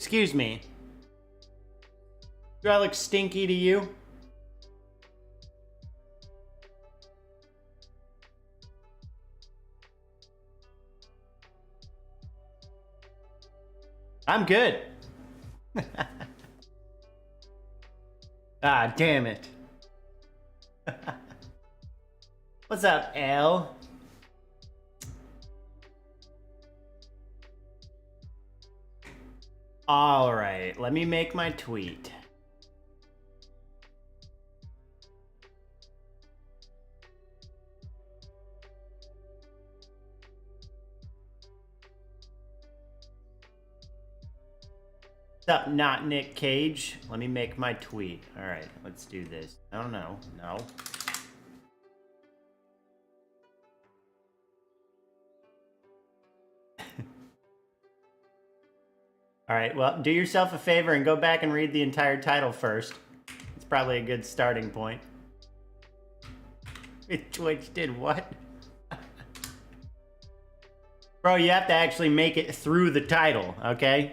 Excuse me. Do I look stinky to you? I'm good. Ah, damn it. What's up, Al? All right, let me make my tweet. What's up, not Nick Cage? Let me make my tweet. All right, let's do this. No. All right, well, do yourself a favor and go back and read the entire title first. It's probably a good starting point. Twitch did what? Bro, you have to actually make it through the title, okay?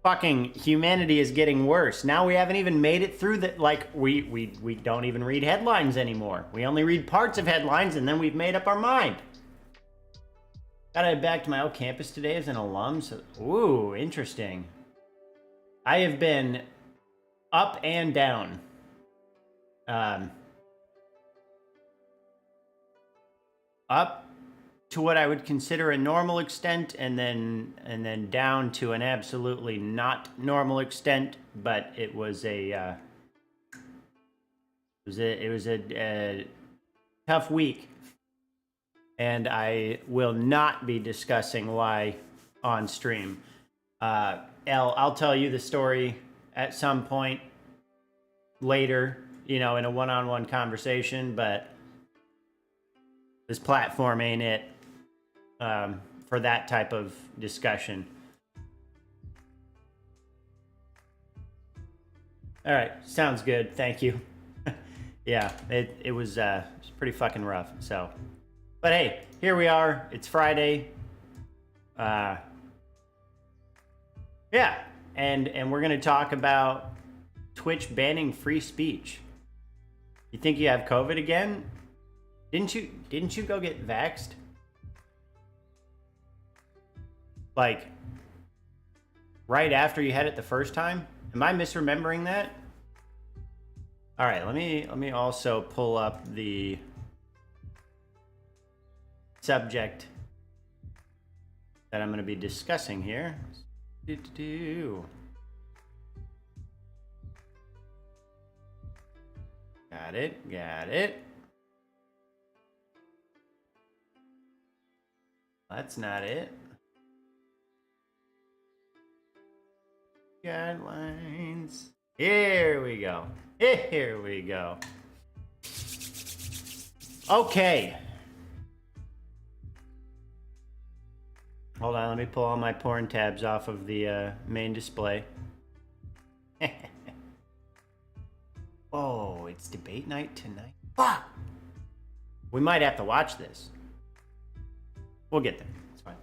Fucking humanity is getting worse. Now we haven't even made it through the, like, we don't even read headlines anymore. We only read parts of headlines and then we've made up our mind. Got head back to my old campus today as an alum, so, ooh, interesting. I have been up and down. Up to what I would consider a normal extent, and then down to an absolutely not normal extent. But it was a tough week, and I will not be discussing why on stream. I'll tell you the story at some point later, you know, in a one-on-one conversation, but this platform ain't it for that type of discussion. All right, sounds good. Thank you. Yeah, it was pretty fucking rough. So, but hey, here we are. It's Friday. Yeah, and we're gonna talk about Twitch banning free speech. You think you have COVID again? Didn't you go get vaxxed? Like, right after you had it the first time? Am I misremembering that? All right, let me also pull up the subject that I'm going to be discussing here. Got it. That's not it. Guidelines. Here we go. Okay. Hold on, let me pull all my porn tabs off of the main display. Oh, it's debate night tonight. Fuck! We might have to watch this. We'll get there. It's fine.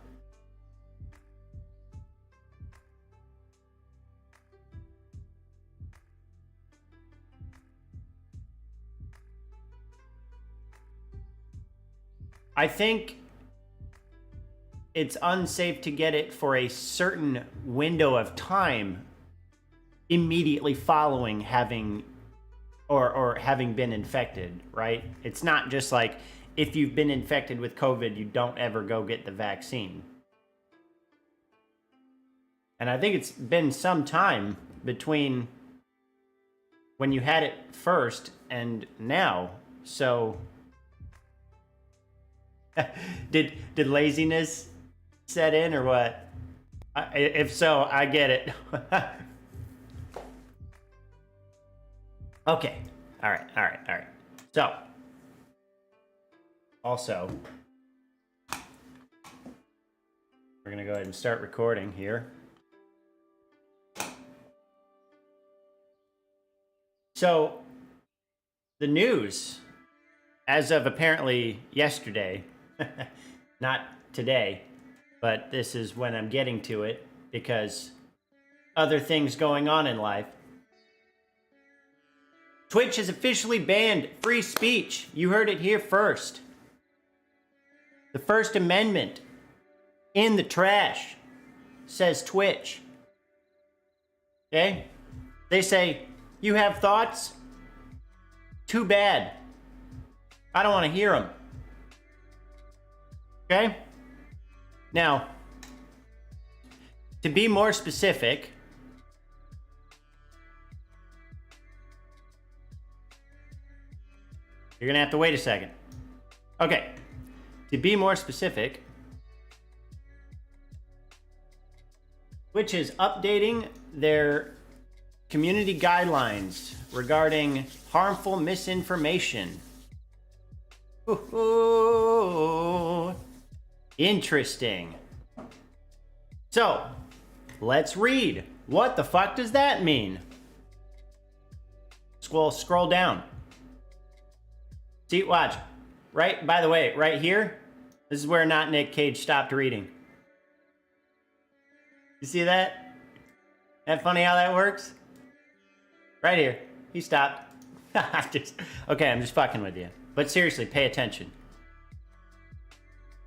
I think it's unsafe to get it for a certain window of time immediately following having or having been infected, right? It's not just like if you've been infected with COVID, you don't ever go get the vaccine. And I think it's been some time between when you had it first and now. So did laziness set in or what? If so, I get it. Okay. All right. So, also, we're going to go ahead and start recording here. So, the news, as of apparently yesterday, not today, but this is when I'm getting to it, because other things going on in life. Twitch has officially banned free speech. You heard it here first. The First Amendment in the trash, says Twitch. Okay? They say, you have thoughts? Too bad. I don't want to hear them. Okay? Now, to be more specific, you're going to have to wait a second. Okay. To be more specific, Twitch is updating their community guidelines regarding harmful misinformation. Ooh, interesting. So, let's read. What the fuck does that mean? Scroll down. See, watch. Right, by the way, right here, this is where Not Nick Cage stopped reading. You see that? Isn't that funny how that works? Right here, he stopped. Okay, I'm just fucking with you. But seriously, pay attention.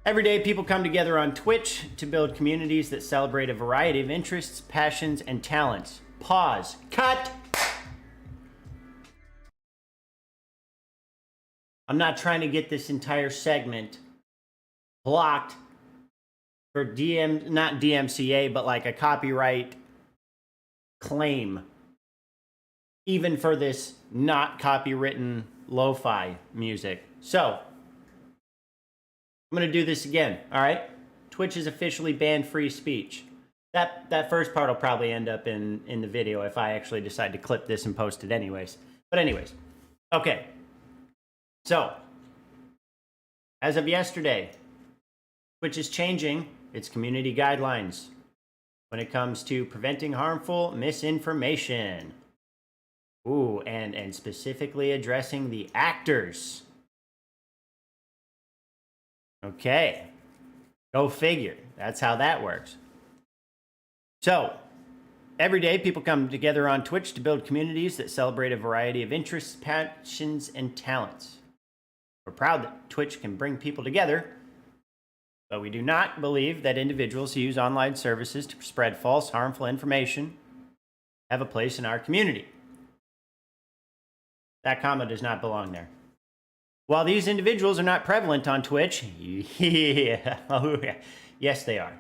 Every day, people come together on Twitch to build communities that celebrate a variety of interests, passions, and talents. Pause. Cut! I'm not trying to get this entire segment blocked for not DMCA, but like a copyright claim. Even for this not copywritten lo-fi music. So, I'm going to do this again, all right? Twitch has officially banned free speech. That first part will probably end up in the video if I actually decide to clip this and post it anyways. But anyways, okay. So, as of yesterday, Twitch is changing its community guidelines when it comes to preventing harmful misinformation. Ooh, and specifically addressing the actors. Okay. Go figure. That's how that works. So, every day people come together on Twitch to build communities that celebrate a variety of interests, passions, and talents. We're proud that Twitch can bring people together, but we do not believe that individuals who use online services to spread false, harmful information have a place in our community. That comma does not belong there. While these individuals are not prevalent on Twitch, yes, they are.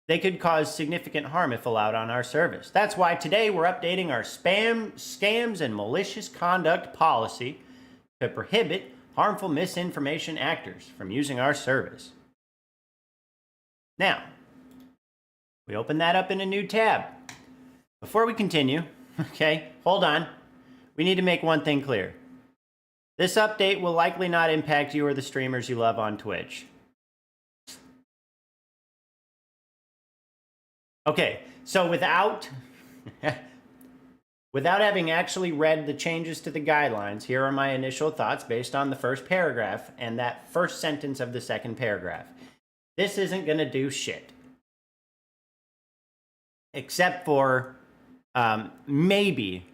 They could cause significant harm if allowed on our service. That's why today we're updating our spam, scams, and malicious conduct policy to prohibit harmful misinformation actors from using our service. Now, we open that up in a new tab. Before we continue, okay, hold on. We need to make one thing clear. This update will likely not impact you or the streamers you love on Twitch. Okay, so without having actually read the changes to the guidelines, here are my initial thoughts based on the first paragraph and that first sentence of the second paragraph. This isn't going to do shit. Except for maybe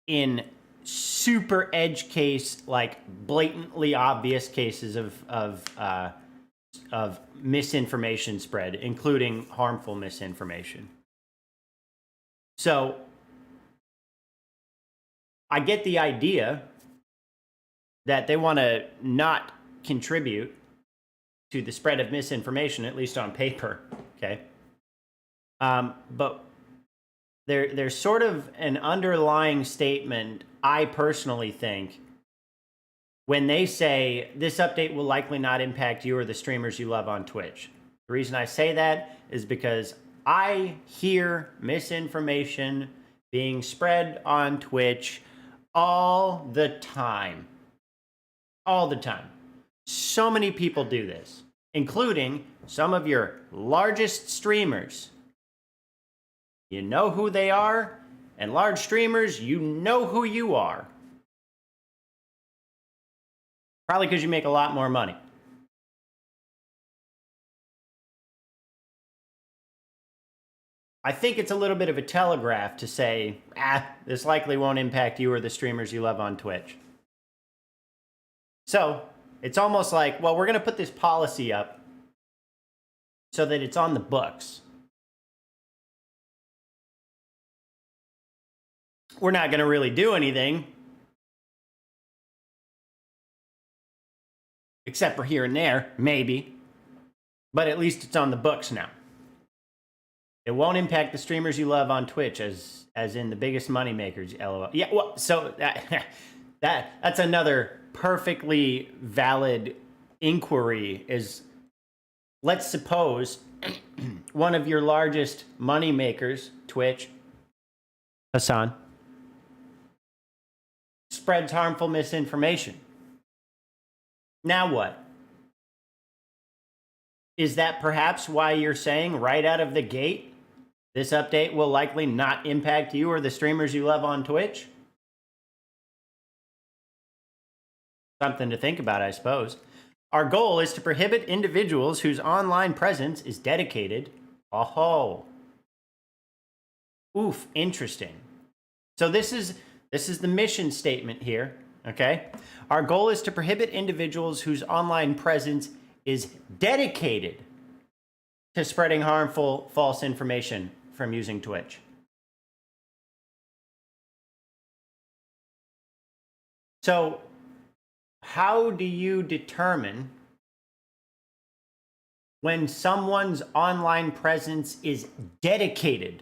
in super edge case, like blatantly obvious cases of misinformation spread, including harmful misinformation. So I get the idea that they want to not contribute to the spread of misinformation, at least on paper, okay? But there's sort of an underlying statement, I personally think, when they say this update will likely not impact you or the streamers you love on Twitch. The reason I say that is because I hear misinformation being spread on Twitch all the time. All the time. So many people do this, including some of your largest streamers. You know who they are, and large streamers, you know who you are. Probably because you make a lot more money. I think it's a little bit of a telegraph to say, this likely won't impact you or the streamers you love on Twitch. So it's almost like, well, we're going to put this policy up so that it's on the books. We're not going to really do anything, except for here and there, maybe. But at least it's on the books now. It won't impact the streamers you love on Twitch, as in the biggest money makers. LOL. Yeah, well, so that's another perfectly valid inquiry. Is, let's suppose one of your largest money makers, Twitch, Hassan, spreads harmful misinformation. Now what? Is that perhaps why you're saying right out of the gate, this update will likely not impact you or the streamers you love on Twitch? Something to think about, I suppose. Our goal is to prohibit individuals whose online presence is dedicated. Oh. Oof, interesting. So this is the mission statement here, okay? Our goal is to prohibit individuals whose online presence is dedicated to spreading harmful, false information from using Twitch. So, how do you determine when someone's online presence is dedicated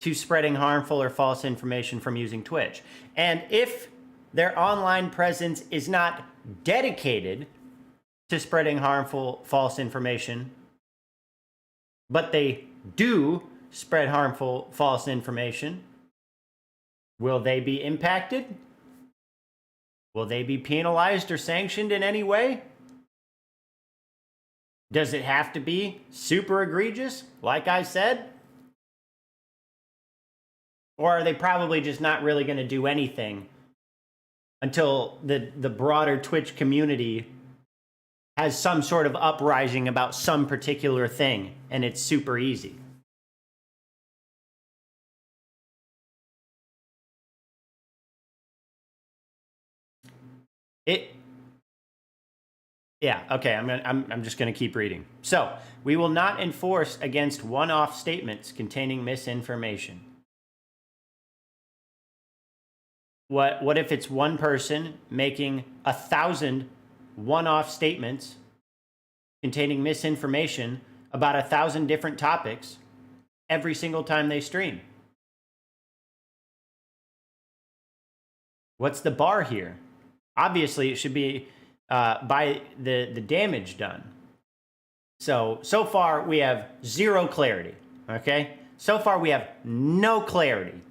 to spreading harmful or false information from using Twitch? And if their online presence is not dedicated to spreading harmful, false information, but they do spread harmful, false information, will they be impacted? Will they be penalized or sanctioned in any way? Does it have to be super egregious, like I said? Or are they probably just not really going to do anything until the broader Twitch community has some sort of uprising about some particular thing, and it's super easy? Yeah, okay, I'm just gonna keep reading. So, we will not enforce against one-off statements containing misinformation. What if it's one person making 1,000 one-off statements containing misinformation about 1,000 different topics every single time they stream? What's the bar here? Obviously, it should be by the damage done. So far, we have zero clarity, okay? So far, we have no clarity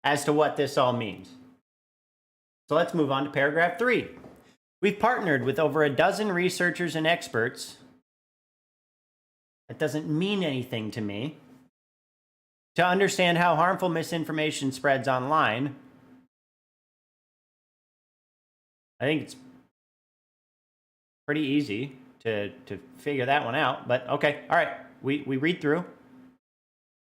as to what this all means. So let's move on to paragraph 3. We've partnered with over a dozen researchers and experts. That doesn't mean anything to me. To understand how harmful misinformation spreads online. I think it's pretty easy to figure that one out, but okay, all right, we read through.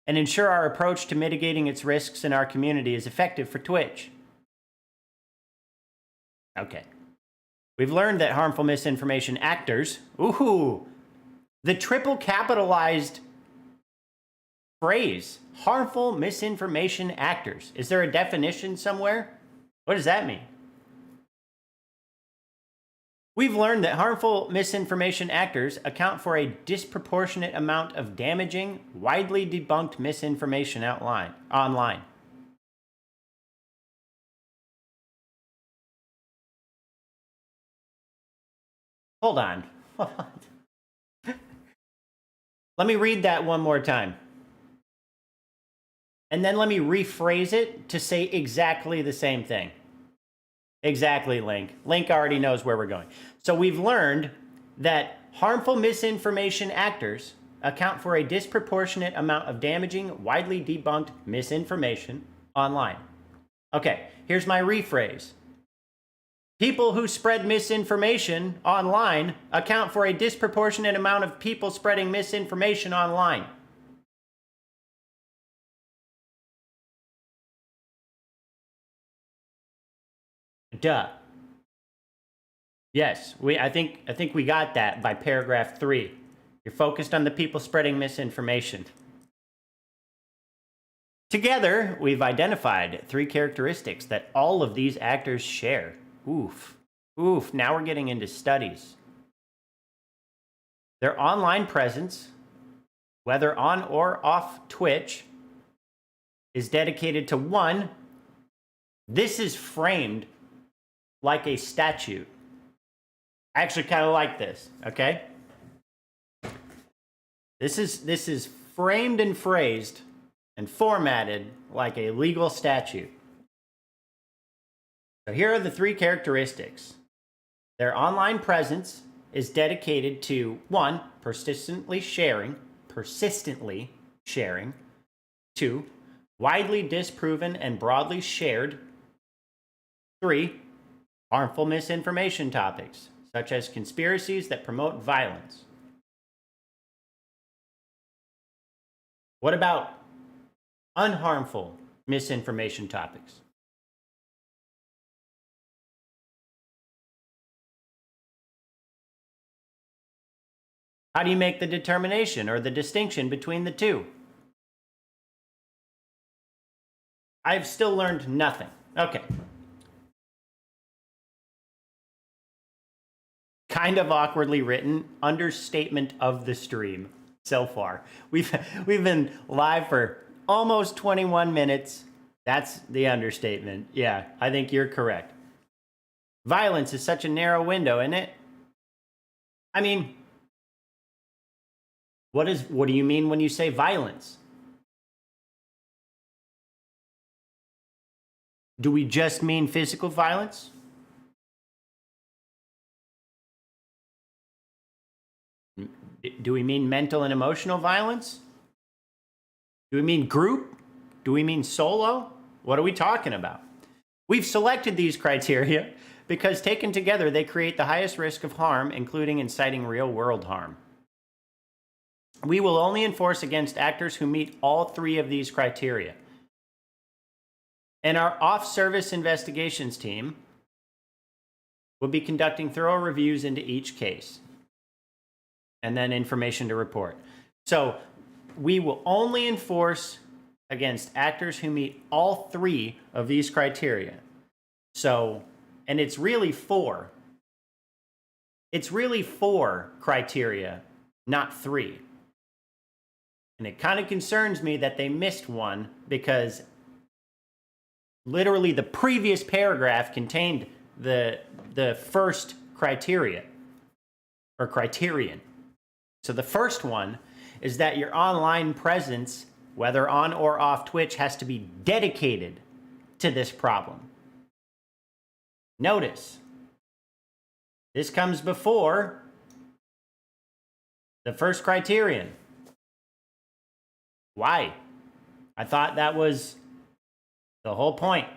And ensure our approach to mitigating its risks in our community is effective for Twitch. Okay. We've learned that harmful misinformation actors, the triple capitalized phrase, harmful misinformation actors. Is there a definition somewhere? What does that mean? We've learned that harmful misinformation actors account for a disproportionate amount of damaging, widely debunked misinformation online. Hold on. Let me read that one more time. And then let me rephrase it to say exactly the same thing. Exactly, Link. Link already knows where we're going. So we've learned that harmful misinformation actors account for a disproportionate amount of damaging, widely debunked misinformation online. Okay, here's my rephrase. People who spread misinformation online account for a disproportionate amount of people spreading misinformation online. Duh. Yes, I think we got that by paragraph 3. You're focused on the people spreading misinformation. Together, we've identified 3 characteristics that all of these actors share. Oof. Oof, now we're getting into studies. Their online presence, whether on or off Twitch, is dedicated to 1, this is framed like a statute. I actually kind of like this, okay? This is framed and phrased and formatted like a legal statute. So here are the 3 characteristics. Their online presence is dedicated to 1, persistently sharing. 2, widely disproven and broadly shared. 3, harmful misinformation topics, such as conspiracies that promote violence. What about unharmful misinformation topics? How do you make the determination or the distinction between the 2? I've still learned nothing. Okay. Kind of awkwardly written, understatement of the stream so far. We've been live for almost 21 minutes. That's the understatement. Yeah, I think you're correct. Violence is such a narrow window, isn't it? I mean, what do you mean when you say violence? Do we just mean physical violence? Do we mean mental and emotional violence? Do we mean group? Do we mean solo? What are we talking about? We've selected these criteria because taken together, they create the highest risk of harm, including inciting real-world harm. We will only enforce against actors who meet all 3 of these criteria. And our off-service investigations team will be conducting thorough reviews into each case and then information to report. So we will only enforce against actors who meet all 3 of these criteria. So, and it's really 4. It's really 4 criteria, not 3. And it kind of concerns me that they missed one because literally the previous paragraph contained the first criteria or criterion. So the first one is that your online presence, whether on or off Twitch, has to be dedicated to this problem. Notice, this comes before the first criterion. Why? I thought that was the whole point.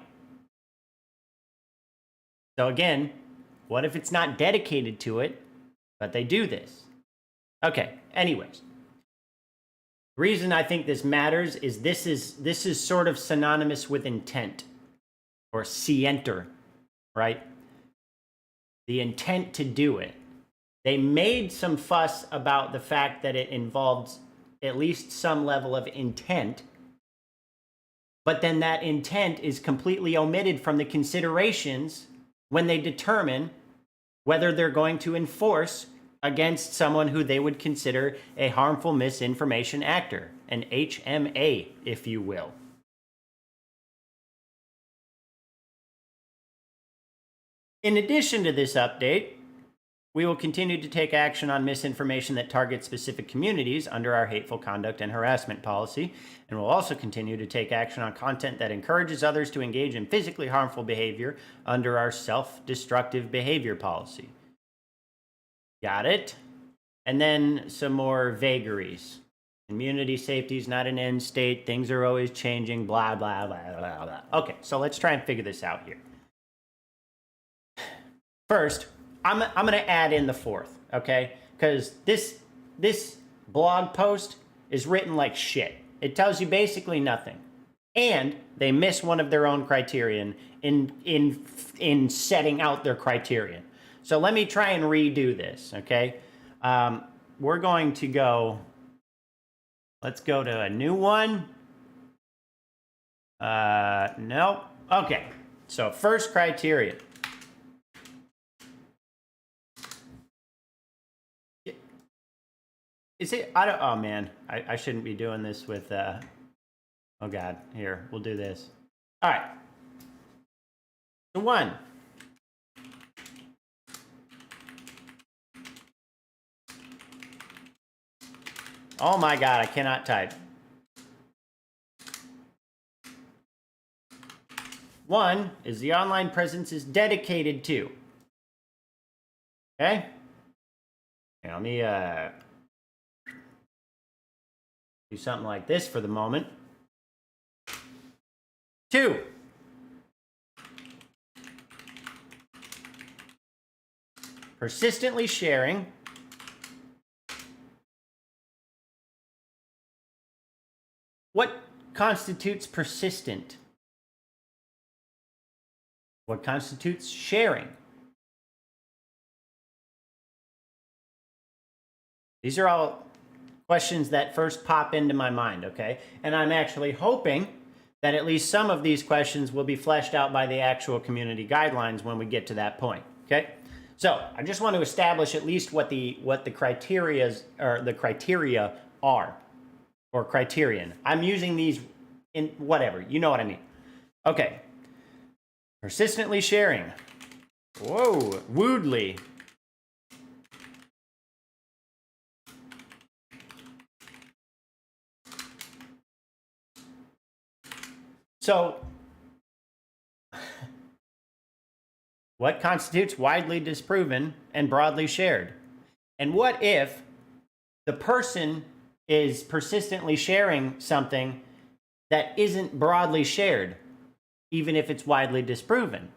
So again, what if it's not dedicated to it, but they do this? Okay, anyways. The reason I think this matters is this is sort of synonymous with intent or scienter, right? The intent to do it. They made some fuss about the fact that it involves at least some level of intent, but then that intent is completely omitted from the considerations when they determine whether they're going to enforce against someone who they would consider a harmful misinformation actor, an HMA, if you will. In addition to this update, we will continue to take action on misinformation that targets specific communities under our hateful conduct and harassment policy, and we'll also continue to take action on content that encourages others to engage in physically harmful behavior under our self-destructive behavior policy. Got it? And then some more vagaries. Community safety is not an end state. Things are always changing, blah, blah, blah, blah, blah. Okay, so let's try and figure this out here. First, I'm going to add in the 4th, okay? Because this blog post is written like shit. It tells you basically nothing. and they miss one of their own criterion in setting out their criterion. So let me try and redo this, okay? We're going to go, let's go to a new one. Nope. Okay, so first criterion. Is it, oh man, I shouldn't be doing this with, oh God, here, we'll do this. All right. So 1. Oh my God, I cannot type. 1 is the online presence is dedicated to. Okay? Here, let me do something like this for the moment. 2. Persistently sharing what constitutes persistent? What constitutes sharing? These are all questions that first pop into my mind, okay? And I'm actually hoping that at least some of these questions will be fleshed out by the actual community guidelines when we get to that point, okay? So I just want to establish at least what the criteria are, or criterion. I'm using these in whatever, you know what I mean. Okay. Persistently sharing. Whoa, Woodley. So, what constitutes widely disproven and broadly shared? And what if the person is persistently sharing something that isn't broadly shared, even if it's widely disproven?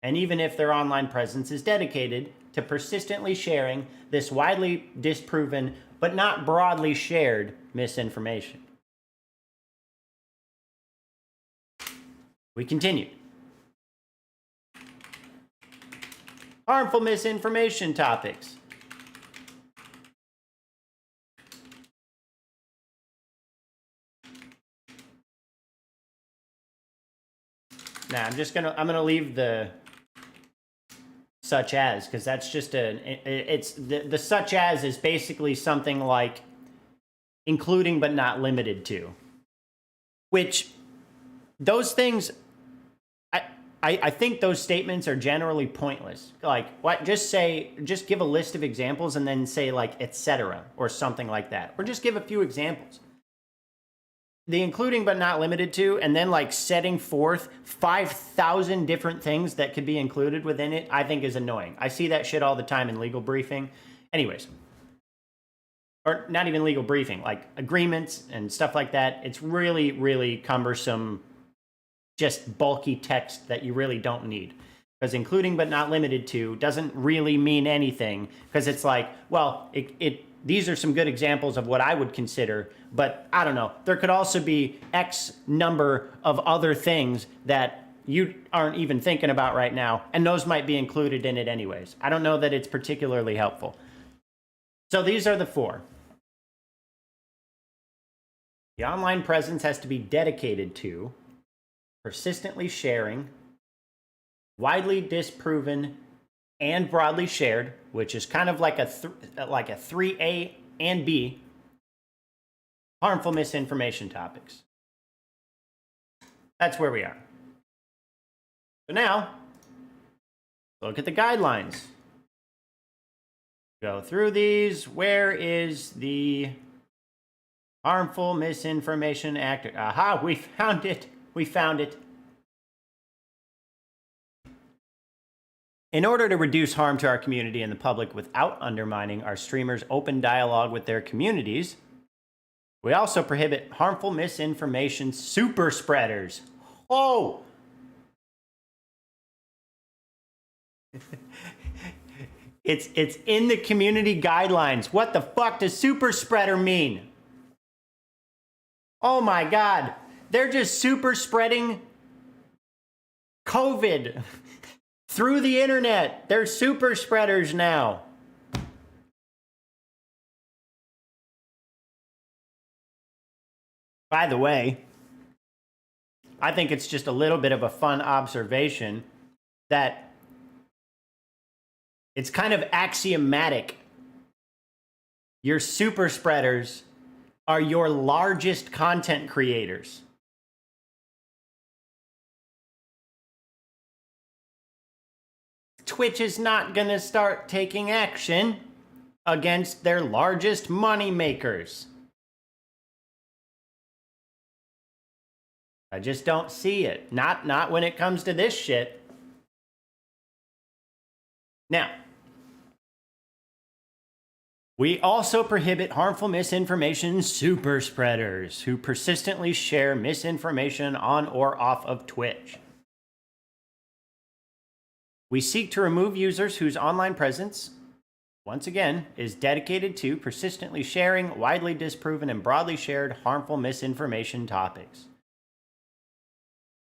And even if their online presence is dedicated to persistently sharing this widely disproven but not broadly shared misinformation. We continue. Harmful misinformation topics. Now, I'm gonna leave the such as, because that's just the such as is basically something like including but not limited to, which those things, I think those statements are generally pointless. Like, what? Just give a list of examples and then say like etc. or something like that, or just give a few examples. The including but not limited to, and then like setting forth 5,000 different things that could be included within it, I think is annoying. I see that shit all the time in legal briefing. Anyways, or not even legal briefing, like agreements and stuff like that. It's really, really cumbersome, just bulky text that you really don't need. Because including but not limited to doesn't really mean anything, because it's like, well, these are some good examples of what I would consider, but I don't know. There could also be X number of other things that you aren't even thinking about right now, and those might be included in it anyways. I don't know that it's particularly helpful. So these are the 4. The online presence has to be dedicated to persistently sharing, widely disproven, and broadly shared, which is kind of like a 3A and B, harmful misinformation topics. That's where we are. So now, look at the guidelines. Go through these. Where is the Harmful Misinformation Act? Aha, we found it. We found it. In order to reduce harm to our community and the public without undermining our streamers' open dialogue with their communities, we also prohibit harmful misinformation super spreaders. Oh! It's in the community guidelines. What the fuck does super spreader mean? Oh my God. They're just super spreading COVID through the internet. They're super spreaders now. By the way, I think it's just a little bit of a fun observation that it's kind of axiomatic. Your super spreaders are your largest content creators. Twitch is not going to start taking action against their largest money makers. I just don't see it. Not when it comes to this shit. Now, we also prohibit harmful misinformation super spreaders who persistently share misinformation on or off of Twitch. We seek to remove users whose online presence, once again, is dedicated to persistently sharing widely disproven and broadly shared harmful misinformation topics.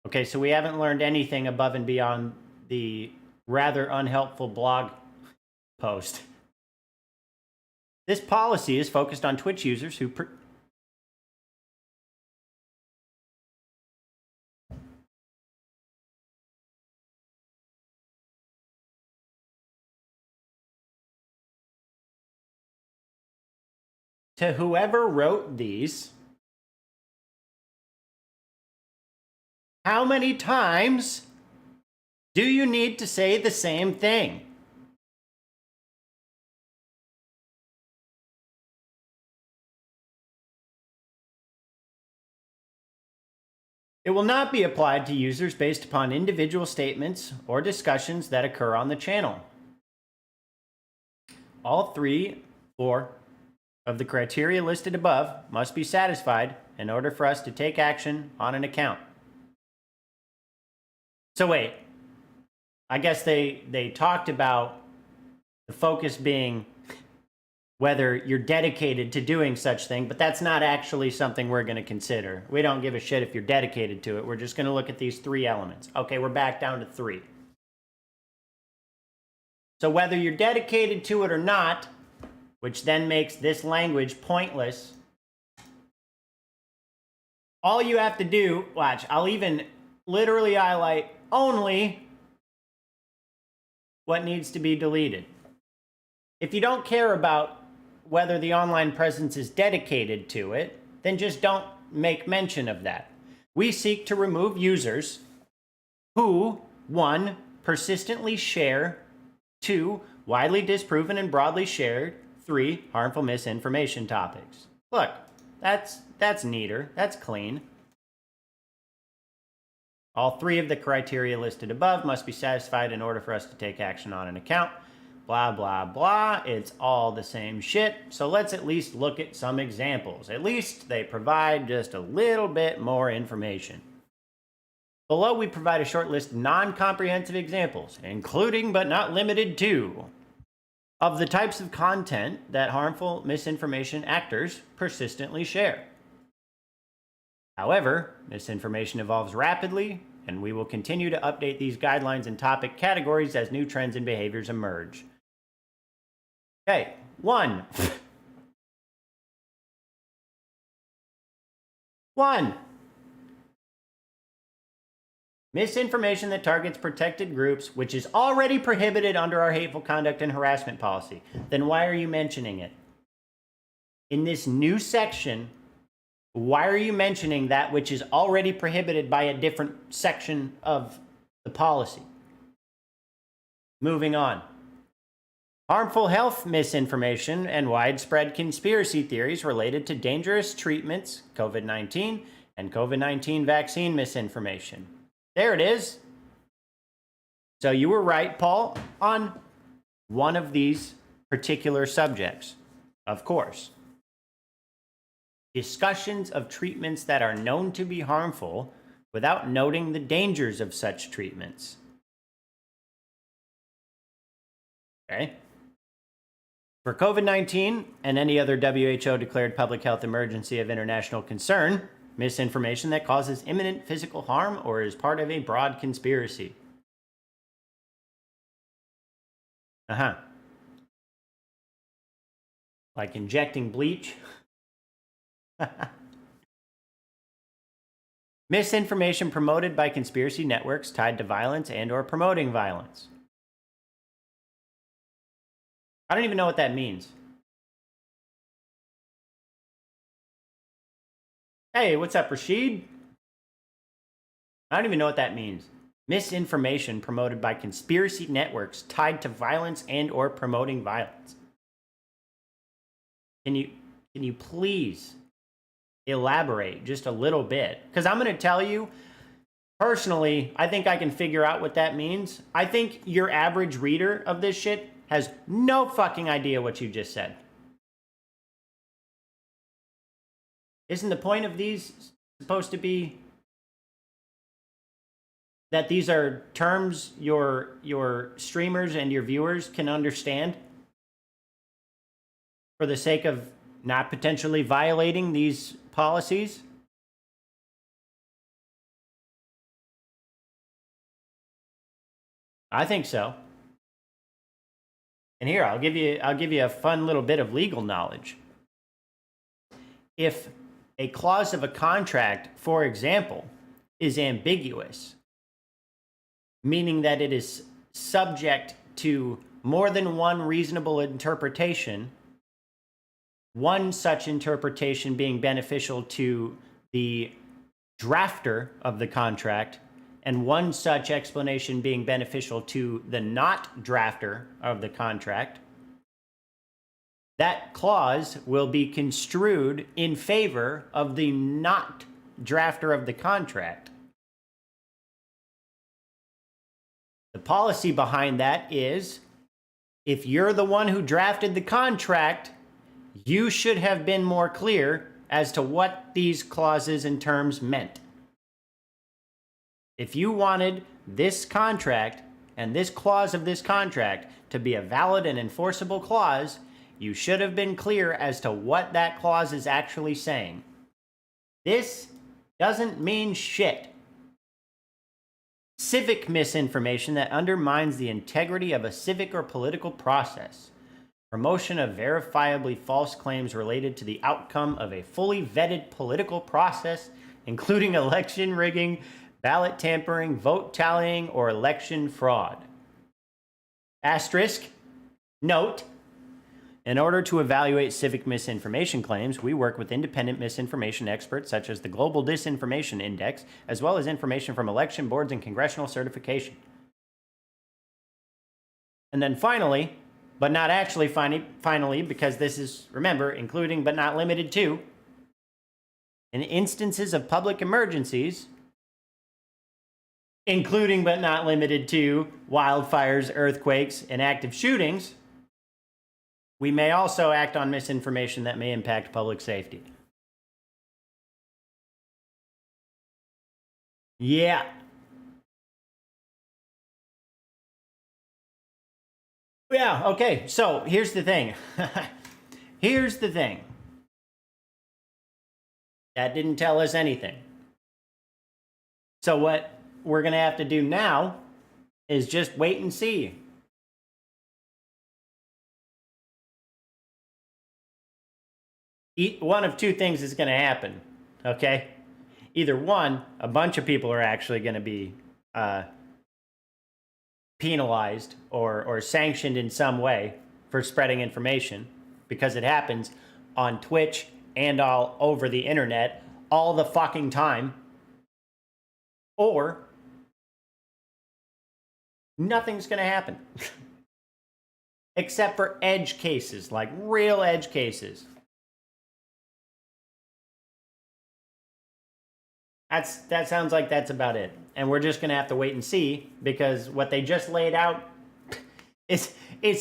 Okay, so we haven't learned anything above and beyond the rather unhelpful blog post. This policy is focused on Twitch users who to whoever wrote these, how many times do you need to say the same thing? It will not be applied to users based upon individual statements or discussions that occur on the channel. All 3 or 4 of the criteria listed above must be satisfied in order for us to take action on an account. So wait, I guess they talked about the focus being whether you're dedicated to doing such thing, but that's not actually something we're going to consider. We don't give a shit if you're dedicated to it. We're just going to look at these 3 elements. Okay, we're back down to 3. So whether you're dedicated to it or not, which then makes this language pointless, all you have to do, watch, I'll even literally highlight only what needs to be deleted. If you don't care about whether the online presence is dedicated to it, then just don't make mention of that. We seek to remove users who, 1, persistently share, 2, widely disproven and broadly shared, 3, harmful misinformation topics. Look, that's neater, that's clean. All 3 of the criteria listed above must be satisfied in order for us to take action on an account. Blah, blah, blah. It's all the same shit. So let's at least look at some examples. At least they provide just a little bit more information. Below, we provide a short list of non-comprehensive examples, including but not limited to, of the types of content that harmful misinformation actors persistently share. However, misinformation evolves rapidly, and we will continue to update these guidelines and topic categories as new trends and behaviors emerge. Okay, 1. 1. Misinformation that targets protected groups, which is already prohibited under our hateful conduct and harassment policy. Then why are you mentioning it? In this new section, why are you mentioning that which is already prohibited by a different section of the policy? Moving on. Harmful health misinformation and widespread conspiracy theories related to dangerous treatments, COVID-19, and COVID-19 vaccine misinformation. There it is. So you were right, Paul, on one of these particular subjects, of course. Discussions of treatments that are known to be harmful without noting the dangers of such treatments. Okay. For COVID-19 and any other WHO-declared public health emergency of international concern, misinformation that causes imminent physical harm or is part of a broad conspiracy. Like injecting bleach. Misinformation promoted by conspiracy networks tied to violence and or promoting violence. I don't even know what that means. Hey, what's up, Rashid? I don't even know what that means. Misinformation promoted by conspiracy networks tied to violence and or promoting violence. Can you please elaborate just a little bit? Because I'm going to tell you, personally, I think I can figure out what that means. I think your average reader of this shit has no fucking idea what you just said. Isn't the point of these supposed to be that these are terms your streamers and your viewers can understand for the sake of not potentially violating these policies? I think so. And here, I'll give you a fun little bit of legal knowledge. If a clause of a contract, for example, is ambiguous, meaning that it is subject to more than one reasonable interpretation, one such interpretation being beneficial to the drafter of the contract, and one such explanation being beneficial to the not drafter of the contract, that clause will be construed in favor of the not drafter of the contract. The policy behind that is, if you're the one who drafted the contract, you should have been more clear as to what these clauses and terms meant. If you wanted this contract and this clause of this contract to be a valid and enforceable clause, you should have been clear as to what that clause is actually saying. This doesn't mean shit. Civic misinformation that undermines the integrity of a civic or political process. Promotion of verifiably false claims related to the outcome of a fully vetted political process, including election rigging, ballot tampering, vote tallying, or election fraud. Asterisk, note, in order to evaluate civic misinformation claims, we work with independent misinformation experts such as the Global Disinformation Index, as well as information from election boards and congressional certification. And then finally, but not actually finally, because this is, remember, including but not limited to, in instances of public emergencies, including but not limited to wildfires, earthquakes, and active shootings, we may also act on misinformation that may impact public safety. Yeah. Yeah, okay, so here's the thing. Here's the thing. That didn't tell us anything. So what we're going to have to do now is just wait and see. One of two things is going to happen, okay? Either one, a bunch of people are actually going to be penalized or sanctioned in some way for spreading information, because it happens on Twitch and all over the internet all the fucking time. Or nothing's going to happen. Except for edge cases, like real edge cases. That sounds like that's about it. And we're just going to have to wait and see, because what they just laid out is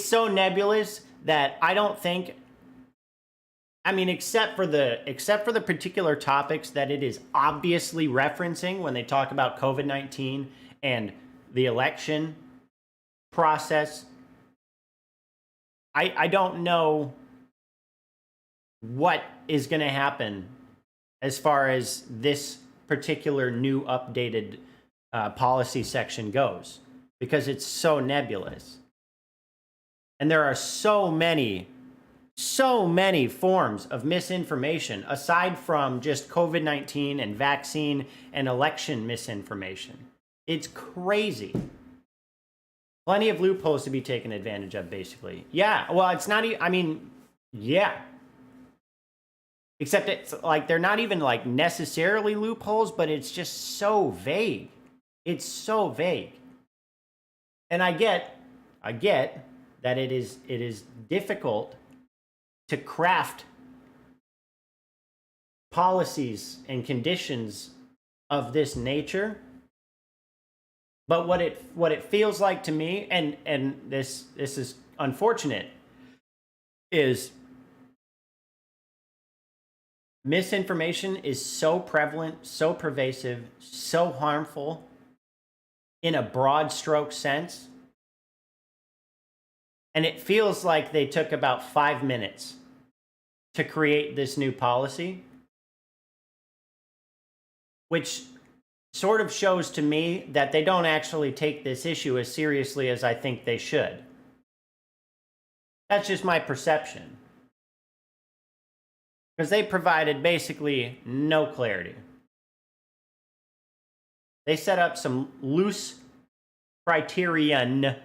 so nebulous that I don't think, I mean, except for the particular topics that it is obviously referencing when they talk about COVID-19 and the election process, I don't know what is going to happen as far as this particular new updated policy section goes, because it's so nebulous. And there are so many forms of misinformation aside from just COVID-19 and vaccine and election misinformation. It's crazy. Plenty of loopholes to be taken advantage of, basically. Yeah, well, it's not I mean, yeah. Except it's like they're not even like necessarily loopholes, but it's just so vague. It's so vague. And I get that it is difficult to craft policies and conditions of this nature. But what it feels like to me, and this is unfortunate, is misinformation is so prevalent, so pervasive, so harmful in a broad stroke sense. And it feels like they took about 5 minutes to create this new policy, which sort of shows to me that they don't actually take this issue as seriously as I think they should. That's just my perception. Because they provided basically no clarity. They set up some loose criterion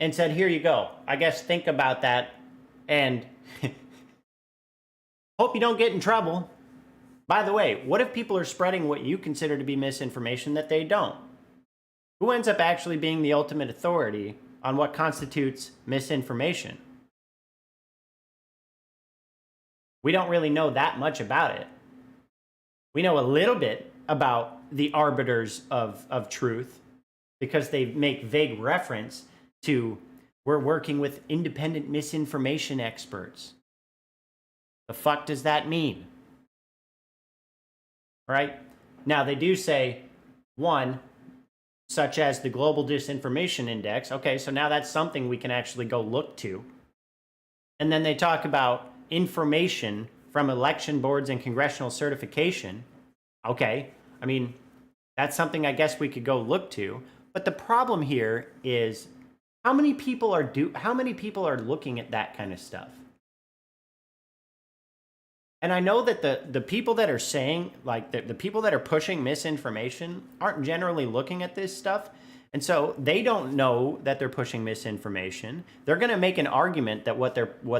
and said, here you go. I guess think about that and hope you don't get in trouble. By the way, what if people are spreading what you consider to be misinformation that they don't? Who ends up actually being the ultimate authority on what constitutes misinformation? We don't really know that much about it. We know a little bit about the arbiters of truth because they make vague reference to, we're working with independent misinformation experts. The fuck does that mean? Right? Now, they do say, one, such as the Global Disinformation Index. Okay, so now that's something we can actually go look to. And then they talk about information from election boards and congressional certification. Okay, I mean, that's something I guess we could go look to. But the problem here is how many people are looking at that kind of stuff? And I know that the people that are saying, like the people that are pushing misinformation aren't generally looking at this stuff. And so they don't know that they're pushing misinformation. They're going to make an argument that what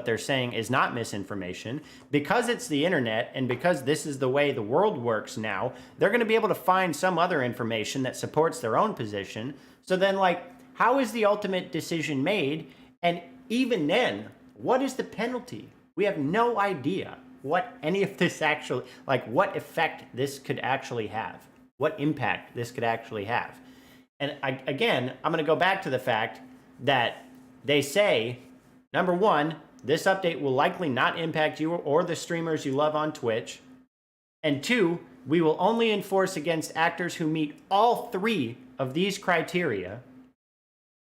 they're saying is not misinformation. Because it's the internet and because this is the way the world works now, they're going to be able to find some other information that supports their own position. So then, like, how is the ultimate decision made? And even then, what is the penalty? We have no idea what any of this actually, like what effect this could actually have, what impact this could actually have. And again, I'm going to go back to the fact that they say, number one, this update will likely not impact you or the streamers you love on Twitch. And two, we will only enforce against actors who meet all three of these criteria,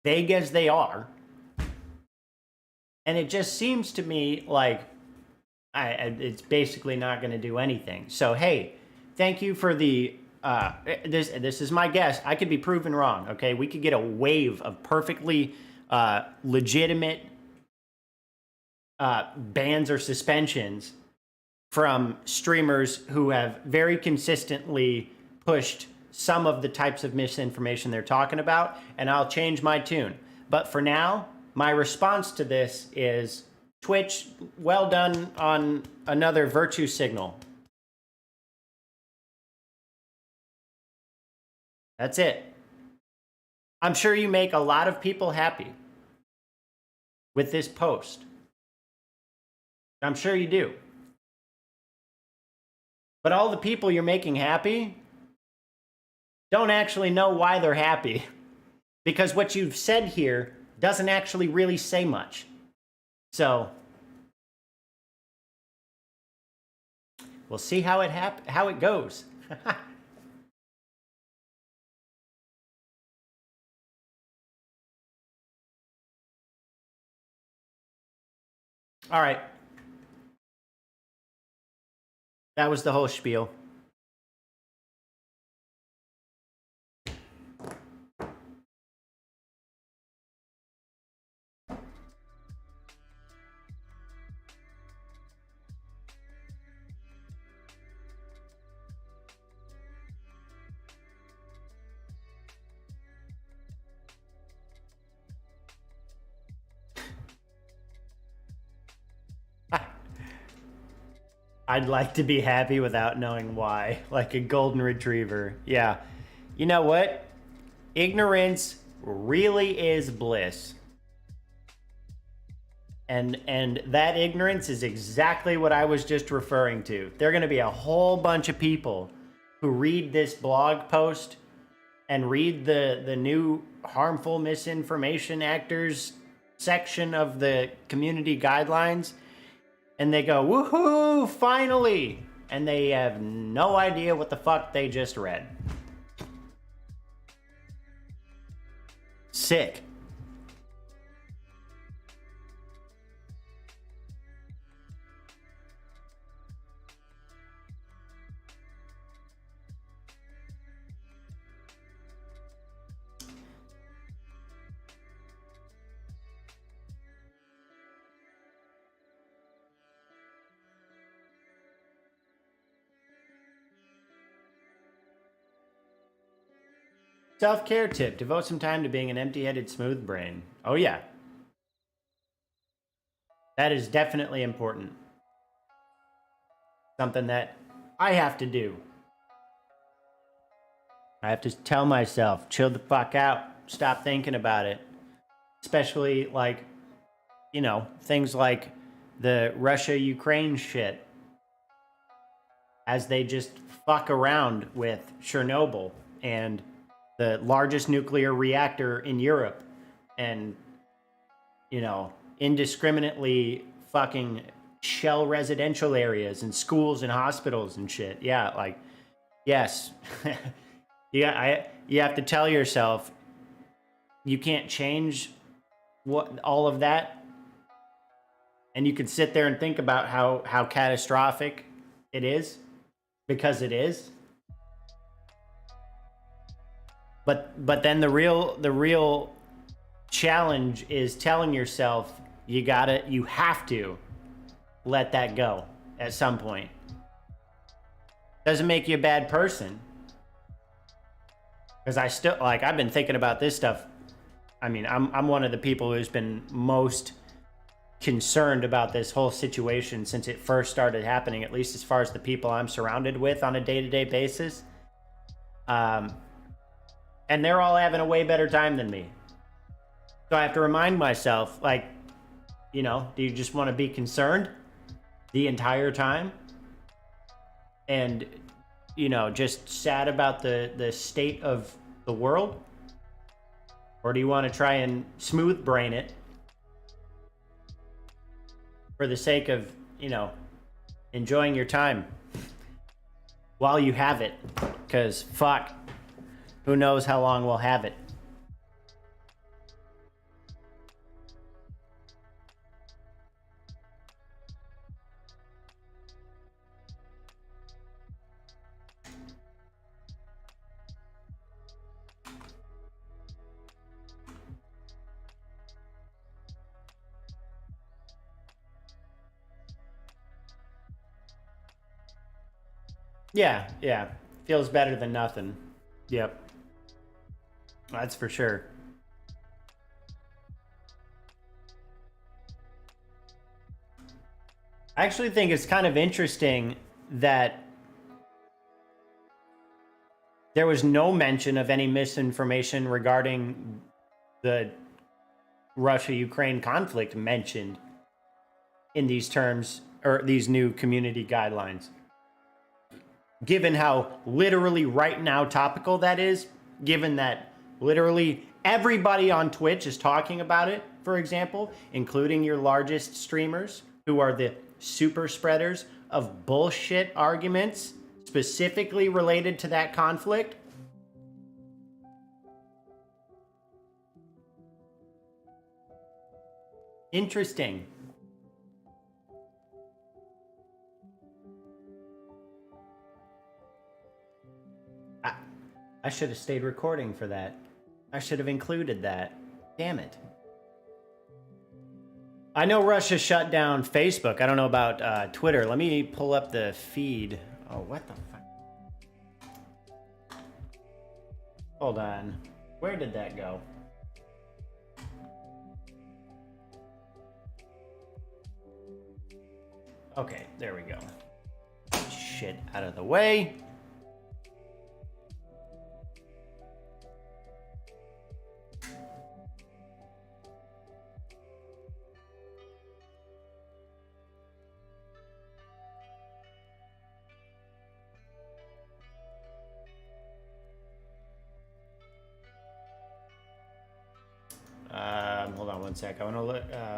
vague as they are. And it just seems to me like it's basically not going to do anything. So, hey, thank you for the... this is my guess. I could be proven wrong, okay? We could get a wave of perfectly legitimate bans or suspensions from streamers who have very consistently pushed some of the types of misinformation they're talking about, and I'll change my tune. But for now, my response to this is, Twitch, well done on another virtue signal. That's it. I'm sure you make a lot of people happy with this post. I'm sure you do. But all the people you're making happy don't actually know why they're happy. Because what you've said here doesn't actually really say much. So we'll see how it goes. All right. That was the whole spiel. I'd like to be happy without knowing why, like a golden retriever. Yeah. You know what? Ignorance really is bliss. And that ignorance is exactly what I was just referring to. There're going to be a whole bunch of people who read this blog post and read the new harmful misinformation actors section of the community guidelines, and they go, woohoo, finally! And they have no idea what the fuck they just read. Sick. Self-care tip: devote some time to being an empty-headed smooth brain. Oh yeah. That is definitely important. Something that I have to do. I have to tell myself, chill the fuck out, stop thinking about it. Especially, like, you know, things like the Russia-Ukraine shit. As they just fuck around with Chernobyl and the largest nuclear reactor in Europe, and, you know, indiscriminately fucking shell residential areas and schools and hospitals and shit. Yeah, like, yes. You have to tell yourself you can't change all of that, and you can sit there and think about how catastrophic it is, because it is. But then the real challenge is telling yourself you have to let that go at some point. Doesn't make you a bad person. Because I've been thinking about this stuff. I mean, I'm one of the people who's been most concerned about this whole situation since it first started happening, at least as far as the people I'm surrounded with on a day-to-day basis. And they're all having a way better time than me. So I have to remind myself, like, you know, do you just want to be concerned the entire time? And, you know, just sad about the state of the world? Or do you want to try and smooth brain it for the sake of, you know, enjoying your time while you have it? Because, fuck, who knows how long we'll have it. Yeah. Feels better than nothing. Yep. That's for sure. I actually think it's kind of interesting that there was no mention of any misinformation regarding the Russia-Ukraine conflict mentioned in these terms, or these new community guidelines. Given how literally right now topical that is, given that literally everybody on Twitch is talking about it, for example, including your largest streamers, who are the super spreaders of bullshit arguments specifically related to that conflict. Interesting. I should have stayed recording for that. I should have included that. Damn it. I know Russia shut down Facebook. I don't know about Twitter. Let me pull up the feed. Oh, what the fuck? Hold on. Where did that go? Okay, there we go. Shit out of the way. Hold on one sec. I want to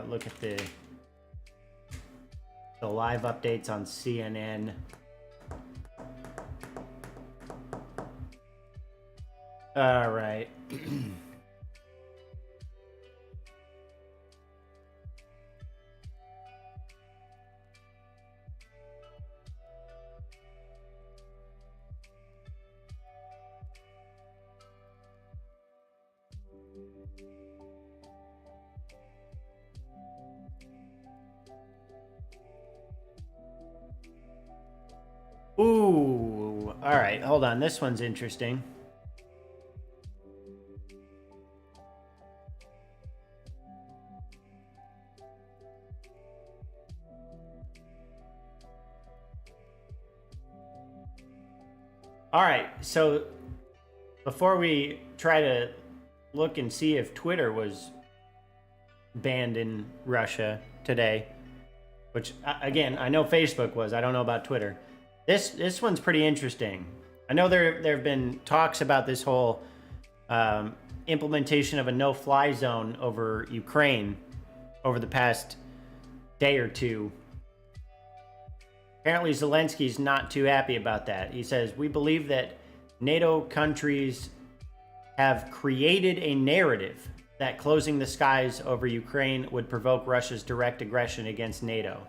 look at the live updates on CNN. All right. Ooh, all right, hold on. This one's interesting. All right, so before we try to look and see if Twitter was banned in Russia today, which again, I know Facebook was, I don't know about Twitter. This one's pretty interesting. I know there have been talks about this whole implementation of a no-fly zone over Ukraine over the past day or two. Apparently Zelensky's not too happy about that. He says, "We believe that NATO countries have created a narrative that closing the skies over Ukraine would provoke Russia's direct aggression against NATO."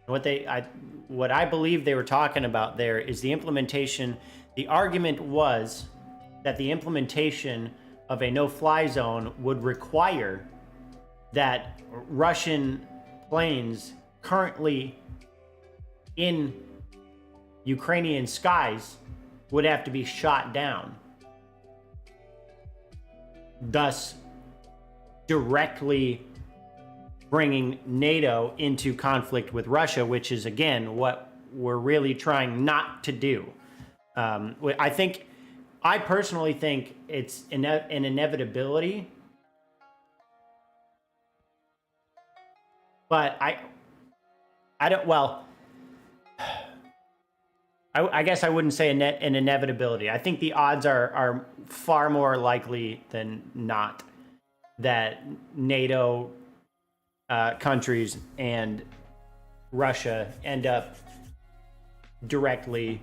What I believe they were talking about there is the implementation. The argument was that the implementation of a no-fly zone would require that Russian planes currently in Ukrainian skies would have to be shot down, thus directly bringing NATO into conflict with Russia, which is, again, what we're really trying not to do. I personally think it's an inevitability, but I guess I wouldn't say an inevitability. I think the odds are far more likely than not that NATO countries and Russia end up directly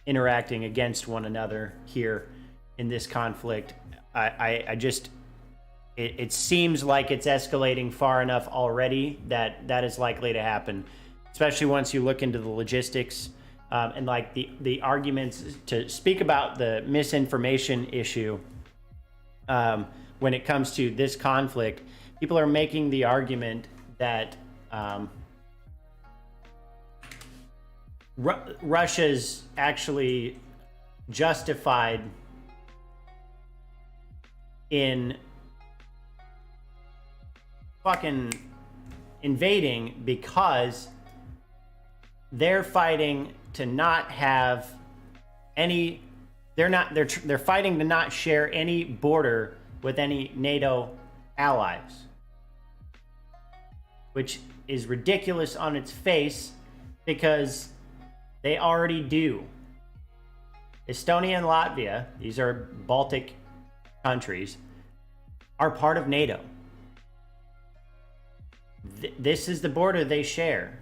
interacting against one another here in this conflict. It seems like it's escalating far enough already that is likely to happen, especially once you look into the logistics and like the arguments to speak about the misinformation issue. When it comes to this conflict, people are making the argument that Russia's actually justified in fucking invading because they're fighting to not have any. They're fighting to not share any border with any NATO allies, which is ridiculous on its face because they already do. Estonia and Latvia, these are Baltic countries, are part of NATO. This is the border they share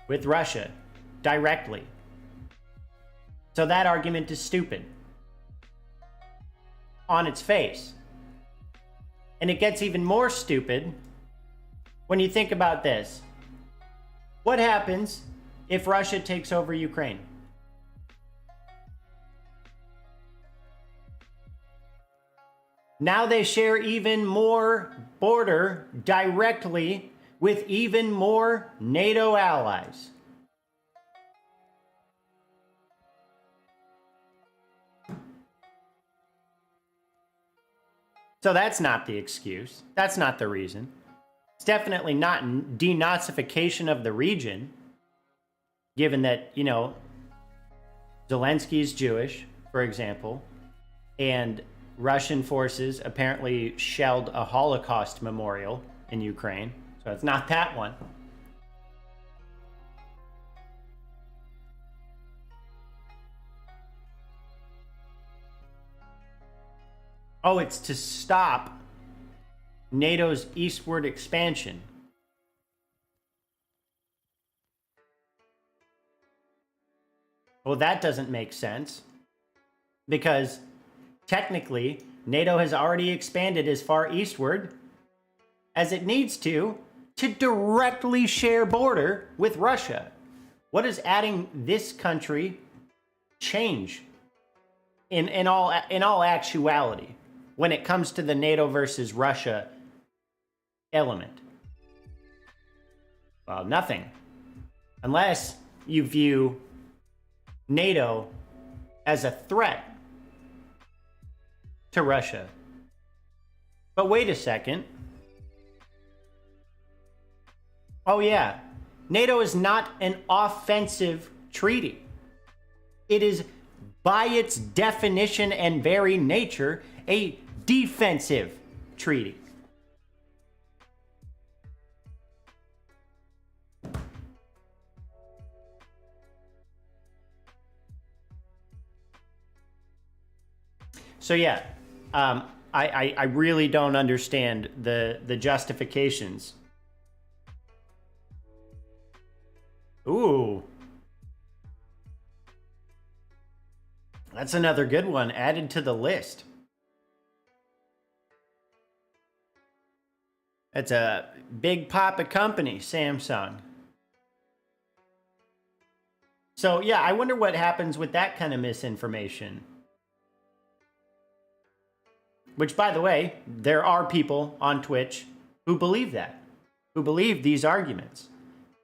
with Russia directly. So that argument is stupid on its face. And it gets even more stupid when you think about this. What happens if Russia takes over Ukraine? Now they share even more border directly with even more NATO allies. So that's not the excuse. That's not the reason. It's definitely not denazification of the region, given that, you know, Zelensky's Jewish, for example, and Russian forces apparently shelled a Holocaust memorial in Ukraine. So it's not that one. Oh, it's to stop NATO's eastward expansion. Well, that doesn't make sense, because technically NATO has already expanded as far eastward as it needs to directly share border with Russia. What does adding this country change in all actuality when it comes to the NATO versus Russia element? Well, nothing. Unless you view NATO as a threat to Russia. But wait a second. Oh yeah, NATO is not an offensive treaty. It is, by its definition and very nature, a defensive treaty. So yeah, I really don't understand the justifications. Ooh. That's another good one added to the list. That's a big papa company, Samsung. So yeah, I wonder what happens with that kind of misinformation. Which, by the way, there are people on Twitch who believe that, who believe these arguments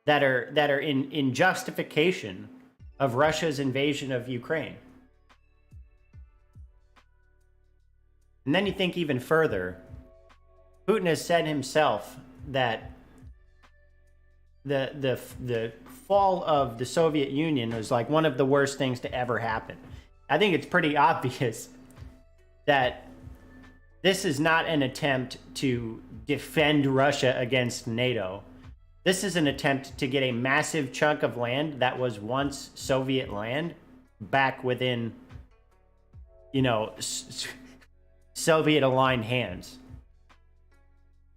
that are in justification of Russia's invasion of Ukraine. And then you think even further, Putin has said himself that the fall of the Soviet Union was like one of the worst things to ever happen. I think it's pretty obvious that this is not an attempt to defend Russia against NATO. This is an attempt to get a massive chunk of land that was once Soviet land back within, you know, Soviet-aligned hands.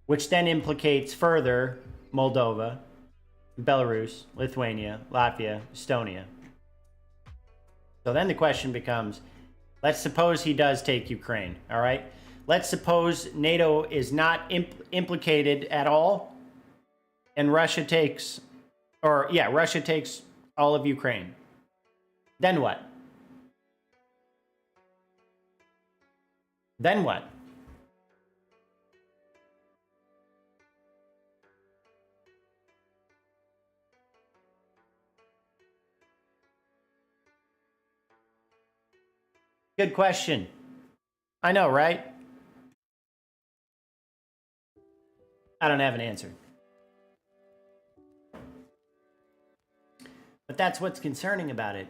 Which then implicates further Moldova, Belarus, Lithuania, Latvia, Estonia. So then the question becomes, let's suppose he does take Ukraine, all right? Let's suppose NATO is not implicated at all, and Russia takes, Russia takes all of Ukraine. Then what? Then what? Good question. I know, right? I don't have an answer. But that's what's concerning about it,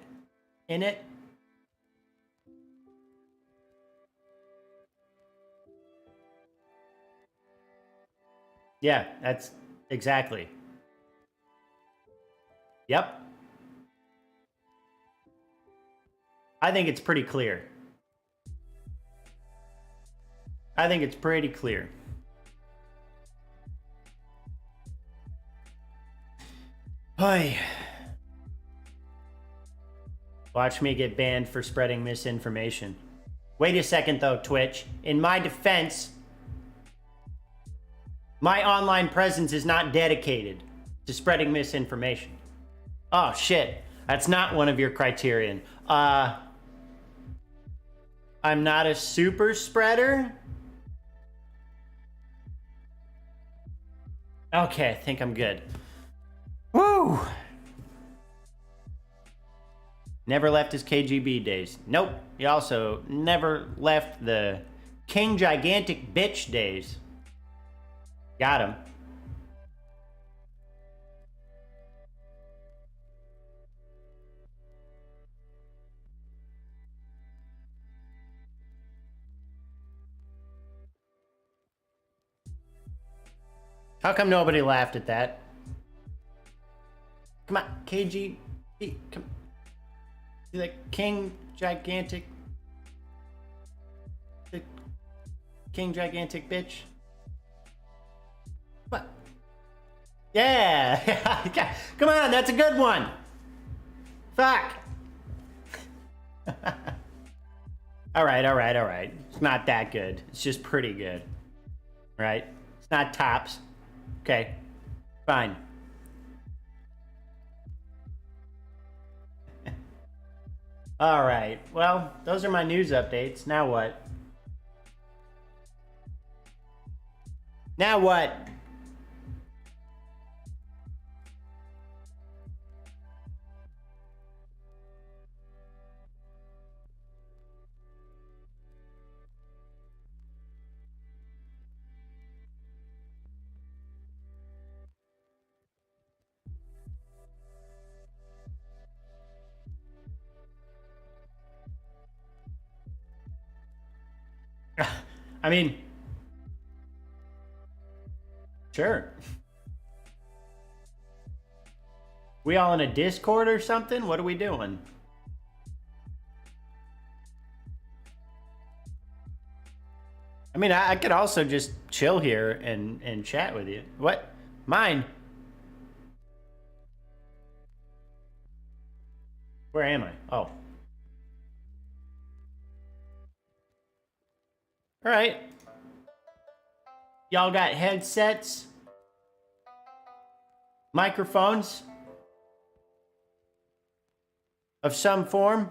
isn't it? Yeah, that's exactly. Yep. I think it's pretty clear. I think it's pretty clear. Hi. Watch me get banned for spreading misinformation. Wait a second though, Twitch. In my defense, my online presence is not dedicated to spreading misinformation. Oh shit, that's not one of your criterion. I'm not a super spreader, Okay, I think I'm good. Woo! Never left his KGB days. Nope. He also never left the King Gigantic Bitch days. Got him. How come nobody laughed at that? Come on, KGB, come. The King Gigantic. The King Gigantic Bitch. What? Yeah! Come on, that's a good one! Fuck! Alright. It's not that good. It's just pretty good. Right? It's not tops. Okay. Fine. Alright. Well, those are my news updates. Now what? Now what? I mean, sure. We all in a Discord or something? What are we doing? I mean, I could also just chill here and chat with you. What? Mine? Where am I? Oh. All right. Y'all got headsets? Microphones? Of some form?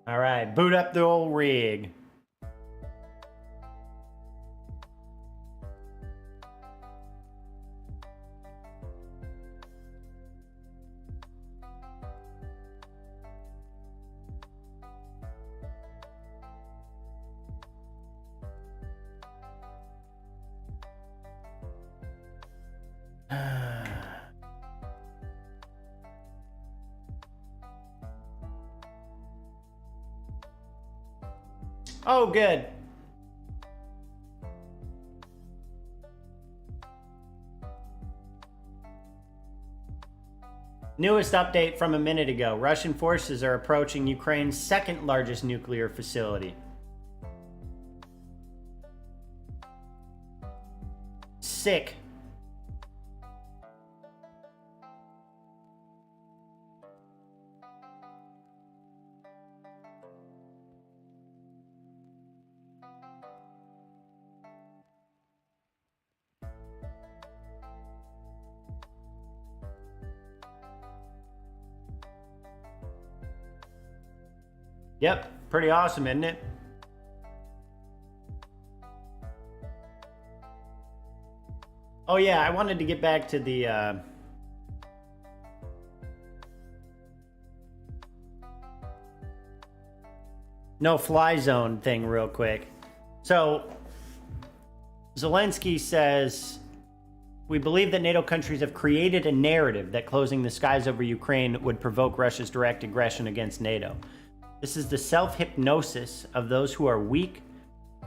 All right, boot up the old rig. Oh, good. Newest update from a minute ago. Russian forces are approaching Ukraine's second largest nuclear facility. Sick. Yep, pretty awesome, isn't it? Oh yeah, I wanted to get back to the no-fly zone thing real quick. So, Zelensky says, we believe that NATO countries have created a narrative that closing the skies over Ukraine would provoke Russia's direct aggression against NATO. This is the self-hypnosis of those who are weak,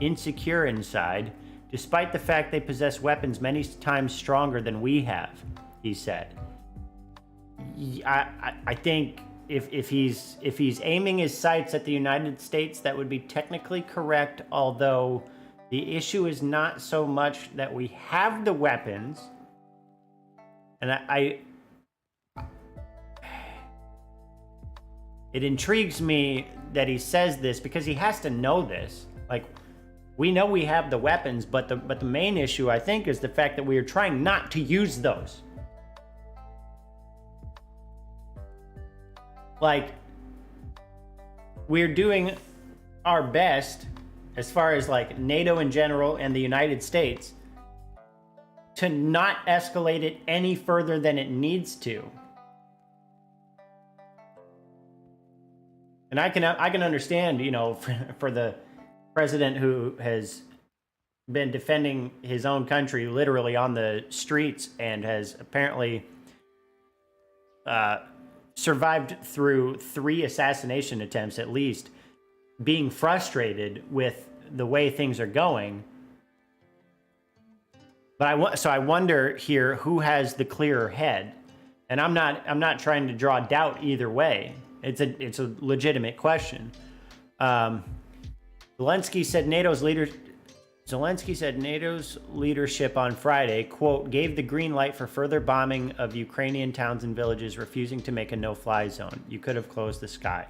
insecure inside, despite the fact they possess weapons many times stronger than we have, he said. I think if he's aiming his sights at the United States, that would be technically correct, although the issue is not so much that we have the weapons, and it intrigues me that he says this because he has to know this. Like, we know we have the weapons, but the main issue, I think, is the fact that we are trying not to use those. Like, we're doing our best as far as like NATO in general and the United States to not escalate it any further than it needs to. And I can understand, you know, for the president who has been defending his own country literally on the streets and has apparently survived through 3 assassination attempts at least, being frustrated with the way things are going. But I wonder here who has the clearer head. And I'm not trying to draw doubt either way. It's a legitimate question. Zelensky said NATO's leadership on Friday, quote, gave the green light for further bombing of Ukrainian towns and villages, refusing to make a no-fly zone. You could have closed the sky.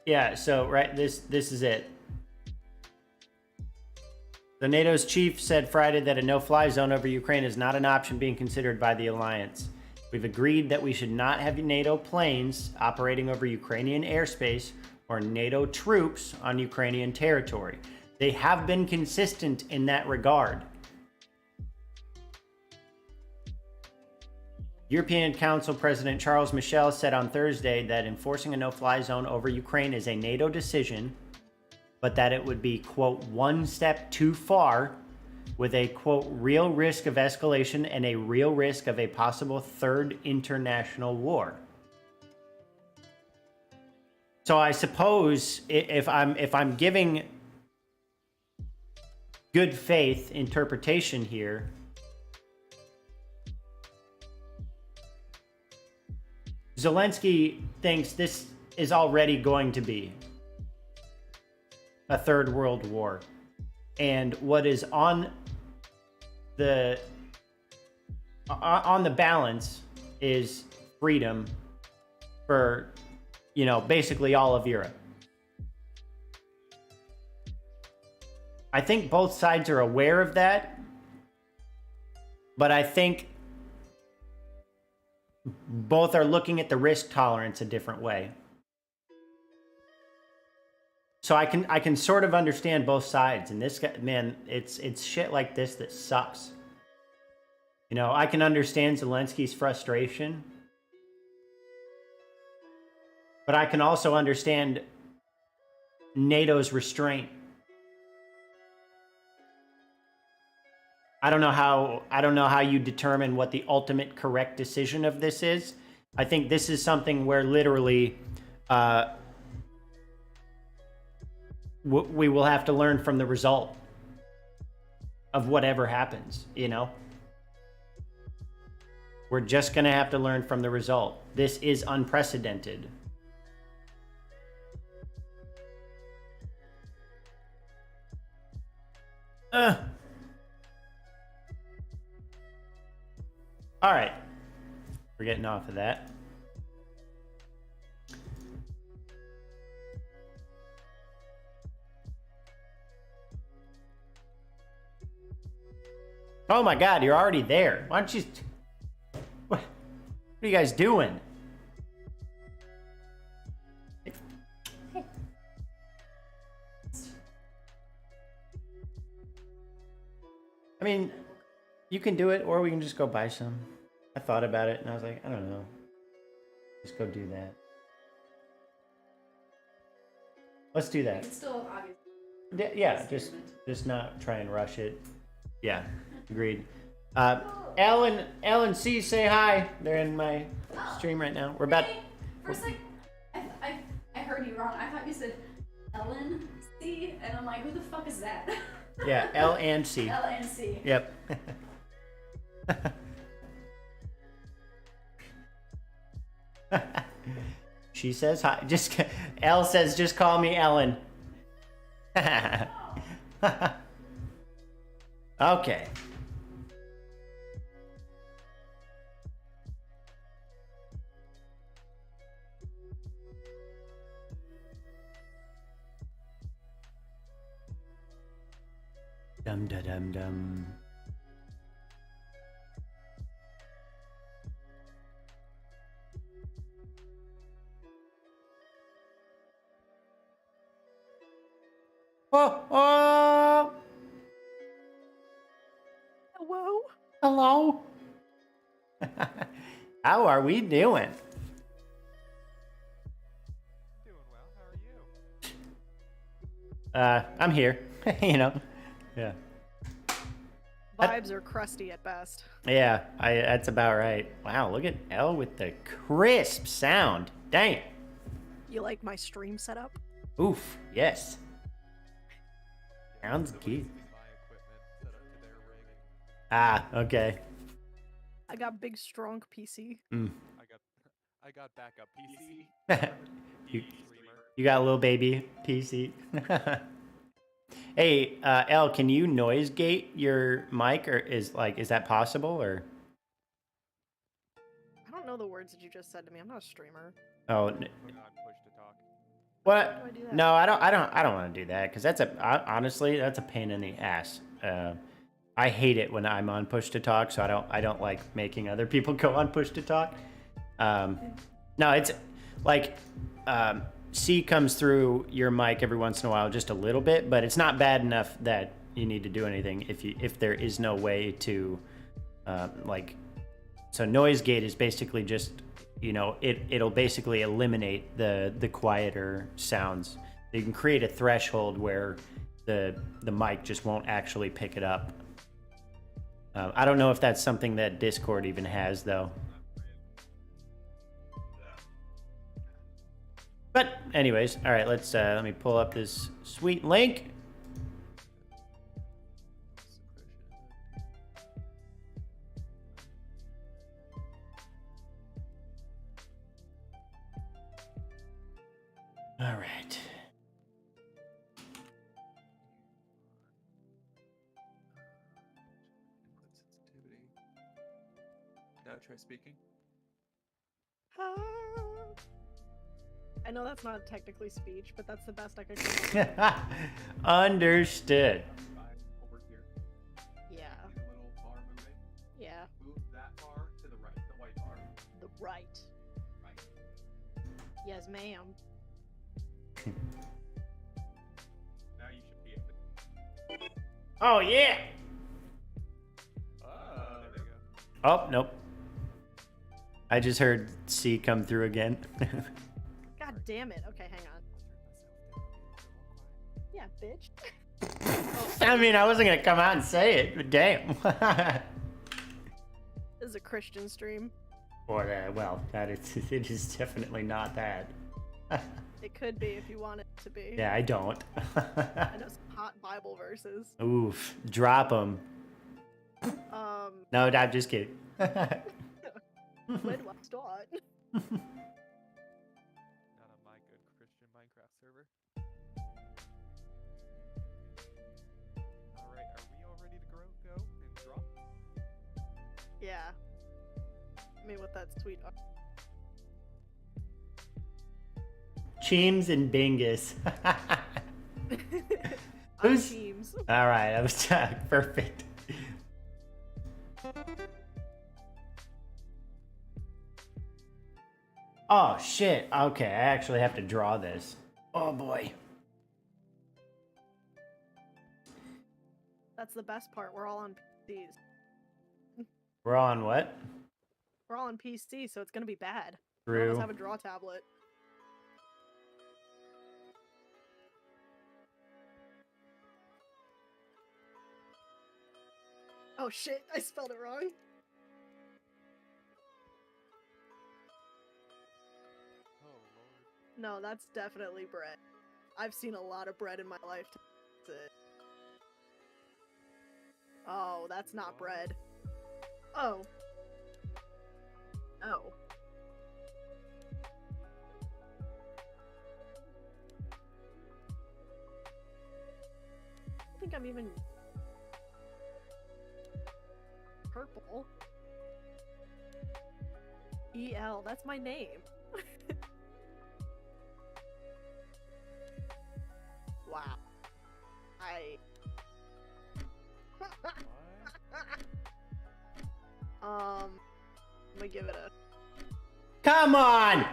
Yeah, so right, this is it. The NATO's chief said Friday that a no-fly zone over Ukraine is not an option being considered by the alliance. We've agreed that we should not have NATO planes operating over Ukrainian airspace or NATO troops on Ukrainian territory. They have been consistent in that regard. European Council President Charles Michel said on Thursday that enforcing a no-fly zone over Ukraine is a NATO decision, but that it would be, quote, one step too far, with a, quote, real risk of escalation and a real risk of a possible third international war. So I suppose if I'm giving good faith interpretation here, Zelensky thinks this is already going to be a third world war. And what is on the balance is freedom for, you know, basically all of Europe. I think both sides are aware of that, but I think both are looking at the risk tolerance a different way. So I can sort of understand both sides. And this guy, man, it's shit like this that sucks. You know, I can understand Zelensky's frustration, but I can also understand NATO's restraint. I don't know how you determine what the ultimate correct decision of this is. I think this is something where literally we will have to learn from the result of whatever happens, you know? We're just going to have to learn from the result. This is unprecedented. All right, we're getting off of that. Oh my God, you're already there. Why don't you... What are you guys doing? I mean, you can do it, or we can just go buy some. I thought about it, and I was like, I don't know. Just go do that. Let's do that. It's still obvious. Yeah, just not try and rush it. Yeah, agreed. Ellen C, say hi. They're in my stream right now. We're about. For a sec, I heard you wrong. I thought you said Ellen C, and I'm like, who the fuck is that? Yeah, L and C. L and C. Yep. She says hi. Just L says, just call me Ellen. Okay. Dum da dum dum. Oh, oh. Hello? Hello. How are we doing? Doing well. How are you? I'm here. You know. Yeah. Vibes are crusty at best. Yeah, that's about right. Wow, look at L with the crisp sound. Dang. You like my stream setup? Oof, yes. Sounds good. My equipment set up to their rig. Ah, okay. I got big strong PC. I got backup PC. you, Streamer. you got a little baby PC. Hey, L, can you noise gate your mic, or is that possible, or? I don't know the words that you just said to me. I'm not a streamer. Oh, Put on push to talk. what? How do I do that? No, I don't want to do that because honestly, that's a pain in the ass. I hate it when I'm on push to talk, so I don't like making other people go on push to talk. No, it's like C comes through your mic every once in a while, just a little bit, but it's not bad enough that you need to do anything if there is no way to so noise gate is basically just, you know, it'll basically eliminate the quieter sounds. You can create a threshold where the mic just won't actually pick it up. I don't know if that's something that Discord even has though. But anyways, all right, let me pull up this sweet link. All right. Input sensitivity. Now try speaking. I know that's not technically speech, but that's the best I could come up with. Understood. Over here. Yeah. See the little bar moving? Yeah. Move that bar to the right, the white bar. The right. Right. Yes, ma'am. Now you should be able to. Oh yeah. There you go. Oh nope. I just heard C come through again. God damn it. Okay, hang on. I'll turn myself down. Get a little quiet. Yeah, bitch. I mean, I wasn't gonna come out and say it, but damn. This is a Christian stream. Or well, it is definitely not that. It could be if you want it to be. Yeah, I don't. I know some hot Bible verses. Oof, drop them. No, I'm just kidding. When do I start? Not on my good Christian Minecraft server. Alright, are we all ready to go and drop? Yeah. I mean, with that sweet. Cheems and Bingus. On Who's- teams. All right, I was perfect. Oh shit. Okay, I actually have to draw this. Oh boy. That's the best part. We're all on PCs. We're on what? We're all on PC, so it's gonna be bad. None of us True. have a draw tablet. Oh shit, I spelled it wrong. Oh lord. No, that's definitely bread. I've seen a lot of bread in my life. Oh, that's not What? bread. Oh. Oh. I don't think I'm even purple. EL, that's my name. Wow. I'm gonna give it a Come on!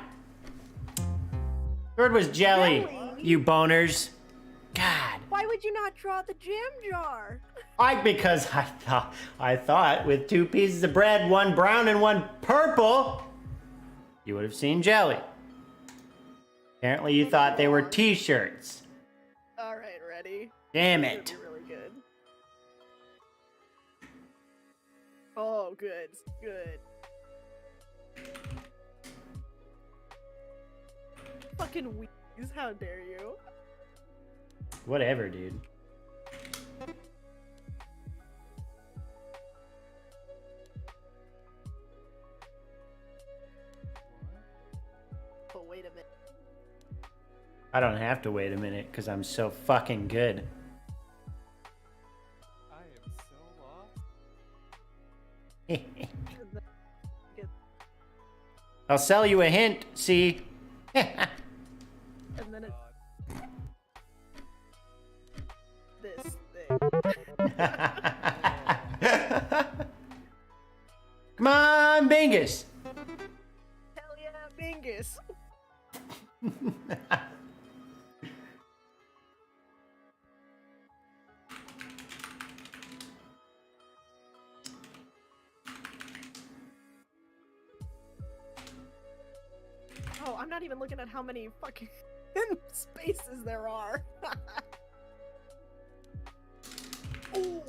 Third was jelly, Jelly? you boners. God. Why would you not draw the jam jar? Because I thought with 2 pieces of bread, 1 brown and 1 purple, you would have seen jelly. Apparently you thought they were t-shirts. Alright, ready? Damn This is it. gonna be really good. Oh, good. Good. Fucking wheeze, how dare you? Whatever, dude. Oh, wait a minute. I don't have to wait a minute because I'm so fucking good. I am so lost. I'll sell you a hint, see? And then it's God. this thing. Come on, Bingus. Hell yeah, Bingus. Oh, I'm not even looking at how many fucking spaces there are. Ooh.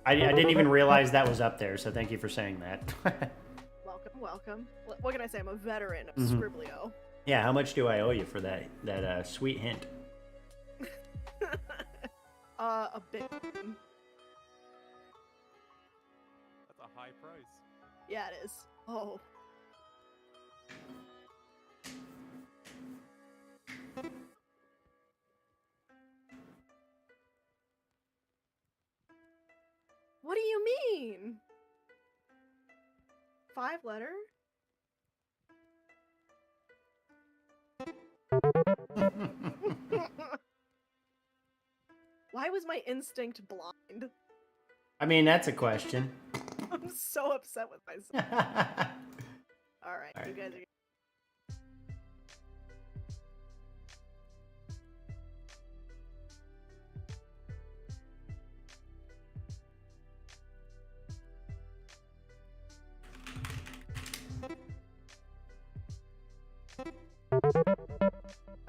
I didn't even realize that was up there, so thank you for saying that. Welcome, welcome. What can I say? I'm a veteran of Mhm. Scriblio. Yeah, how much do I owe you for that sweet hint? A bit. That's a high price. Yeah, it is. Oh. What do you mean? 5 letter? Why was my instinct blind? I mean, that's a question. I'm so upset with myself. Alright, All you right. guys are.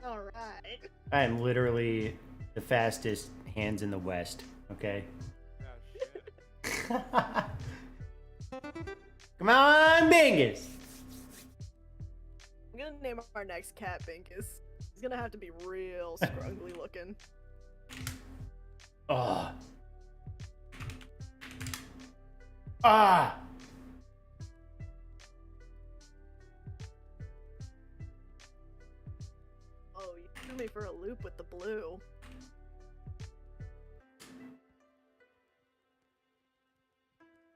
Alright. I am literally the fastest hands in the West, okay? Oh shit. Come on, Bingus! I'm gonna name our next cat Binkus. He's gonna have to be real scruggly looking. Oh. Ah! Oh, you threw me for a loop with the blue.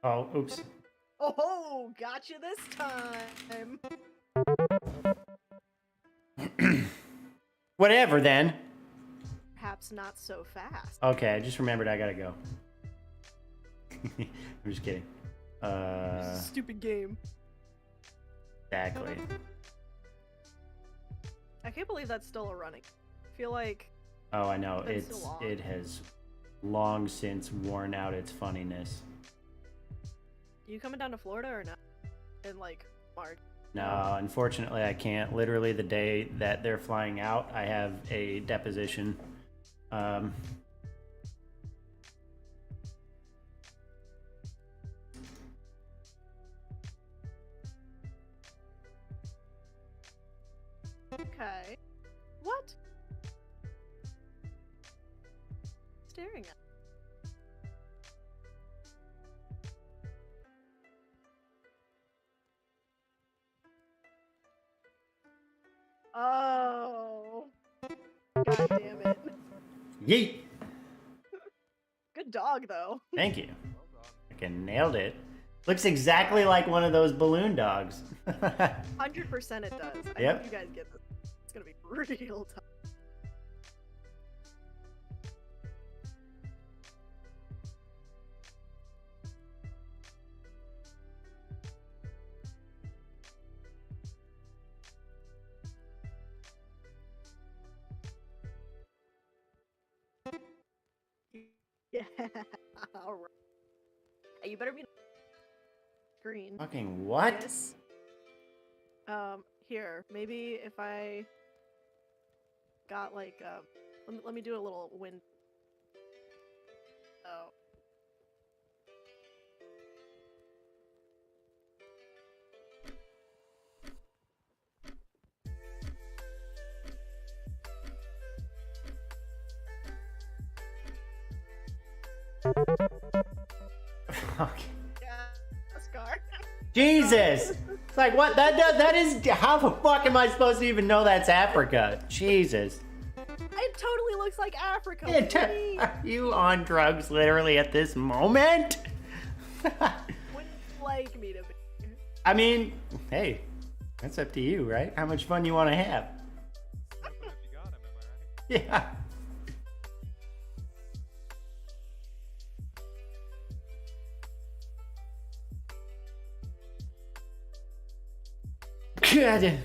Oh, oops. Oh, gotcha this time. Whatever then. Perhaps not so fast. Okay, I just remembered I gotta go. I'm just kidding. Stupid game. Exactly. I can't believe that's still a running. I feel like Oh, I know. Been so long. It has long since worn out its funniness. you coming down to Florida or not? In like March. No, unfortunately, I can't. Literally, the day that they're flying out, I have a deposition. staring at? Oh. God damn it. Yeet. Good dog, though. Thank you. Well done. Fucking nailed it. Looks exactly like one of those balloon dogs. 100% it does. I Yep. hope you guys get this. It's gonna be real tough. Yeah. Alright. Hey, you better be green. Fucking what? Yes. Here, maybe if I got like, let me do a little wind. Oh. Okay. Yeah, Scar. Jesus! It's like, what? That is, how the fuck am I supposed to even know that's Africa? Jesus. It totally looks like Africa. It- Are you on drugs literally at this moment? Wouldn't like me to be. I mean, hey, that's up to you, right? How much fun you want to have? Open if you got him, am I right? Yeah. God.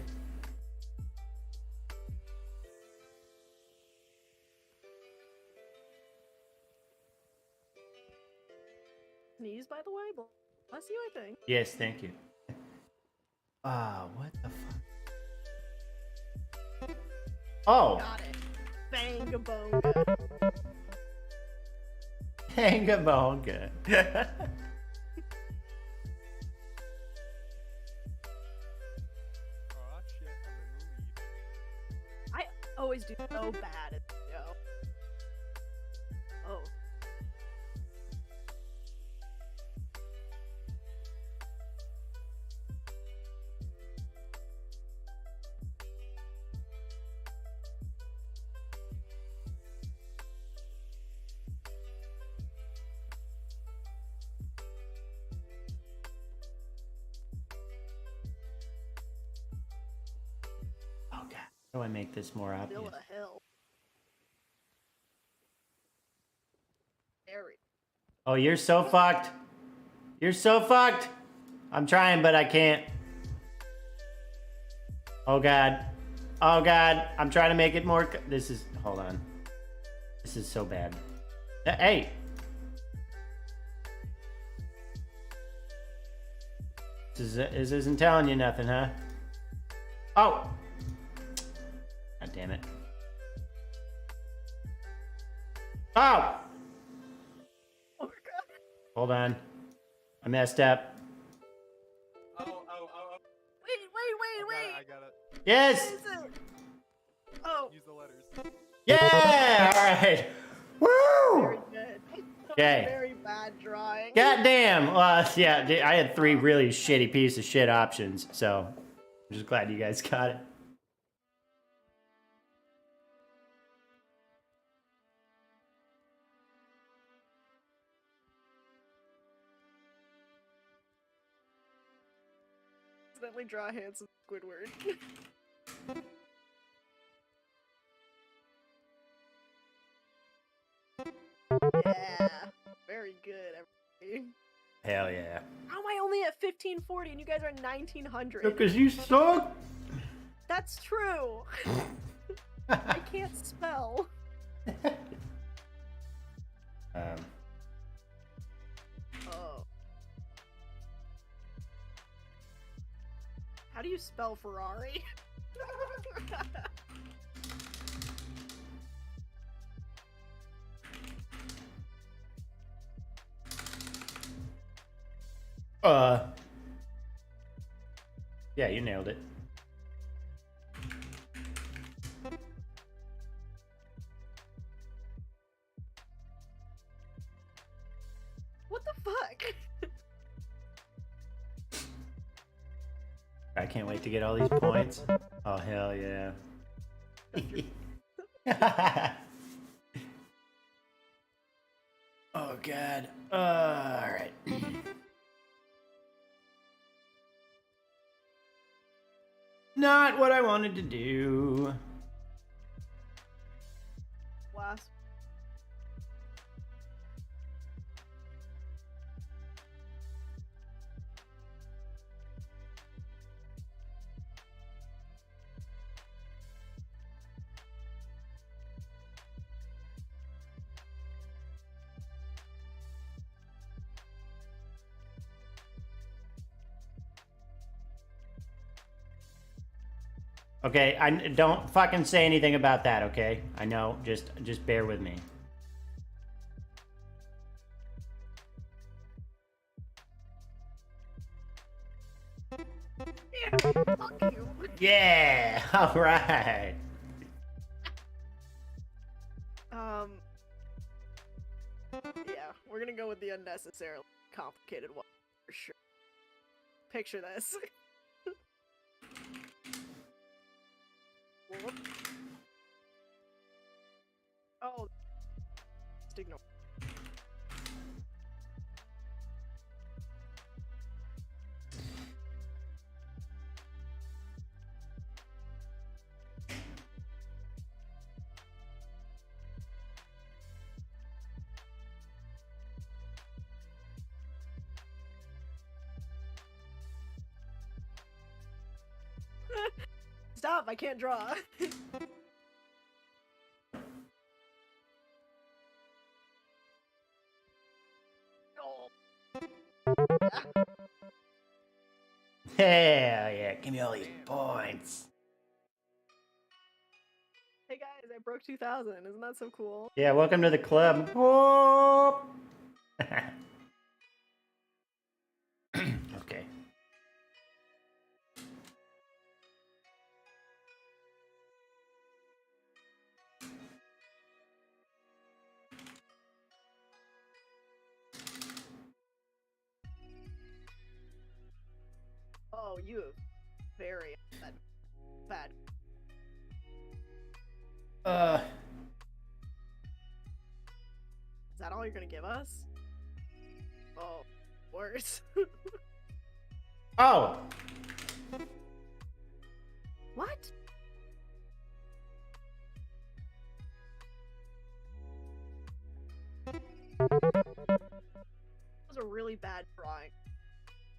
Sneeze, by the way. Bless you, I think. Yes, thank you. What the fuck? Oh, Got it. Bangabonga. Hangabonga. Oh, shit, I'm in the lead. I always do so bad at this show. Oh. Oh god. How do I make this more obvious? Still a hill. Very. Oh, you're so fucked. You're so fucked. I'm trying, but I can't. Oh god. Oh god. I'm trying to make it more. This is. Hold on. This is so bad. Hey. This isn't telling you nothing, huh? Oh. God damn it. Oh. Oh my god. Hold on. I messed up. Oh. Wait. I got it. Yes. What is it? Oh, Use the letters. Yeah. All right. very Woo. good. Okay. Very bad drawing. God damn. Yeah, I had 3 really shitty piece of shit options, so I'm just glad you guys got it. Accidentally draw a handsome Squidward. Yeah. Very good, everybody. Hell yeah. How am I only at 1540 and you guys are 1900? Because you suck. That's true. I can't spell. Oh. How do you spell Ferrari? Yeah, you nailed it. I can't wait to get all these points. Oh, hell yeah. Oh, God. Alright. Not what I wanted to do. Last. Okay, I don't fucking say anything about that, okay? I know, just bear with me. Yeah, fuck you. Yeah, all right. Yeah, we're gonna go with the unnecessarily complicated one for sure. Picture this. Whoop. Oh, just ignore. Stop! I can't draw. Oh. Hell yeah, give me all these points. Hey guys, I broke 2,000. Isn't that so cool? Yeah, welcome to the club. Whoop. Okay. Oh, you have very bad. Is that all you're gonna give us? Oh, worse. Oh! What? That was a really bad drawing.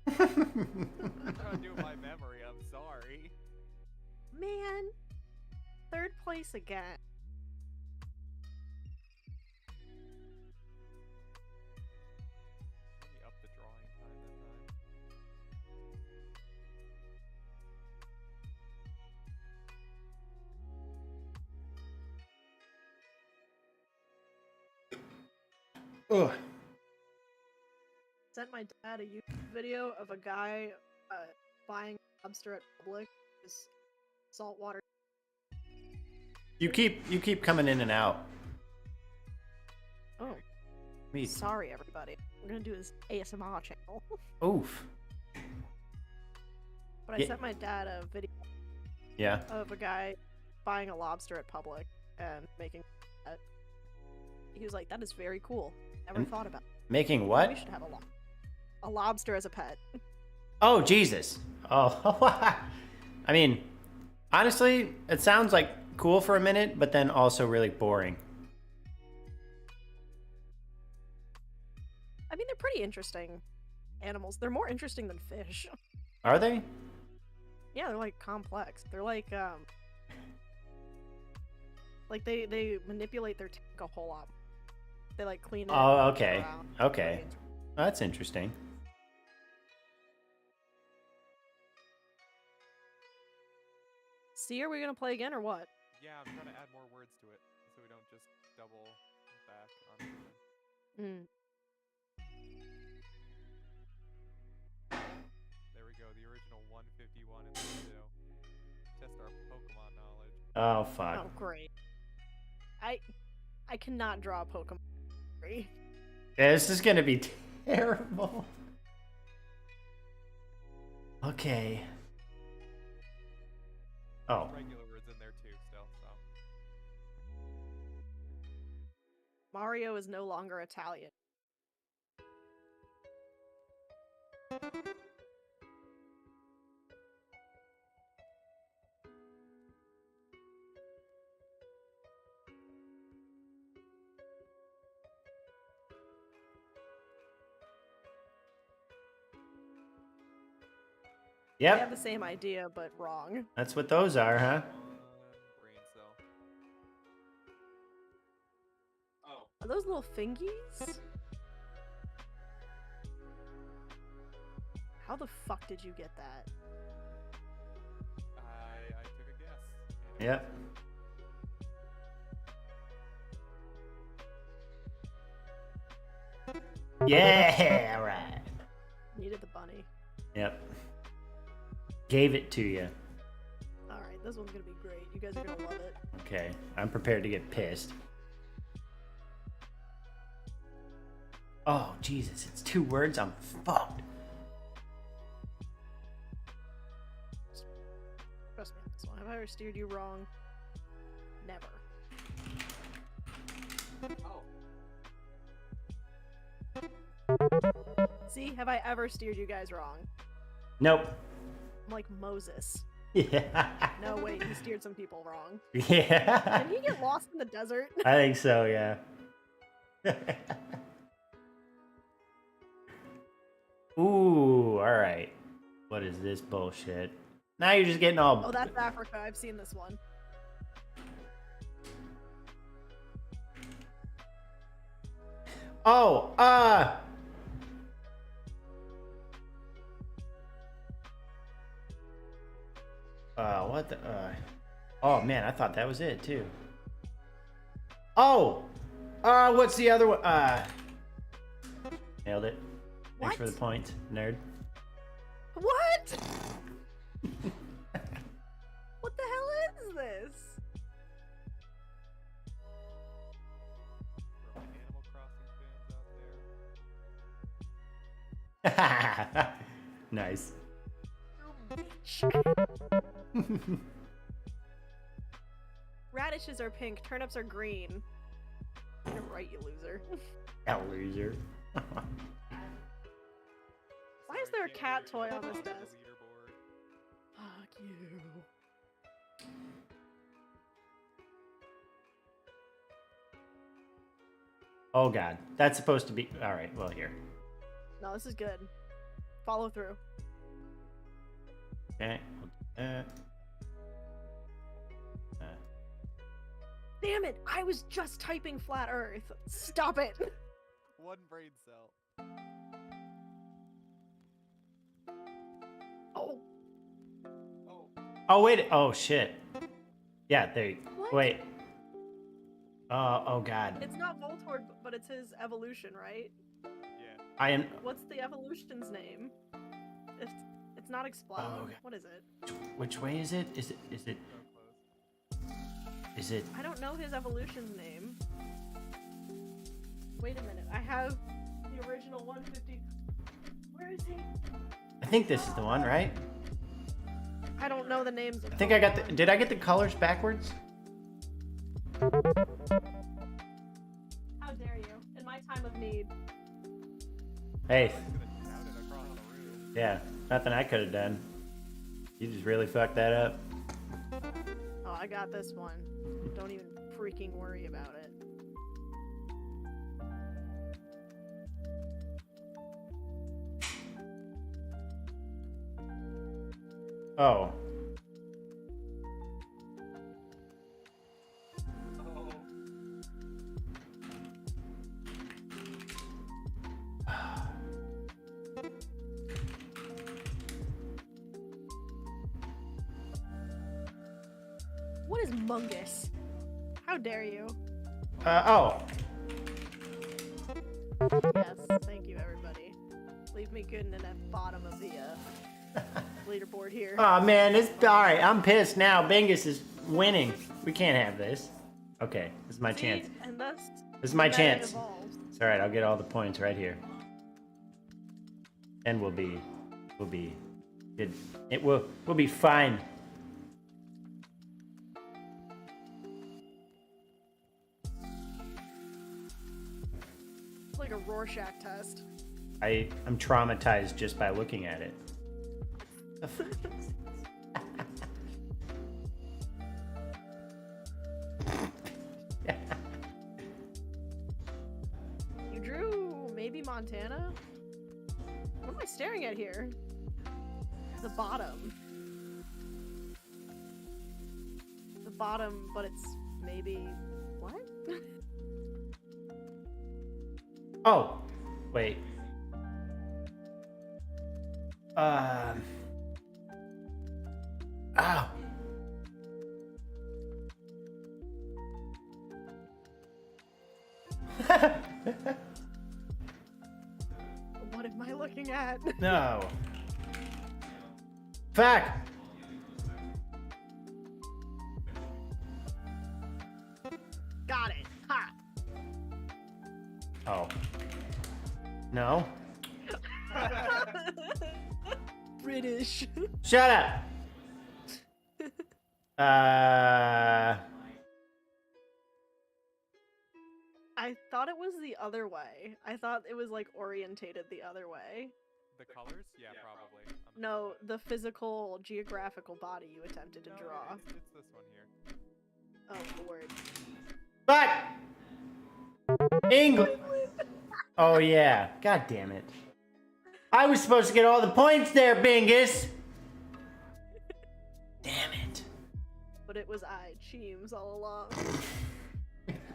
I'm trying to do my memory, I'm sorry. Man, third place again. Let me up the drawing time that Ugh. Sent my dad a YouTube video of a guy buying lobster at Publix. His saltwater. You keep coming in and out. Oh, Me. sorry everybody. We're gonna do this ASMR channel. Oof. But I Yeah. sent my dad a video Yeah. of a guy buying a lobster at Publix and making that. He was like, "That is very cool. Never And- thought about it. Making We what? should have a lobster as a pet." Oh, Jesus. Oh. I mean, honestly, it sounds like cool for a minute, but then also really boring. I mean, they're pretty interesting animals. They're more interesting than fish. Are they? Yeah, they're like complex. They're like they manipulate their tank a whole lot. They like clean it. Oh, okay. around. Okay. Oh, that's interesting. See, are we gonna play again or what? Yeah, I'm trying to add more words to it so we don't just double back on it. Mm. There we go, the original 151 in the video. Test our Pokemon knowledge. Oh, fuck. Oh, great. I cannot draw a Pokemon. Yeah, this is gonna be terrible. Okay. Oh. regular words in there too still, so. Mario is no longer Italian. They have Yep. the same idea, but wrong. That's what those are, huh? Brain cell. Oh. Are those little fingies? How the fuck did you get that? I took a guess. And it Yep. Yeah, right. Needed the bunny. Yep. Gave it to you. Alright, this one's gonna be great. You guys are gonna love it. Okay, I'm prepared to get pissed. Oh, Jesus, it's 2 words? I'm fucked. Trust me on this one. Have I ever steered you wrong? Never. Oh. See, have I ever steered you guys wrong? Nope. I'm like Moses. Yeah. No, wait, he steered some people wrong. Yeah. Did he get lost in the desert? I think so, yeah. Ooh, alright. What is this bullshit? Now you're just getting all... Oh, that's Africa. I've seen this one. Oh, what the, oh man, I thought that was it too. Oh, what's the other one? Nailed it. Thanks for the What? point, nerd. What? What the hell is this? For all Animal Crossing fans out there. Nice. Radishes are pink, turnips are green. You're right, you loser. That loser. Why is there a cat toy on this The desk? leaderboard. Fuck you. Oh god, that's supposed to be, alright, well here. No, this is good. Follow through. Okay. Damn it! I was just typing flat Earth. Stop it! One brain cell. Oh, Oh. Oh wait, oh shit. Yeah, there you, What? wait. Oh god. it's not Voltorb, but it's his evolution, right? Yeah. I am, What's the evolution's name? It's not Explode. Oh, okay. What is it? which way is it? Is it, So close. is it? I don't know his evolution's name. Wait a minute. I have the original 150. Where is he? I think this is the one, right? I don't know the names of I think I got the, did I get the colors backwards? How dare you? In my time of need. Hey, He's gonna shout it across the room. yeah, nothing I could have done. You just really fucked that up. Oh, I got this one. Don't even freaking worry about it. Oh. Oh. What is Mungus? How dare you? Oh. Yes, thank you, everybody. Leave me good in the bottom of the leaderboard here. Oh man, it's alright. I'm pissed now. Bingus is winning. We can't have this. Okay, this is my See? chance. And that's This is my meta chance. evolves. It's alright, I'll get all the points right here. And we'll be good. We'll be fine. like a Rorschach test. I'm traumatized just by looking at it. You drew maybe Montana? What am I staring at here? The bottom. The bottom, but it's maybe what? Oh, wait. Oh. What am I looking at? No. Fuck. Got it. Ha. Oh. No. British. Shut up. I thought it was the other way. I thought it was like orientated the other way. The colors? Yeah, probably. No, the physical, geographical body you attempted to No, draw. it's this one here. Oh, the word. Fuck. English. Oh yeah. God damn it. I was supposed to get all the points there, Bingus. Damn it. But it was I, Cheems, all along.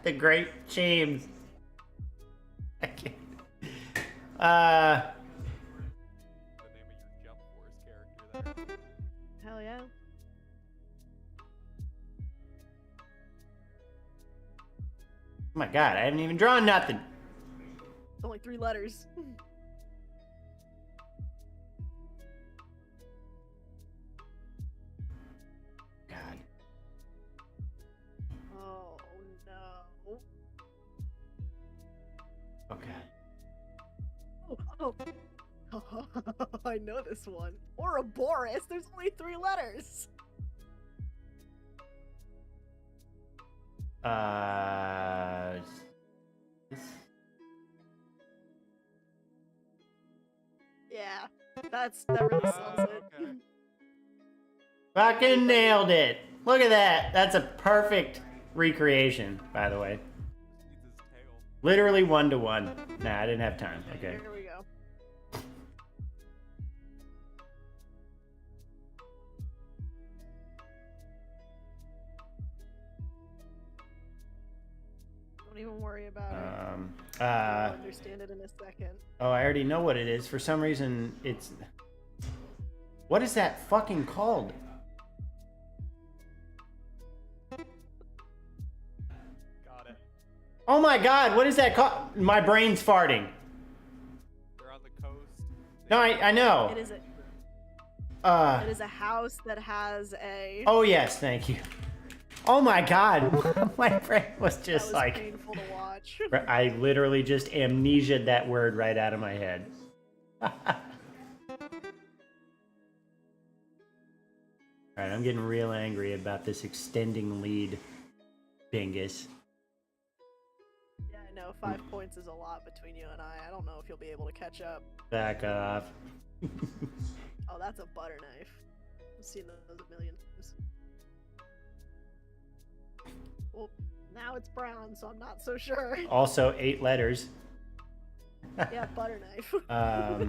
The great James. I can't. The name of your Jump Force character there. Hell yeah. Oh my god, I haven't even drawn nothing. It's only 3 letters. God. Oh no. Okay. Oh. I know this one. Ouroboros. There's only 3 letters. This- Yeah, that really sells it. Okay. Fucking nailed it. Look at that. That's a perfect recreation, by the way. Just needs his tail. Literally 1-to-1. Nah, I didn't have time. Okay. Here we go. Don't even worry about it. I'll understand it in a second. Oh, I already know what it is. For some reason, it's... What is that fucking called? Got it. Oh my god, what is that called? My brain's farting. They're on the coast. No, I know. It is a house that has a. Oh yes, thank you. Oh my god, my brain was that just was like... painful to watch. I literally just amnesia'd that word right out of my head. Alright, I'm getting real angry about this extending lead, Bingus. Yeah, I know. 5 points is a lot between you and I. I don't know if you'll be able to catch up. Back off. Oh, that's a butter knife. I've seen those a million times. Well, now it's brown, so I'm not so sure. Also, 8 letters. Yeah, butter knife. Got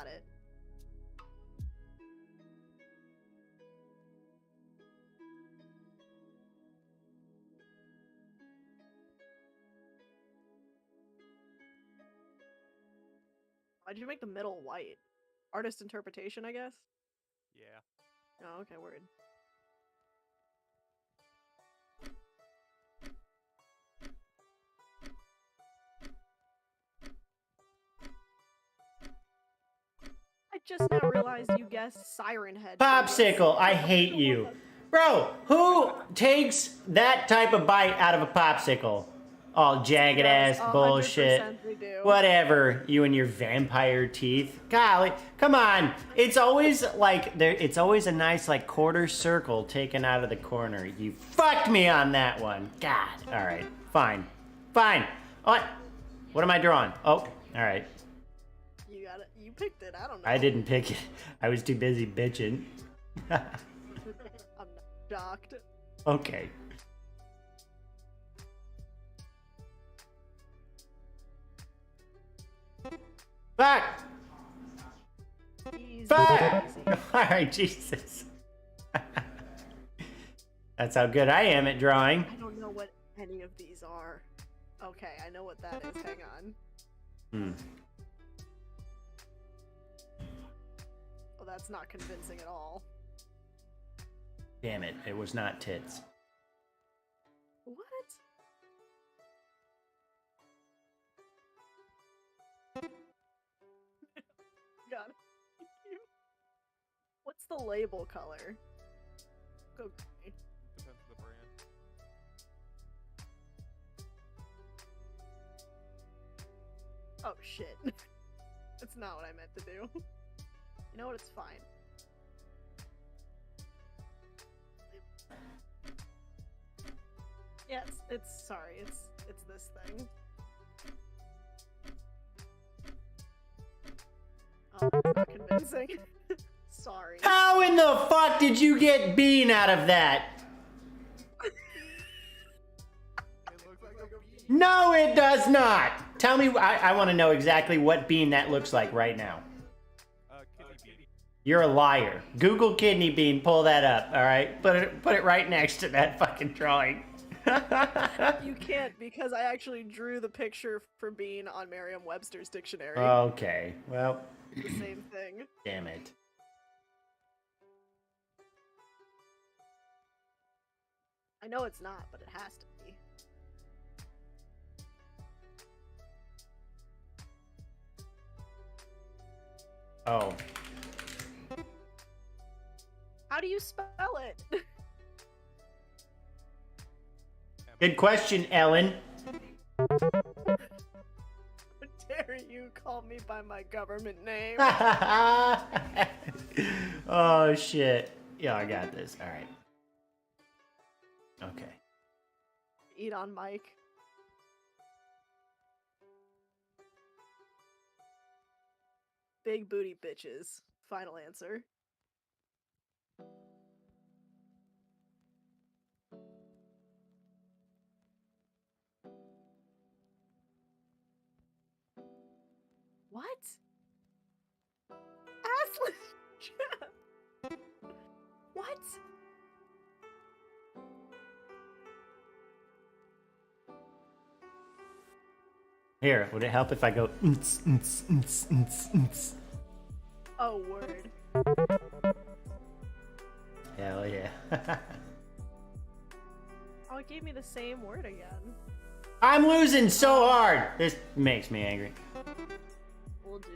it. Why'd you make the middle white? Artist interpretation, I guess? Yeah. Oh, okay, word. I just now realized you guessed Siren Head. Popsicle, I hate you. Bro, who takes that type of bite out of a popsicle? All jagged ass 100% bullshit. they do. Whatever, you and your vampire teeth. Golly, come on. It's always like there. It's always a nice like quarter circle taken out of the corner. You fucked me on that one. God. All right. Fine. Fine. What am I drawing? Oh. All right. You got it. You picked it. I don't know. I didn't pick it. I was too busy bitching. I'm not shocked. Okay. Fuck! Easy, Fuck! easy. Alright, Jesus. That's how good I am at drawing. I don't know what any of these are. Okay, I know what that is. Hang on. Oh, that's not convincing at all. Damn it, it was not tits. What? God. What's the label color? Okay. Depends on the brand. Oh shit. That's not what I meant to do. You know what? It's fine. Yeah, sorry, it's this thing. Oh, that's not convincing. Sorry. How in the fuck did you get bean out of that? It looks like a bee. No, it does not. Tell me, I want to know exactly what bean that looks like right now. Kidney bee. You're a liar. Google kidney bean, pull that up, all right? Put it right next to that fucking drawing. You can't because I actually drew the picture for bean on Merriam-Webster's dictionary. Okay, well, The same thing. damn it. I know it's not, but it has to be. Oh. How do you spell it? Good question, Ellen. How dare you call me by my government name? Oh, shit. Yeah, I got this. All right. Okay. Eat on Mike. Big booty bitches. Final answer. What? Assless. What? Here, would it help if I go? Oh, word. Hell yeah. Oh, it gave me the same word again. I'm losing so hard. This makes me angry. Will do.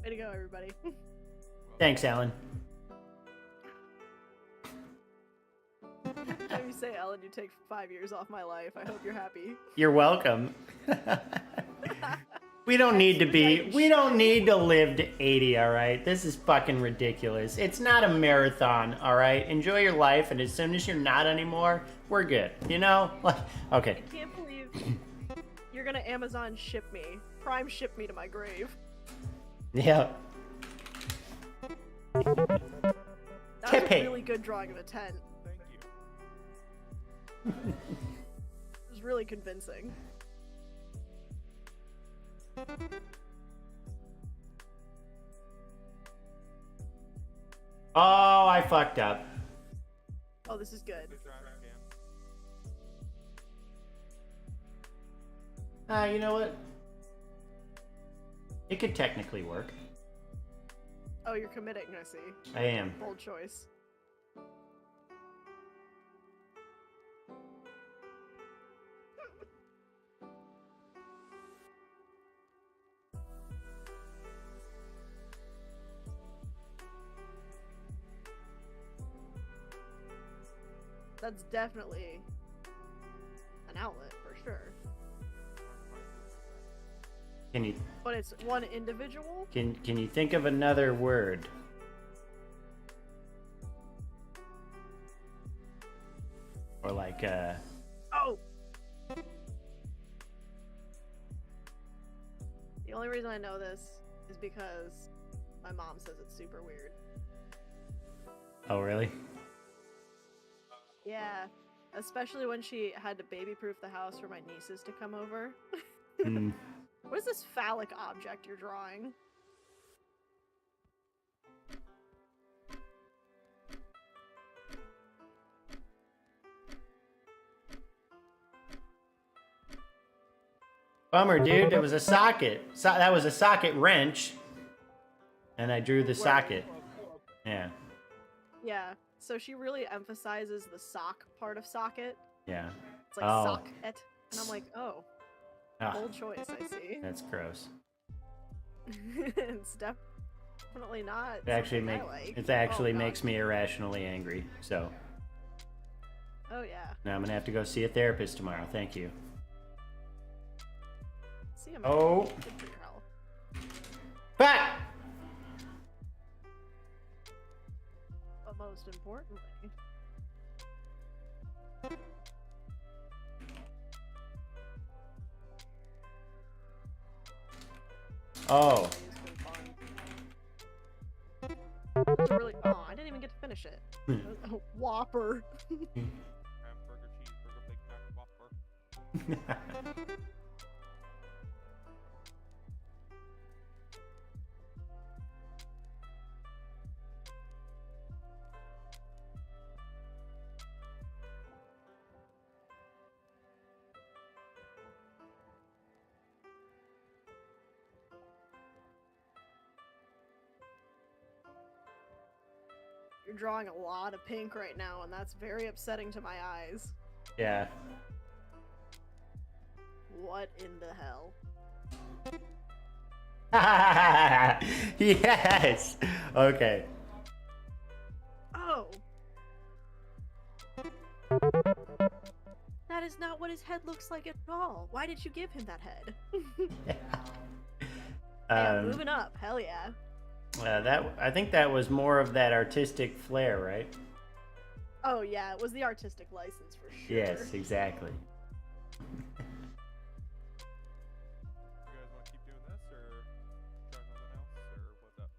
Way to go, everybody. Thanks, Alan. Let me say, Ellen, you take 5 years off my life. I hope you're happy. You're welcome. We don't need to live to 80, all right? This is fucking ridiculous. It's not a marathon, all right? Enjoy your life, and as soon as you're not anymore, we're good. You know? Like, okay. I can't believe you're gonna Amazon ship me. Prime ship me to my grave. Yeah. That was Tippy. a really good drawing of a tent. Thank you. It was really convincing. Oh, I fucked up. Oh, this is good. The trash can. You know what? It could technically work. Oh, you're committing, I see. I am. Bold choice. That's definitely an outlet for sure. Can you But it's one individual? can you think of another word? Or like Oh! The only reason I know this is because my mom says it's super weird. oh really? Yeah, especially when she had to baby-proof the house for my nieces to come over. Hmm. What is this phallic object you're drawing? Bummer, dude. It was a socket. That was a socket wrench. And I drew the socket. Yeah. Yeah, so she really emphasizes the sock part of socket. Yeah. It's like Oh. socket. And I'm like, oh, Ah, bold choice, I see. that's gross. It's definitely not. It actually something I like. it actually Oh, God. makes me irrationally angry. So Oh, yeah. now I'm gonna have to go see a therapist tomorrow. Thank you. See him. Oh. Good for your health. Back. But most importantly, Oh. it's been fun. It's really. Oh, I didn't even get to finish it. A Whopper. Hamburger, cheeseburger, Big Mac, Whopper. You're drawing a lot of pink right now, and that's very upsetting to my eyes. Yeah. What in the hell? Yes. Okay. Oh! That is not what his head looks like at all. Why did you give him that head? Yeah, moving up. Hell yeah. I think that was more of that artistic flair, right? Oh yeah, it was the artistic license for sure. Yes, exactly. You guys want to keep doing this, or try something else, or what's up?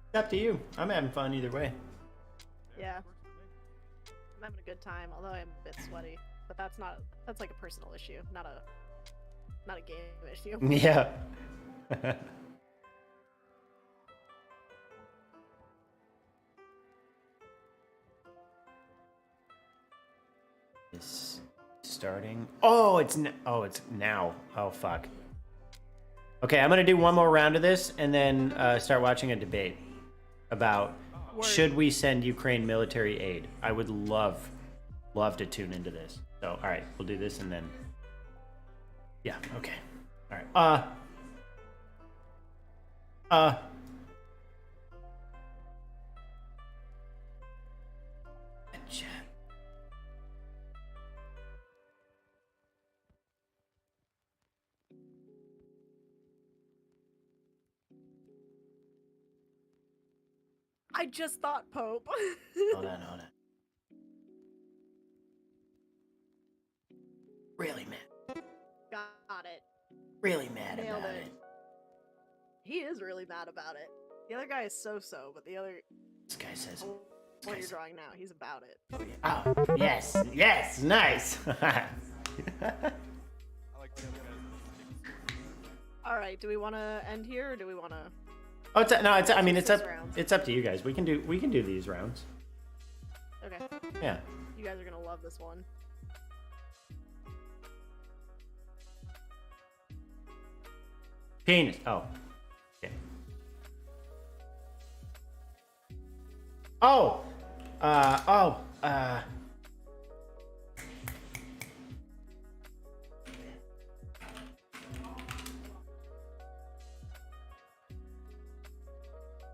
It's up to you. I'm having fun either way. Yeah. Works for me. I'm having a good time, although I'm a bit sweaty. But that's like a personal issue, not a game issue. Yeah. It's starting. Oh, it's now. Oh fuck. Okay, I'm gonna do one more round of this and then start watching a debate about Word. should we send Ukraine military aid. I would love to tune into this. So, all right, we'll do this and then. Yeah. Okay. All right. Chat. I just thought Pope. Hold on. Really mad. Got it. Really mad Nailed about it. it. He is really mad about it. The other guy is so, but the other This guy says. what you're drawing now, he's about it. Oh, yes, nice. I like the other guys. Alright, do we wanna end here or do we wanna Oh, I mean, it's up. rounds. It's up to you guys. We can do these rounds. Okay. Yeah. You guys are gonna love this one. Penis. Oh. Okay. Oh.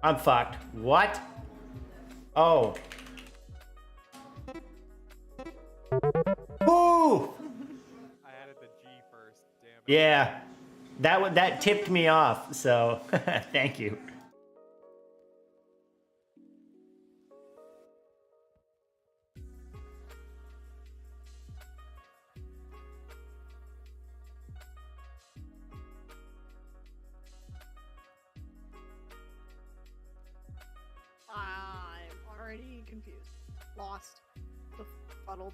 I'm fucked. What? Oh. Ooh! I added the G first. Damn it. Yeah. That tipped me off, so thank you. I'm already confused. Lost. Befuddled.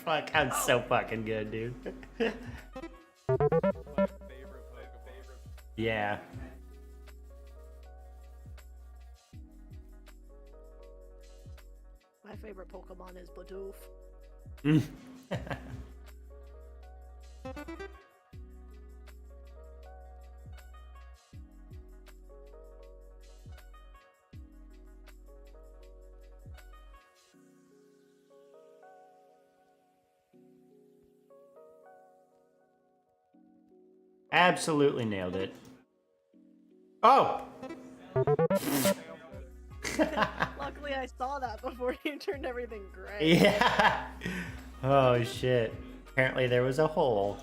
Fuck, I'm so fucking good, dude. My favorite Pokemon. Yeah. My favorite Pokemon is Bidoof. Mm. Absolutely nailed it. Oh! Luckily, I saw that before you turned everything gray. Yeah. Oh shit. Apparently there was a hole.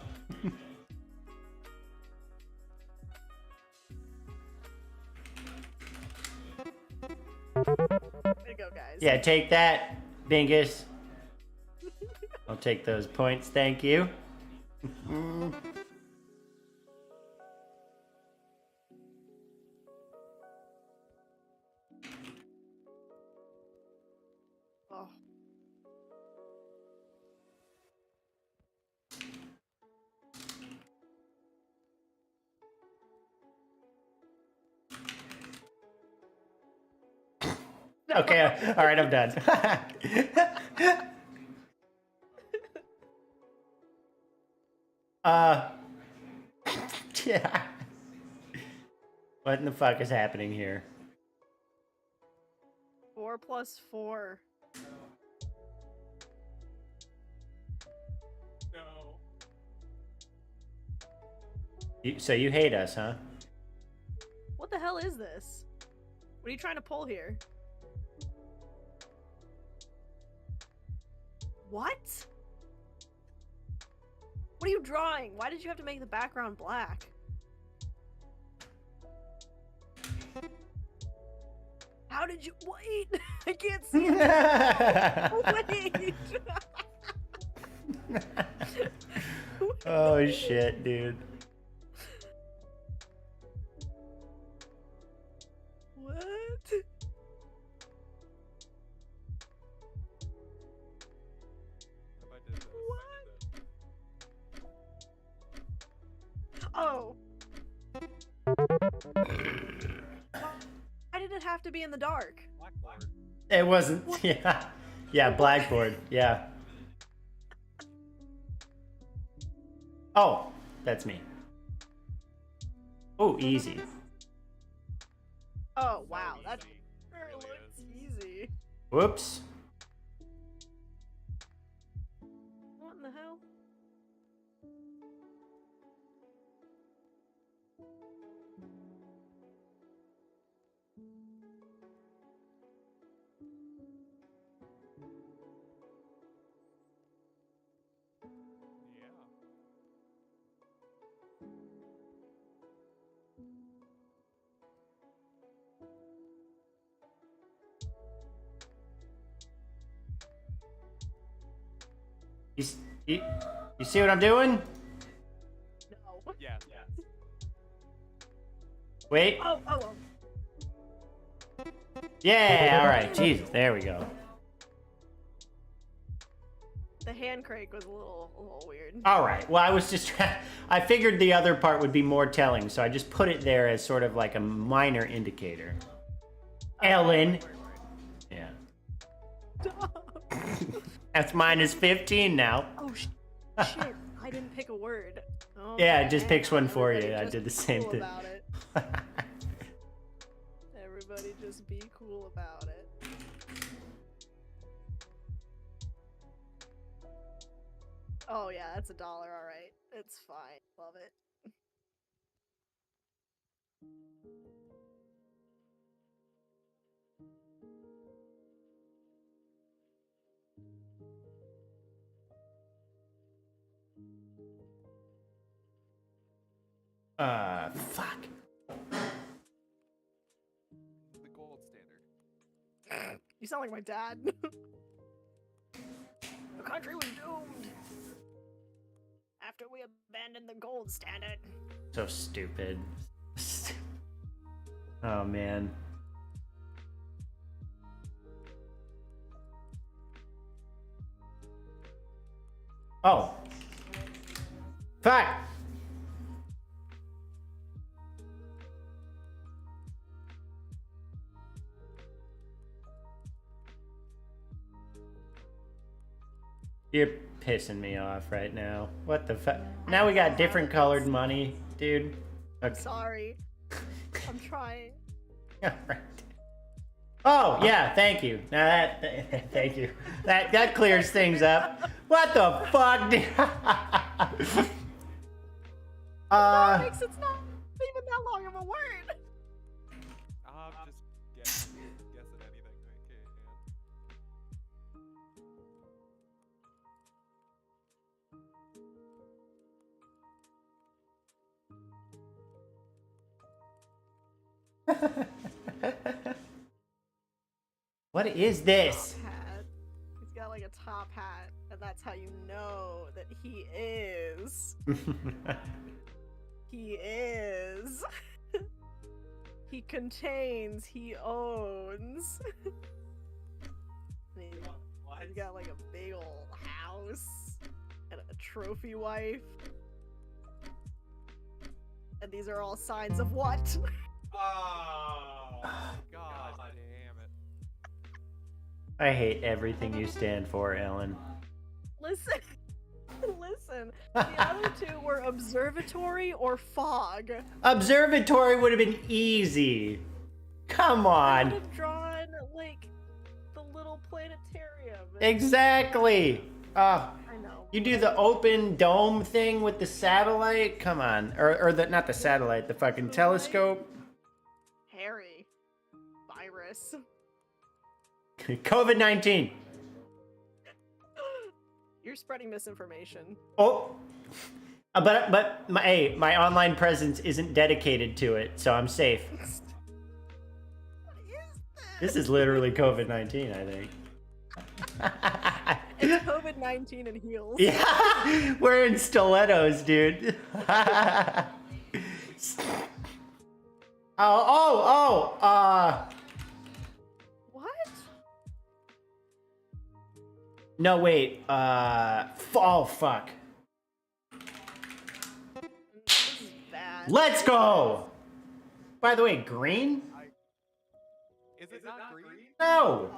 Way to go, guys. Yeah, take that, Bingus. I'll take those points, thank you. Oh. Okay, all right, I'm done. Yeah. What in the fuck is happening here? 4 plus 4. No. So you hate us, huh? What the hell is this? What are you trying to pull here? What? What are you drawing? Why did you have to make the background black? How did you wait? I can't see it. Wait. Oh shit, dude. What? If I did this. Oh. Why did it have to be in the dark? Blackboard. It wasn't. Yeah. Yeah, blackboard. Yeah. Oh, that's me. Oh, easy. Oh, wow. So That easy. sure Really looks is. easy. Whoops. What in the hell? Yeah. You, s- you, you see what I'm doing? No. Yeah. Wait. Oh. Yeah, alright. Jesus, there we go. The hand crank was a little weird. Alright, well, I was just I figured the other part would be more telling, so I just put it there as sort of like a minor indicator. Ellen. Yeah. Stop. That's minus 15 now. Oh shit! I I didn't pick a word. Oh, Yeah, it just picks one for everybody you. I just did the be same cool thing. about it. Everybody just be cool about it. Oh yeah, that's $1. All right, it's fine. Love it. Fuck. The gold standard. You sound like my dad. The country was doomed after we abandoned the gold standard. So stupid. Oh man. Oh. Fuck. You're pissing me off right now. What the fuck? Now we got different colored money, dude. Okay. Sorry. I'm trying. Alright. Oh, yeah, thank you. Now that, thank you. That clears things up. What the fuck? That makes it's not even that long of a word. Just guessing anything I can. What is this? Hat. He's got like a top hat, and that's how you know that he is. He is. He contains, he owns. He's got like a big old house and a trophy wife. And these are all signs of what? Oh, god damn it. I hate everything you stand for, Ellen. Listen. Listen. The other two were observatory or fog. Observatory would have been easy. Come I on. would have drawn like the little planetarium. Exactly. I know. You do the open dome thing with the satellite? Come on. Or the not the satellite, the fucking telescope. Harry. Virus. COVID-19. You're spreading misinformation. Oh. But my online presence isn't dedicated to it, so I'm safe. What is This is literally COVID-19, I think. It's COVID-19 and heels. Yeah, we're in stilettos, dude. What? No, wait. Oh, fuck. This is bad. Let's go! By the way, green? Is it not green? No!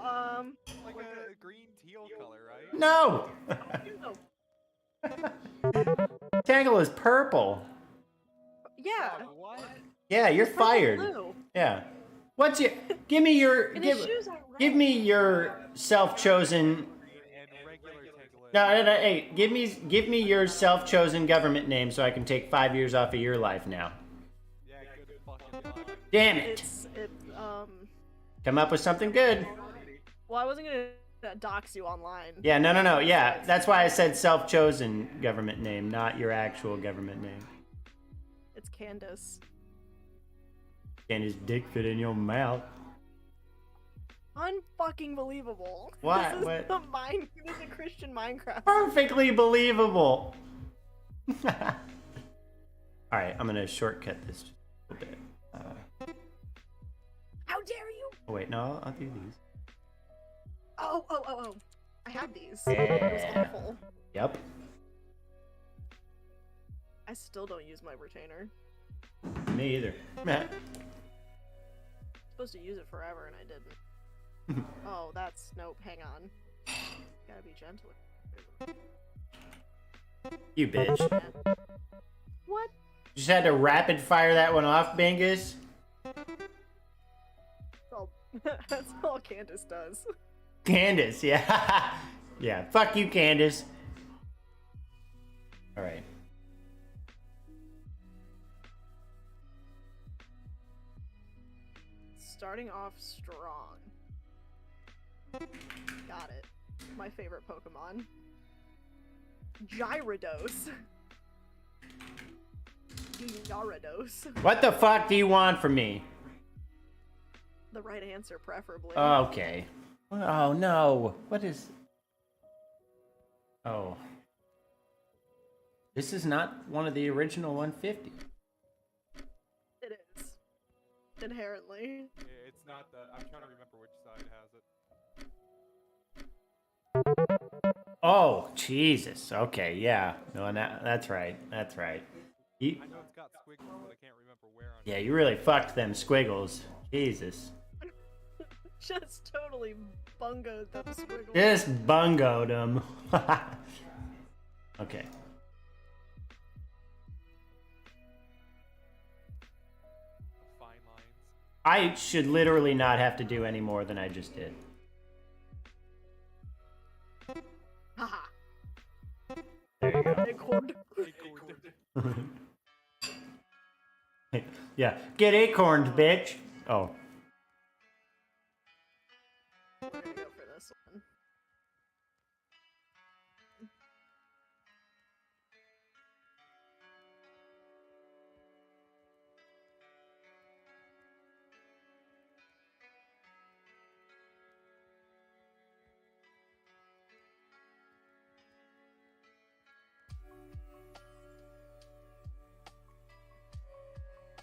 Like a green teal color, right? No! No. Tangle is purple. Yeah. What? Yeah, you're Purple fired. blue. Yeah. What's your... Give me your... And his shoes aren't red. Give me your self-chosen... And regular Tangle. No, hey, give me your self-chosen government name so I can take 5 years off of your life now. Yeah, good fucking luck. Damn it! It's Come up with something good. well, I wasn't gonna dox you online. Yeah, no. Yeah, that's why I said self-chosen government name, not your actual government name. It's Candace. Can his dick fit in your mouth? Unfucking believable. What? This is What? This is a Christian Minecraft. Perfectly believable. All right, I'm gonna shortcut this just a little bit. How dare you? Oh wait, no, I'll do these. Oh. I have these. Yeah. It was awful. Yep. I still don't use my retainer. Me either. Meh. I'm supposed to use it forever and I didn't. Oh, that's nope. Hang on. Gotta be gentle. You bitch. What? Just had to rapid fire that one off, Bingus. That's all Candace does. Candace, yeah. Yeah, fuck you, Candace. Alright. Starting off strong. Got it. My favorite Pokemon. Gyarados. Gyarados. What the fuck do you want from me? The right answer, preferably. Okay. Oh no. What is... Oh. This is not one of the original 150. It is. Inherently. Yeah, it's not the. I'm trying to remember which side has it. Oh, Jesus. Okay, yeah. No, that's right. That's right. You, I know it's got squiggles, but I can't remember where on. yeah, you really fucked them squiggles. Jesus. Just totally bungoed them squiggles. Just bungoed them. Okay. Fine lines. I should literally not have to do any more than I just did. Haha. There you go. Acorn. Yeah, get acorned, bitch. Oh. We're gonna go for this one.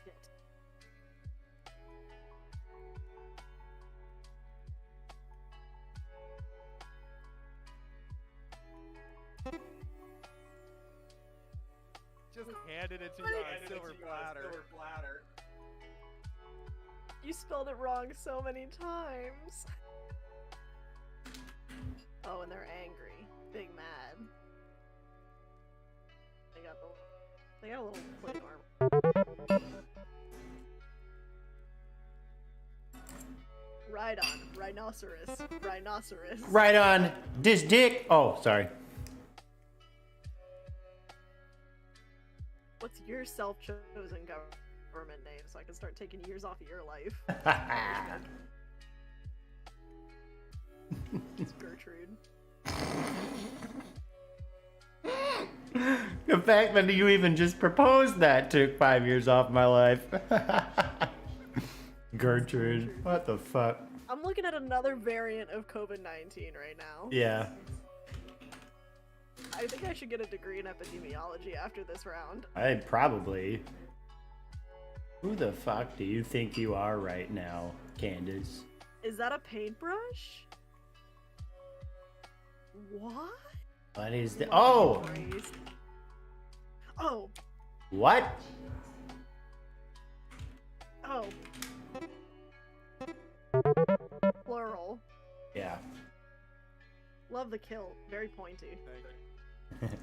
Shit. Just handed it to you on a silver platter. You spelled it wrong so many times. Oh, and they're angry. Big mad. They got a little plate armor. Right on. Rhinoceros. Rhinoceros. Right on this dick. Oh, sorry. What's your self-chosen government name so I can start taking years off of your life? It's Gertrude. The fact that you even just proposed that took 5 years off my life. Gertrude. What the fuck? I'm looking at another variant of COVID-19 right now. Yeah. I think I should get a degree in epidemiology after this round. I probably. Who the fuck do you think you are right now, Candace? Is that a paintbrush? What? What is the... What Oh! Christ. Oh! What? Oh. Plural. Yeah. Love the kill. Very pointy. Thank you.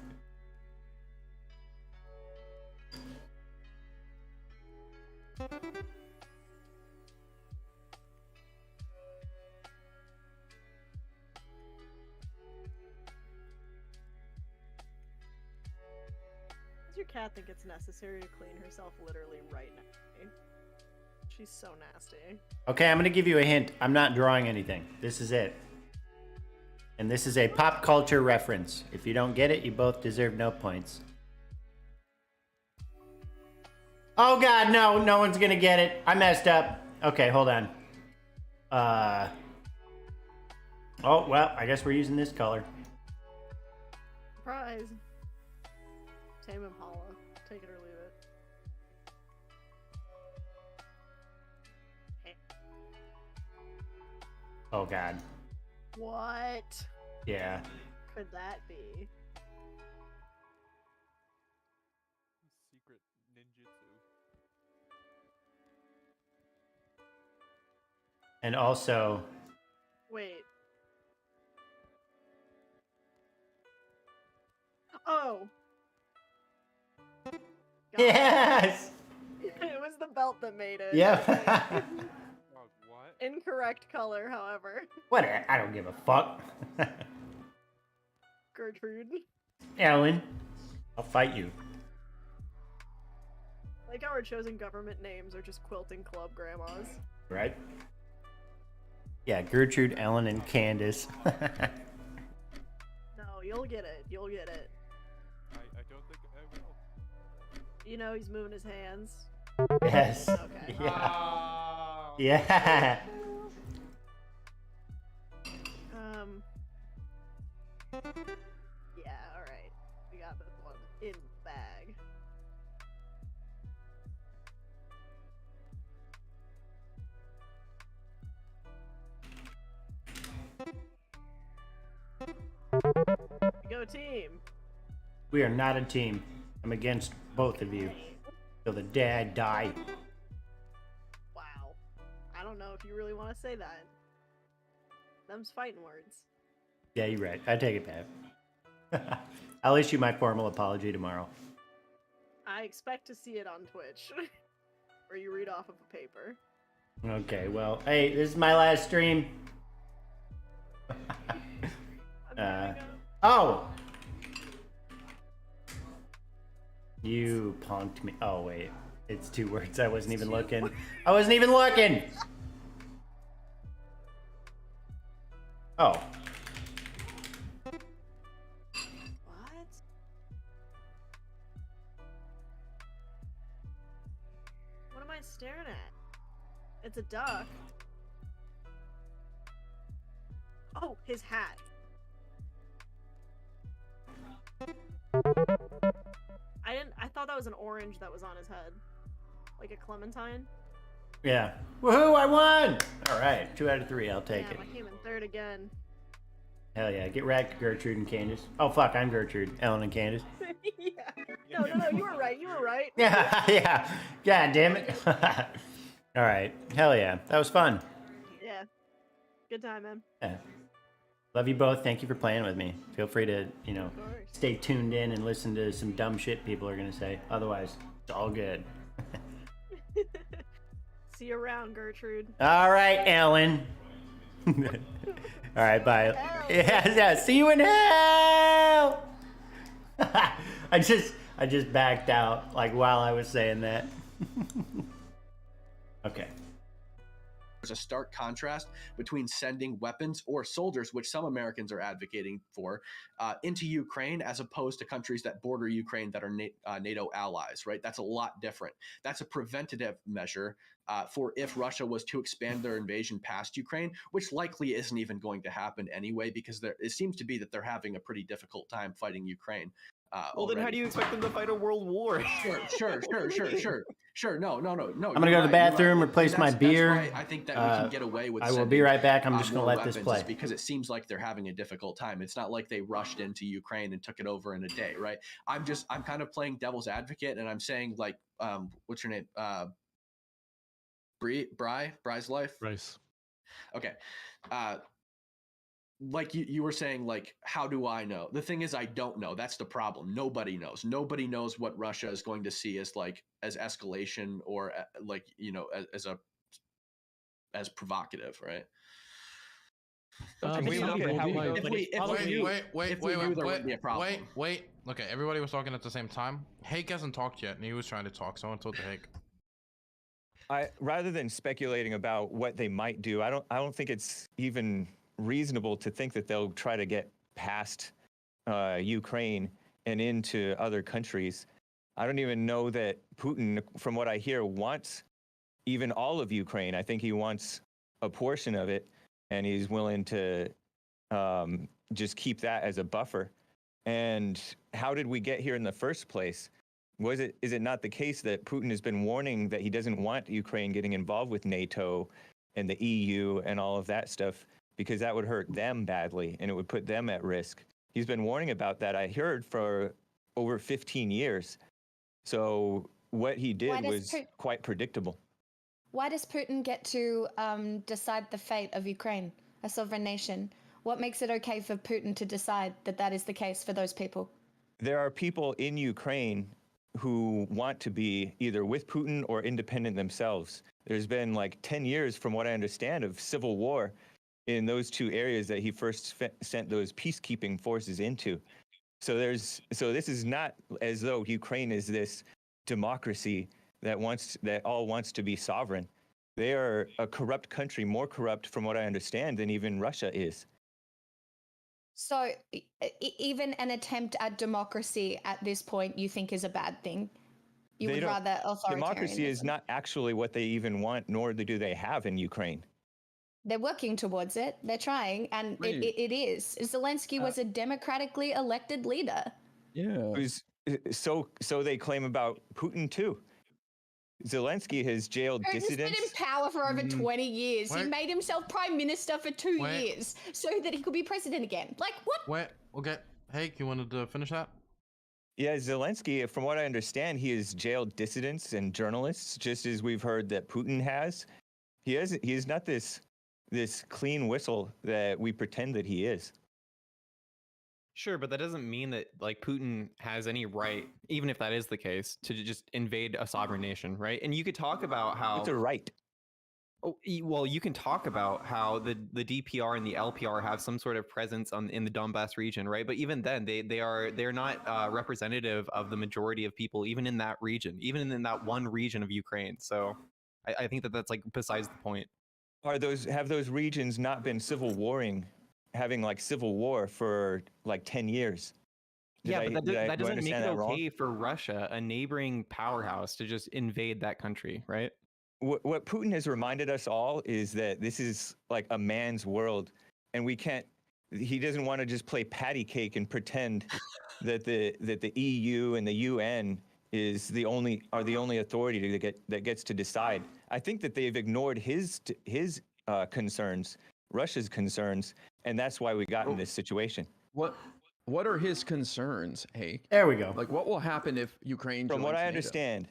Does your cat think it's necessary to clean herself literally right now? She's so nasty. Okay, I'm gonna give you a hint. I'm not drawing anything. This is it. And this is a pop culture reference. If you don't get it, you both deserve no points. Oh god, no, no one's gonna get it. I messed up. Okay, hold on. Oh, well, I guess we're using this color. Surprise! Tame Impala. Take it or leave it. Oh god. What Yeah. could that be? Secret ninjutsu. And also, Wait. Oh! Yes. It was the belt that made it. Yeah. Oh, what? Incorrect color, however. Whatever. I don't give a fuck. Gertrude. Ellen, I'll fight you. Like how our chosen government names are just quilting club grandmas. Right? Yeah, Gertrude, Ellen, and Candace. No, you'll get it. You'll get it. I don't think I will. You know he's moving his hands. Yes. Okay. Yeah. Oh. Yeah. Yeah, alright. We got this one in the bag. Go team! We are not a team. I'm against both of you. Till the day I die. Wow. I don't know if you really want to say that. Them's fighting words. Yeah, you're right. I take it back. I'll issue my formal apology tomorrow. I expect to see it on Twitch. Where you read off of a paper. Okay, well, hey, this is my last stream. Oh! You punked me. Oh, wait. It's 2 words. I wasn't even looking. I wasn't even looking! Oh. What? What am I staring at? It's a duck. Oh, his hat. I thought that was an orange that was on his head. Like a clementine. Yeah. Woohoo, I won! Alright, 2 out of 3. I'll take Damn, it. I came in third again. Hell yeah. Get wrecked, Gertrude and Candace. Oh, fuck, I'm Gertrude. Ellen and Candace. Yeah. No, you were right. You were right. Yeah, yeah. God damn it. Alright. Hell yeah. That was fun. Yeah. Good time, man. Yeah. Love you both. Thank you for playing with me. Feel free to, you know, Of course. stay tuned in and listen to some dumb shit people are going to say. Otherwise, it's all good. See you around, Gertrude. All right, Ellen. All right, bye. Yeah, see you in hell. I just backed out like while I was saying that. Okay. There's a stark contrast between sending weapons or soldiers, which some Americans are advocating for, into Ukraine as opposed to countries that border Ukraine that are NATO allies, right? That's a lot different. That's a preventative measure for if Russia was to expand their invasion past Ukraine, which likely isn't even going to happen anyway, because it seems to be that they're having a pretty difficult time fighting Ukraine. Well, then how do you expect them to fight a world war? Sure. No. I'm gonna go to the bathroom, replace my beer. That's why I think that we can get away with. I will be right back. I'm just gonna let this play because it seems like they're having a difficult time. It's not like they rushed into Ukraine and took it over in a day, right? I'm kind of playing devil's advocate, and I'm saying like, what's your name? Bry's life. Bryce. Okay. Like you were saying, like, how do I know? The thing is, I don't know. That's the problem. Nobody knows. Nobody knows what Russia is going to see as escalation or like, you know, as provocative, right? We look at how Wait. Okay, everybody was talking at the same time. Hake hasn't talked yet, and he was trying to talk. Someone told Hake. Rather than speculating about what they might do, I don't think it's even reasonable to think that they'll try to get past Ukraine and into other countries. I don't even know that Putin, from what I hear, wants even all of Ukraine. I think he wants a portion of it, and he's willing to just keep that as a buffer. And how did we get here in the first place? Is it not the case that Putin has been warning that he doesn't want Ukraine getting involved with NATO and the EU and all of that stuff, because that would hurt them badly and it would put them at risk? He's been warning about that, I heard, for over 15 years. So what he did was quite predictable. Why does Putin get to decide the fate of Ukraine, a sovereign nation? What makes it okay for Putin to decide that that is the case for those people? There are people in Ukraine who want to be either with Putin or independent themselves. There's been like 10 years, from what I understand, of civil war in those two areas that he first sent those peacekeeping forces into. So this is not as though Ukraine is this democracy that all wants to be sovereign. They are a corrupt country, more corrupt, from what I understand, than even Russia is. So even an attempt at democracy at this point, you think is a bad thing? You would rather authoritarianism? Democracy is not actually what they even want, nor do they have in Ukraine. They're working towards it. They're trying, and it is. Zelensky was a democratically elected leader. Yeah. So they claim about Putin too. Zelensky has jailed dissidents. He's been in power for over 20 years. He made himself prime minister for 2 years so that he could be president again. Like, what? Wait, okay. Hey, you wanted to finish that? Yeah, Zelensky, from what I understand, he has jailed dissidents and journalists, just as we've heard that Putin has. He is not this clean whistle that we pretend that he is. Sure, but that doesn't mean that like Putin has any right, even if that is the case, to just invade a sovereign nation, right? And you could talk about how it's a right. Oh, well, you can talk about how the DPR and the LPR have some sort of presence in the Donbass region, right? But even then, they're not representative of the majority of people, even in that region, even in that one region of Ukraine. So I think that's like besides the point. Have those regions not been having like civil war for like 10 years? But that doesn't make it okay for Russia, a neighboring powerhouse, to just invade that country, right? What Putin has reminded us all is that this is like a man's world, and he doesn't want to just play patty cake and pretend that the EU and the UN is the only authority that gets to decide. I think that they've ignored his concerns, Russia's concerns, and that's why we got in this situation. What are his concerns? Hey, there we go. Like, what will happen if Ukraine? From what I NATO? understand,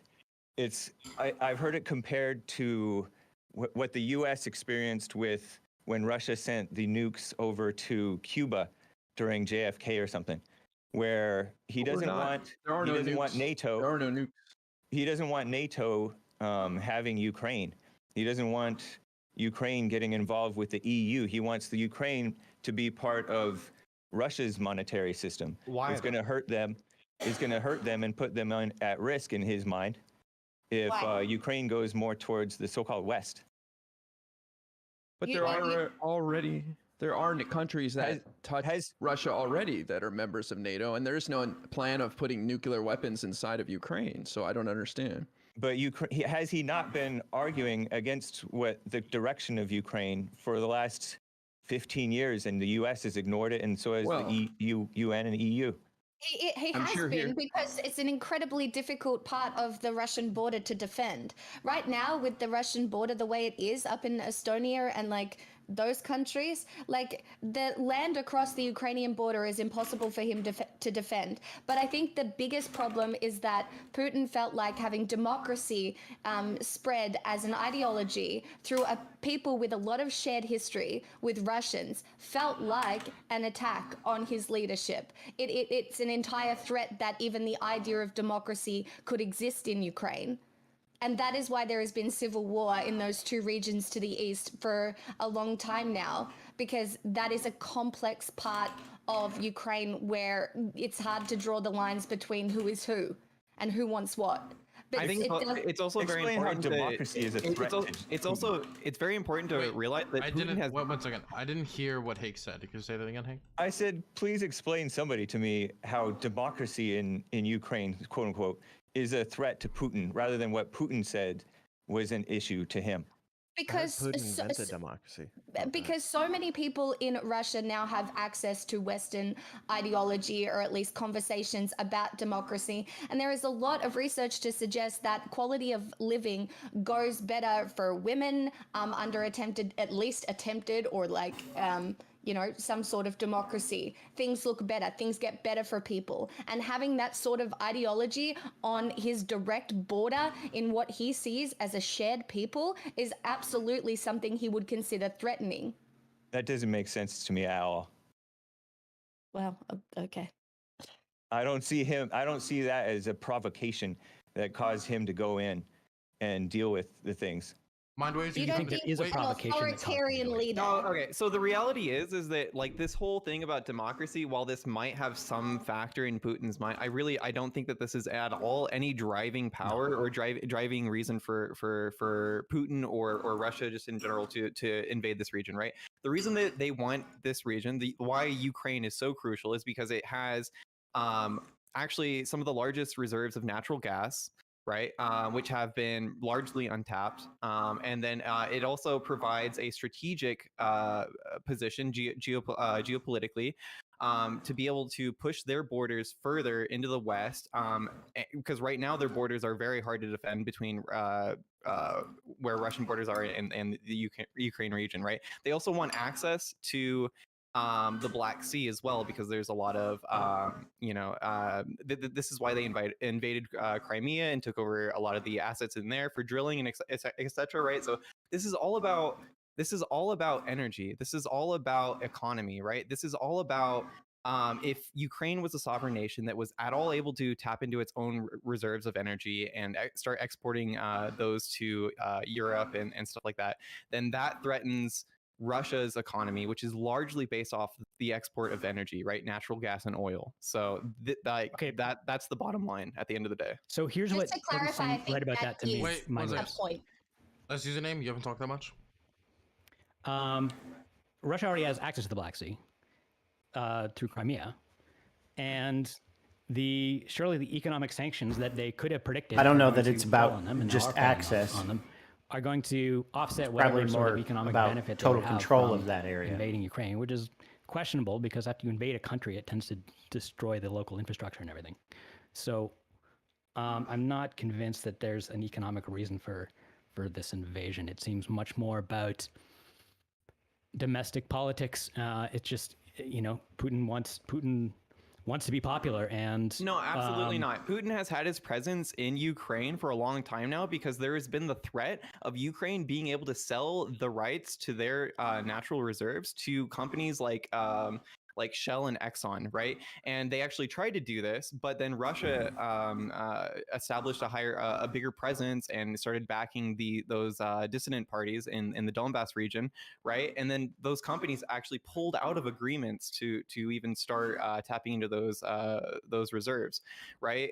I've heard it compared to what the U.S. experienced with when Russia sent the nukes over to Cuba during JFK or something, where he doesn't want NATO. There are no nukes. He doesn't want NATO having Ukraine. He doesn't want Ukraine getting involved with the EU. He wants the Ukraine to be part of Russia's monetary system. Why? It's going to hurt them. It's going to hurt them and put them at risk in his mind if Ukraine goes more towards the so-called West. But there are countries that touch Russia already that are members of NATO, and there's no plan of putting nuclear weapons inside of Ukraine. So I don't understand. But has he not been arguing against the direction of Ukraine for the last 15 years, and the U.S. has ignored it, and so has the UN and EU? He has been, because it's an incredibly difficult part of the Russian border to defend. Right now, with the Russian border the way it is up in Estonia and like those countries, like the land across the Ukrainian border is impossible for him to defend. But I think the biggest problem is that Putin felt like having democracy spread as an ideology through a people with a lot of shared history with Russians felt like an attack on his leadership. It's an entire threat that even the idea of democracy could exist in Ukraine. And that is why there has been civil war in those two regions to the east for a long time now, because that is a complex part of Ukraine where it's hard to draw the lines between who is who and who wants what. But I think it's also very important. How democracy is a threat. It's very important to realize that Putin has. Wait 1 second. I didn't hear what Hake said. Could you say that again, Hake? I said, please explain somebody to me how democracy in Ukraine, quote unquote, is a threat to Putin, rather than what Putin said was an issue to him. Because Putin invented democracy. Because so many people in Russia now have access to Western ideology, or at least conversations about democracy. And there is a lot of research to suggest that quality of living goes better for women under at least attempted or like, some sort of democracy. Things look better. Things get better for people. And having that sort of ideology on his direct border in what he sees as a shared people is absolutely something he would consider threatening. That doesn't make sense to me at all. Well, okay. I don't see that as a provocation that caused him to go in and deal with the things. Mind ways, You don't think is a an provocation that caused him to authoritarian do it. leader? No, okay. So the reality is that like this whole thing about democracy, while this might have some factor in Putin's mind, I don't think that this is at all any driving power or driving reason for Putin or Russia just in general to invade this region, right? The reason that they want this region, why Ukraine is so crucial, is because it has actually some of the largest reserves of natural gas, right, which have been largely untapped. And then it also provides a strategic position geopolitically to be able to push their borders further into the west, because right now their borders are very hard to defend between where Russian borders are in the Ukraine region, right? They also want access to the Black Sea as well, because there's a lot of, this is why they invaded Crimea and took over a lot of the assets in there for drilling and etc. Right? So this is all about energy. This is all about economy, right? This is all about if Ukraine was a sovereign nation that was at all able to tap into its own reserves of energy and start exporting those to Europe and stuff like that, then that threatens Russia's economy, which is largely based off the export of energy, right? Natural gas and oil. So that's the bottom line at the end of the day. So here's Just what to clarify, I think right about that to me. Wait, my was it- a point. Let's use a name. You haven't talked that much. Russia already has access to the Black Sea through Crimea, and surely the economic sanctions that they could have predicted. I don't know are going that to it's fall about on them, and now just are falling access. on them, are going to offset Probably whatever sort more of economic about benefit they total would have control from of that area. invading Ukraine, which is questionable because after you invade a country, it tends to destroy the local infrastructure and everything. So I'm not convinced that there's an economic reason for this invasion. It seems much more about domestic politics. It's just, Putin wants to be popular, and No, absolutely not. Putin has had his presence in Ukraine for a long time now because there has been the threat of Ukraine being able to sell the rights to their natural reserves to companies like Shell and Exxon, right? And they actually tried to do this, but then Russia established a bigger presence and started backing those dissident parties in the Donbass region, right? And then those companies actually pulled out of agreements to even start tapping into those reserves, right?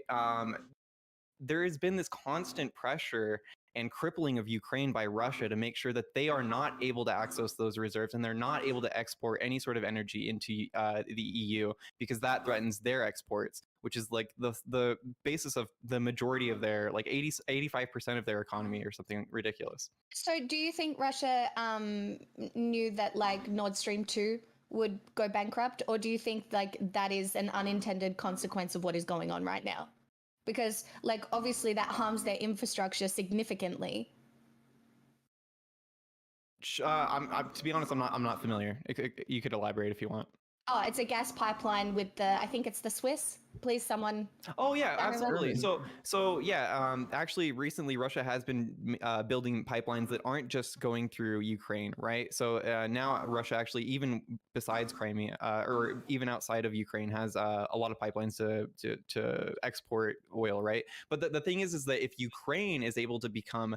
There has been this constant pressure and crippling of Ukraine by Russia to make sure that they are not able to access those reserves and they're not able to export any sort of energy into the EU, because that threatens their exports, which is like the basis of the majority of their 85% of their economy or something ridiculous. So do you think Russia knew that Nord Stream 2 would go bankrupt, or do you think that is an unintended consequence of what is going on right now? Because obviously that harms their infrastructure significantly. To be honest, I'm not familiar. You could elaborate if you want. Oh, it's a gas pipeline with I think it's the Swiss. Please, someone. Oh yeah, absolutely. So yeah, actually, recently Russia has been building pipelines that aren't just going through Ukraine, right? So now Russia actually, even besides Crimea, or even outside of Ukraine, has a lot of pipelines to export oil, right? But the thing is that if Ukraine is able to become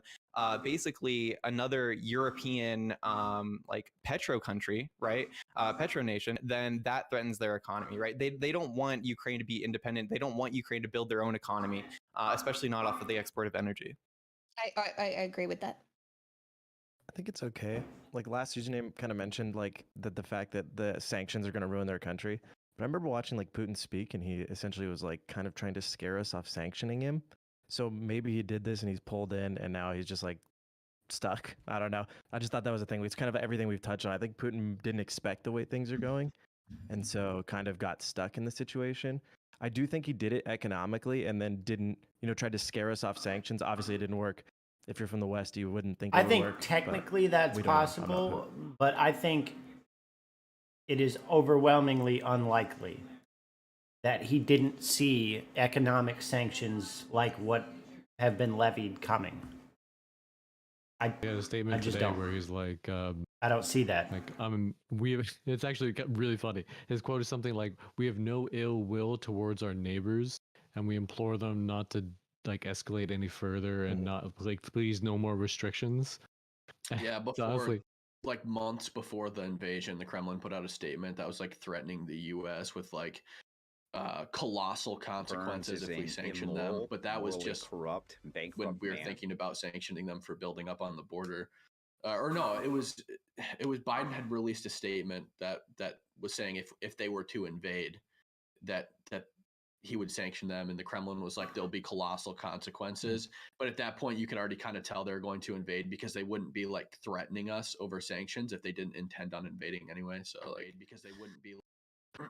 basically another European petro country, right? Petro nation, then that threatens their economy, right? They don't want Ukraine to be independent. They don't want Ukraine to build their own economy, especially not off of the export of energy. I agree with that. I think it's okay. Last username kind of mentioned that the fact that the sanctions are going to ruin their country. But I remember watching Putin speak, and he essentially was kind of trying to scare us off sanctioning him. So maybe he did this and he's pulled in and now he's just stuck. I don't know. I just thought that was a thing. It's kind of everything we've touched on. I think Putin didn't expect the way things are going, and so kind of got stuck in the situation. I do think he did it economically and then didn't, tried to scare us off sanctions. Obviously it didn't work. If you're from the West, you wouldn't think it would work. I think technically that's we don't know. possible, but I think it is overwhelmingly unlikely that he didn't see economic sanctions like what have been levied coming. I had a statement just today don't. where he's like, I don't see that. Like, it's actually really funny. His quote is something like, "We have no ill will towards our neighbors, and we implore them not to like escalate any further and not like please no more restrictions." Yeah, So before honestly, like months before the invasion, the Kremlin put out a statement that was like threatening the U.S. with like colossal consequences if we sanction them. But that was just corrupt, when we were thinking about sanctioning them for building up on the border. Or no, it was Biden had released a statement that was saying if they were to invade, that he would sanction them, and the Kremlin was like there'll be colossal consequences. But at that point, you could already kind of tell they're going to invade because they wouldn't be like threatening us over sanctions if they didn't intend on invading anyway. So like because they wouldn't be.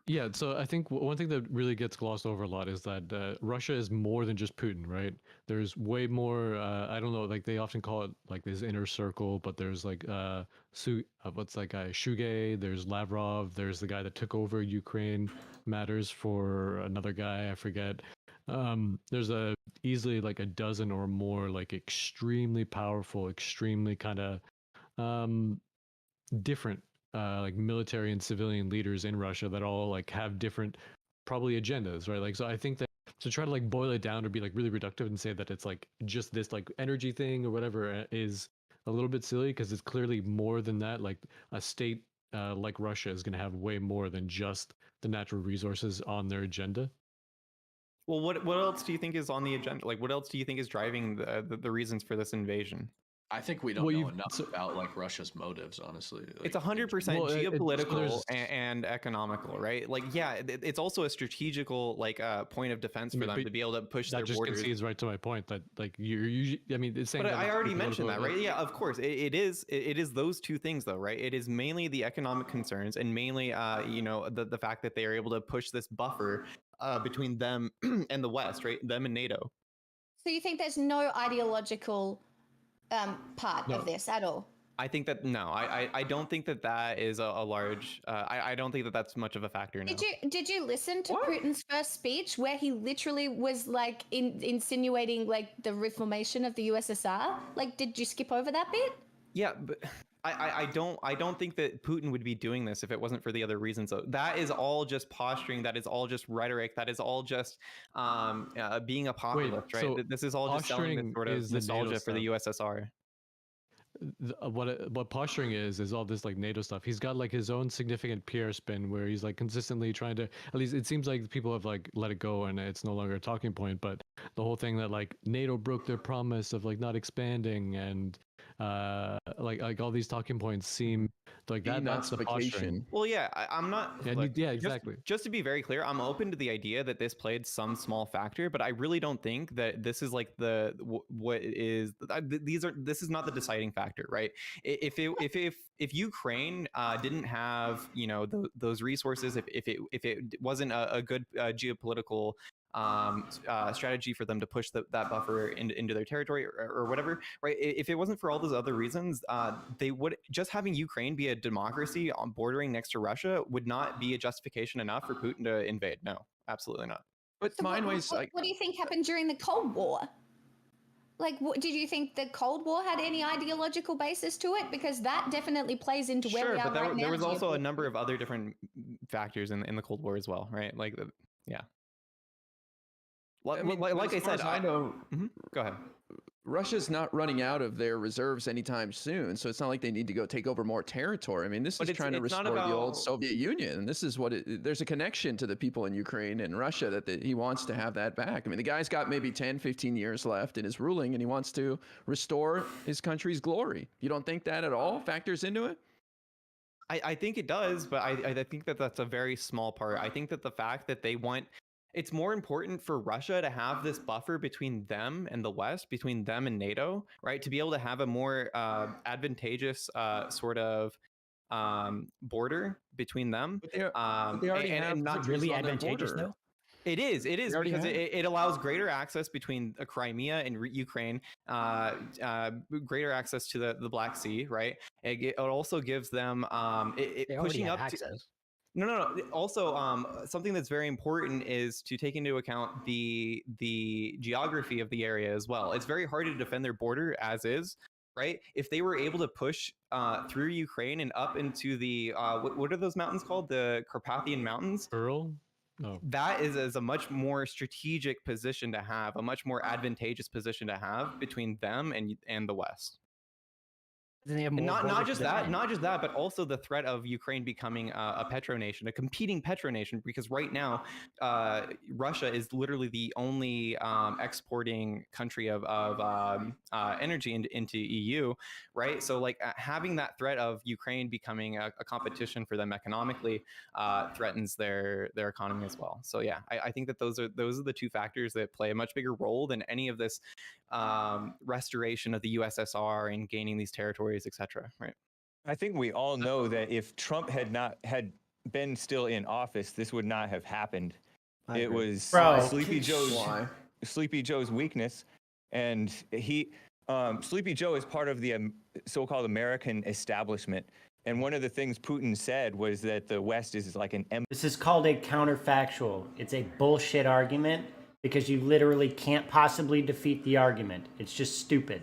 yeah, so I think one thing that really gets glossed over a lot is that Russia is more than just Putin, right? There's way more. I don't know, like they often call it like this inner circle, but there's like what's that guy Shuge? There's Lavrov. There's the guy that took over Ukraine matters for another guy, I forget. There's easily like a dozen or more like extremely powerful, extremely kind of different like military and civilian leaders in Russia that all like have different probably agendas, right? Like, so I think that to try to like boil it down or be like really reductive and say that it's like just this like energy thing or whatever is a little bit silly, because it's clearly more than that. Like a state like Russia is going to have way more than just the natural resources on their agenda. Well, what else do you think is on the agenda? Like, what else do you think is driving the reasons for this invasion? I think we don't know enough about like Russia's motives, honestly. Like, it's 100% geopolitical and economical, right? Like, yeah, it's also a strategical like point of defense for them to be able to push their borders. That just concedes right to my point that like you're I mean, it's saying. But I already mentioned that, right? Yeah, of course, it is those two things though, right? It is mainly the economic concerns and mainly you know the fact that they are able to push this buffer between them and the West, right? Them and NATO. So you think there's no ideological part of this at all? I think that no, I don't think that is a large. I don't think that that's much of a factor now. Did you listen to Putin's first speech where he literally was like insinuating like the reformation of the USSR? Like, did you skip over that bit? Yeah, but I don't think that Putin would be doing this if it wasn't for the other reasons. So that is all just posturing. That is all just rhetoric. That is all just being a populist, right? So this is all just selling this sort of nostalgia for the USSR. What posturing is all this like NATO stuff. He's got like his own significant PR spin where he's like consistently trying to, at least it seems like people have like let it go and it's no longer a talking point, but the whole thing that like NATO broke their promise of like not expanding and like all these talking points seem like that's the posturing. Well, yeah, I'm not. Yeah, look, yeah, exactly. Just to be very clear, I'm open to the idea that this played some small factor, but I really don't think that this is like this is not the deciding factor, right? If Ukraine didn't have those resources, if it wasn't a good geopolitical strategy for them to push that buffer into their territory or whatever, right? If it wasn't for all those other reasons, they would just having Ukraine be a democracy on bordering next to Russia would not be a justification enough for Putin to invade. No, absolutely not. But so what do you think happened during the Cold War? Like, did you think the Cold War had any ideological basis to it? Because that definitely plays into where we are right now. There was also a number of other different factors in the Cold War as well, right? Like, yeah. I mean, like I said, I know. Go ahead. Russia's not running out of their reserves anytime soon, so it's not like they need to go take over more territory. I mean, this is trying to restore the old Soviet Union, and this is what there's a connection to the people in Ukraine and Russia that he wants to have that back. I mean, the guy's got maybe 10, 15 years left in his ruling, and he wants to restore his country's glory. You don't think that at all factors into it? I think it does, but I think that that's a very small part. I think that the fact that they want... It's more important for Russia to have this buffer between them and the West, between them and NATO, right? To be able to have a more advantageous sort of border between them. But they already have not really advantageous though. It is because it allows greater access between Crimea and Ukraine, greater access to the Black Sea, right? It also gives them pushing up access. No. Also, something that's very important is to take into account the geography of the area as well. It's very hard to defend their border as is, right? If they were able to push through Ukraine and up into the what are those mountains called? The Carpathian Mountains. Ural? No. That is a much more strategic position to have, a much more advantageous position to have between them and the West. Then they have And more not just that, but also the threat of Ukraine becoming a petronation, a competing petronation, because right now Russia is literally the only exporting country of energy into EU, right? So like having that threat of Ukraine becoming a competition for them economically threatens their economy as well. So yeah, I think that those are the two factors that play a much bigger role than any of this restoration of the USSR and gaining these territories, etc. Right? I think we all know that if Trump had been still in office, this would not have happened. It was Sleepy Joe's weakness, and Sleepy Joe is part of the so-called American establishment. And one of the things Putin said was that the West is like an This is called a counterfactual. It's a bullshit argument because you literally can't possibly defeat the argument. It's just stupid.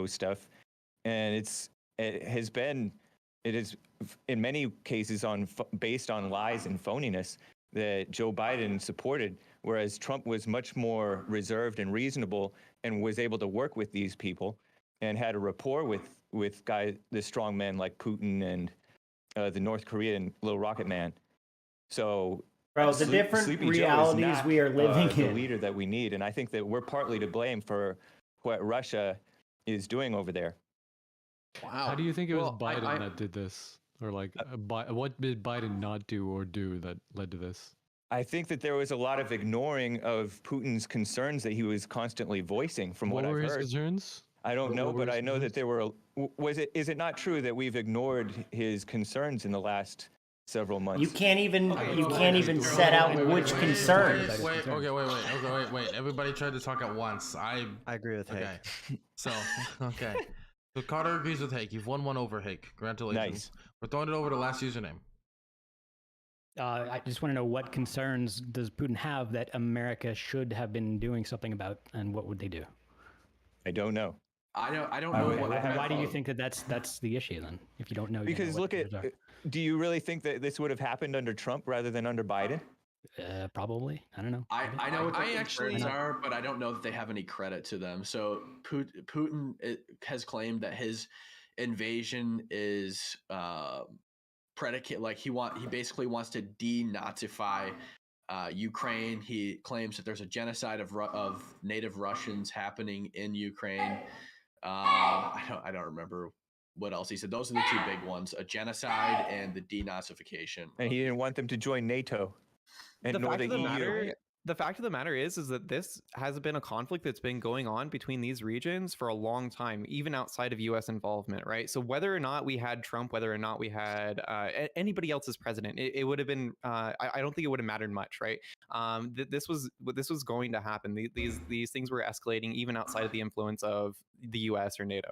Stuff, and it is in many cases based on lies and phoniness that Joe Biden supported, whereas Trump was much more reserved and reasonable and was able to work with these people and had a rapport with the strong men like Putin and the North Korean little rocket man. So bro, the different realities we are living in. The leader that we need, and I think that we're partly to blame for what Russia is doing over there. Wow. How do you think it was Biden that did this? Or like, what did Biden not do or do that led to this? I think that there was a lot of ignoring of Putin's concerns that he was constantly voicing from what I've heard. What were his concerns? I don't know, but I know that there were... Is it not true that we've ignored his concerns in the last several months? You can't even set out which concerns. Wait. Everybody tried to talk at once. I agree with Hake. So Carter agrees with Hake. You've won one over, Hake. Congratulations. Nice. We're throwing it over to last username. I just want to know what concerns does Putin have that America should have been doing something about, and what would they do? I don't know. I don't know. Why do you think that that's the issue then? If you don't know, because look at. Do you really think that this would have happened under Trump rather than under Biden? Probably. I don't know. I know what the concerns are, but I don't know that they have any credit to them. So Putin has claimed that his invasion is predicate, like he basically wants to denazify Ukraine. He claims that there's a genocide of native Russians happening in Ukraine. I don't remember what else he said. Those are the two big ones: a genocide and the denazification. And he didn't want them to join NATO. And the fact of the matter is that this has been a conflict that's been going on between these regions for a long time, even outside of U.S. involvement, right? So whether or not we had Trump, whether or not we had anybody else as president, it would have been. I don't think it would have mattered much, right? This was going to happen. These things were escalating even outside of the influence of the U.S. or NATO.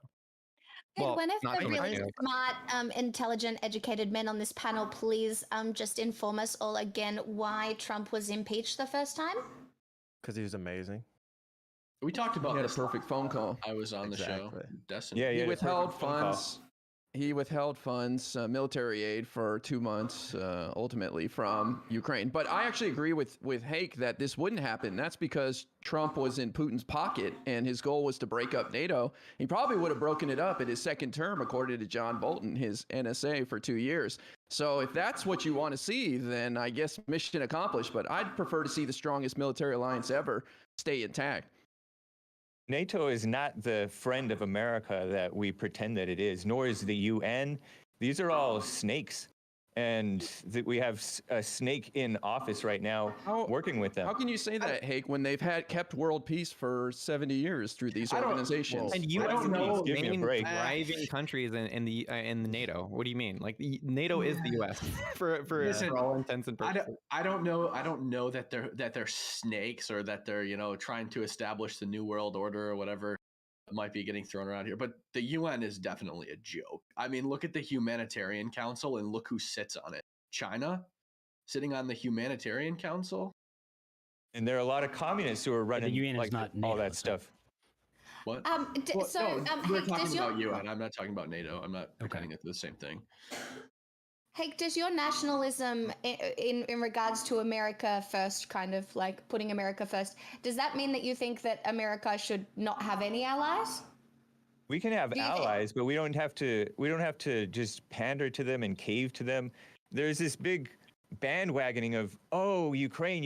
Well, one of the really smart, intelligent, educated men on this panel, please just inform us all again why Trump was impeached the first time? Because he was amazing. We talked about he had this. A perfect phone call. I was on the show. Yeah, he withheld funds. He withheld funds, military aid for 2 months, ultimately from Ukraine. But I actually agree with Hake that this wouldn't happen. That's because Trump was in Putin's pocket, and his goal was to break up NATO. He probably would have broken it up in his second term, according to John Bolton, his NSA for 2 years. So if that's what you want to see, then I guess mission accomplished. But I'd prefer to see the strongest military alliance ever stay intact. NATO is not the friend of America that we pretend that it is, nor is the UN. These are all snakes. And we have a snake in office right now working with them. How can you say that, Hake, when they've kept world peace for 70 years through these organizations? And you don't know main thriving countries in the NATO. What do you mean? Like NATO is the U.S. for all intents and purposes. I don't know that they're snakes or that they're trying to establish the new world order or whatever might be getting thrown around here, but the UN is definitely a joke. I mean, look at the Humanitarian Council and look who sits on it. China sitting on the Humanitarian Council. And there are a lot of communists who are running the UN like is not all NATO, that stuff. What? We're talking about UN. I'm not talking about NATO. I'm not pretending it's the same thing. Hank, does your nationalism in regards to America first, kind of like putting America first, does that mean that you think that America should not have any allies? We can have allies, but we don't have to just pander to them and cave to them. There's this big bandwagoning of, oh, Ukraine,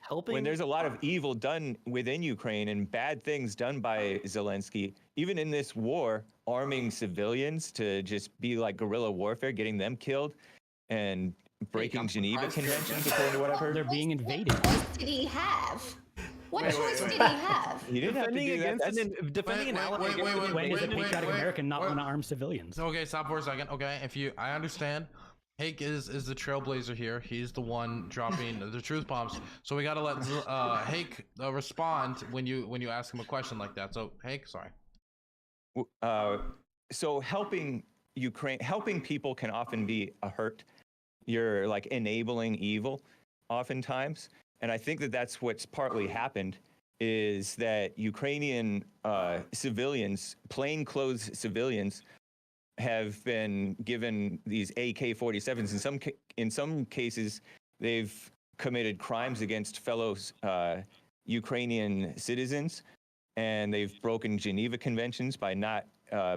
helping when there's a lot of evil done within Ukraine and bad things done by Zelensky, even in this war, arming civilians to just be like guerrilla warfare, getting them killed and breaking Geneva Conventions, according to what I've heard. They're being invaded. What choice did he have? What choice did he have? He didn't have to do that. Defending an ally against a patriotic American not want to arm civilians. Okay, stop for a second. Okay, I understand. Hake is the trailblazer here. He's the one dropping the truth bombs. So we gotta let Hake respond when you ask him a question like that. So Hake, sorry. So helping people can often be a hurt. You're like enabling evil, oftentimes, and I think that that's what's partly happened. Is that Ukrainian civilians, plainclothes civilians, have been given these AK-47s. In some cases, they've committed crimes against fellow Ukrainian citizens, and they've broken Geneva Conventions by not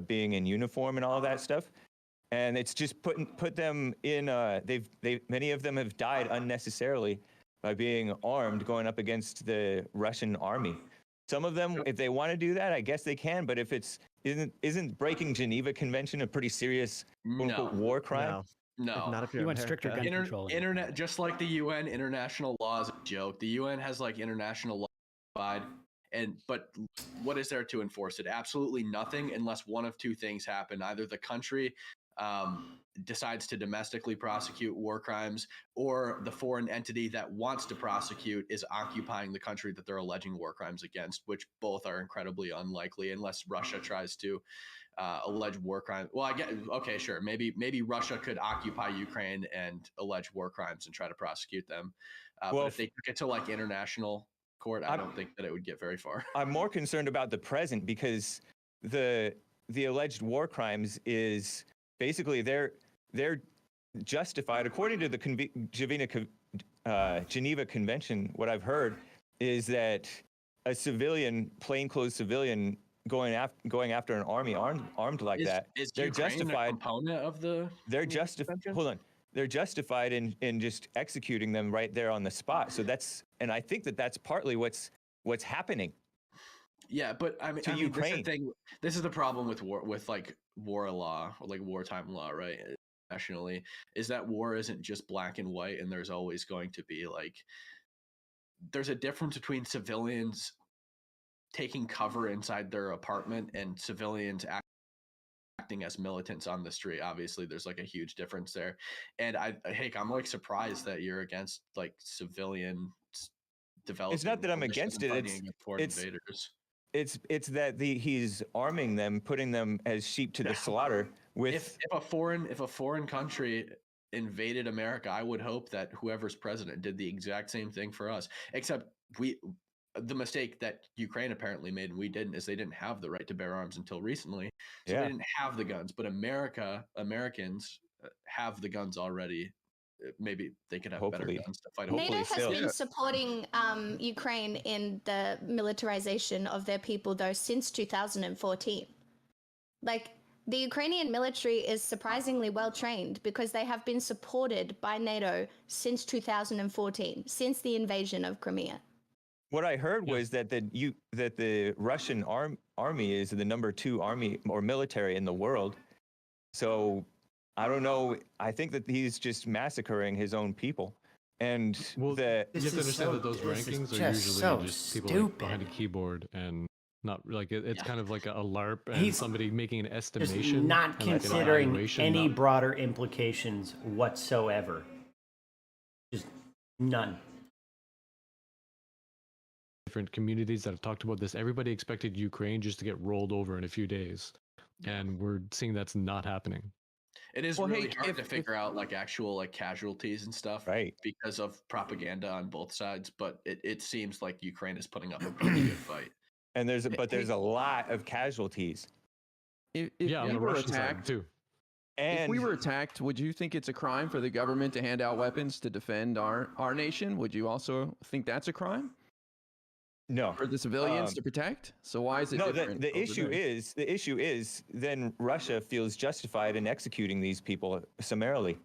being in uniform and all of that stuff. And it's just put them in. Many of them have died unnecessarily by being armed, going up against the Russian army. Some of them, if they want to do that, I guess they can. But if isn't breaking Geneva Convention a pretty serious quote-unquote war crime? No. Not if You want stricter gun control. Internet, just like the UN, international law is a joke. The UN has like international law, but what is there to enforce it? Absolutely nothing, unless one of two things happen: either the country decides to domestically prosecute war crimes, or the foreign entity that wants to prosecute is occupying the country that they're alleging war crimes against, which both are incredibly unlikely unless Russia tries to allege war crimes. Well, I get, okay, sure. Maybe Russia could occupy Ukraine and allege war crimes and try to prosecute them. But if they took it to like international court, I don't think that it would get very far. I'm more concerned about the present, because the alleged war crimes is basically they're justified according to the Geneva Convention. What I've heard is that a civilian, plainclothes civilian, going after an army armed like that, they're justified. A component of the? They're justified. Hold on. They're justified in just executing them right there on the spot. So and I think that that's partly what's happening. Yeah, but I mean, Ukraine. This is the problem with war, with like war law or like wartime law, right? Nationally, is that war isn't just black and white, and there's always going to be like, there's a difference between civilians taking cover inside their apartment and civilians acting as militants on the street. Obviously, there's like a huge difference there. And I'm like surprised that you're against like civilian development. It's not that I'm against it. It's that he's arming them, putting them as sheep to the slaughter. With if a foreign country invaded America, I would hope that whoever's president did the exact same thing for us. Except the mistake that Ukraine apparently made and we didn't, is they didn't have the right to bear arms until recently. So they didn't have the guns, but Americans have the guns already. Maybe they could have better guns to fight. NATO has been supporting Ukraine in the militarization of their people, though, since 2014. Like, the Ukrainian military is surprisingly well trained because they have been supported by NATO since 2014, since the invasion of Crimea. What I heard was that the Russian army is the number 2 army or military in the world. So I don't know. I think that he's just massacring his own people. And you have to understand that those rankings are usually just people like behind a keyboard and not like it's kind of like a LARP and somebody making an estimation. Just not considering any broader implications whatsoever. Just none. Different communities that have talked about this. Everybody expected Ukraine just to get rolled over in a few days, and we're seeing that's not happening. It is really hard to figure out like actual like casualties and stuff, right? Because of propaganda on both sides. But it seems like Ukraine is putting up a pretty good fight. and there's a lot of casualties. If Yeah, on we the were Russian side, attacked, too. if we were attacked, would you think it's a crime for the government to hand out weapons to defend our nation? Would you also think that's a crime? No. For the civilians to protect? So why is it No, different? the issue is then Russia feels justified in executing these people summarily.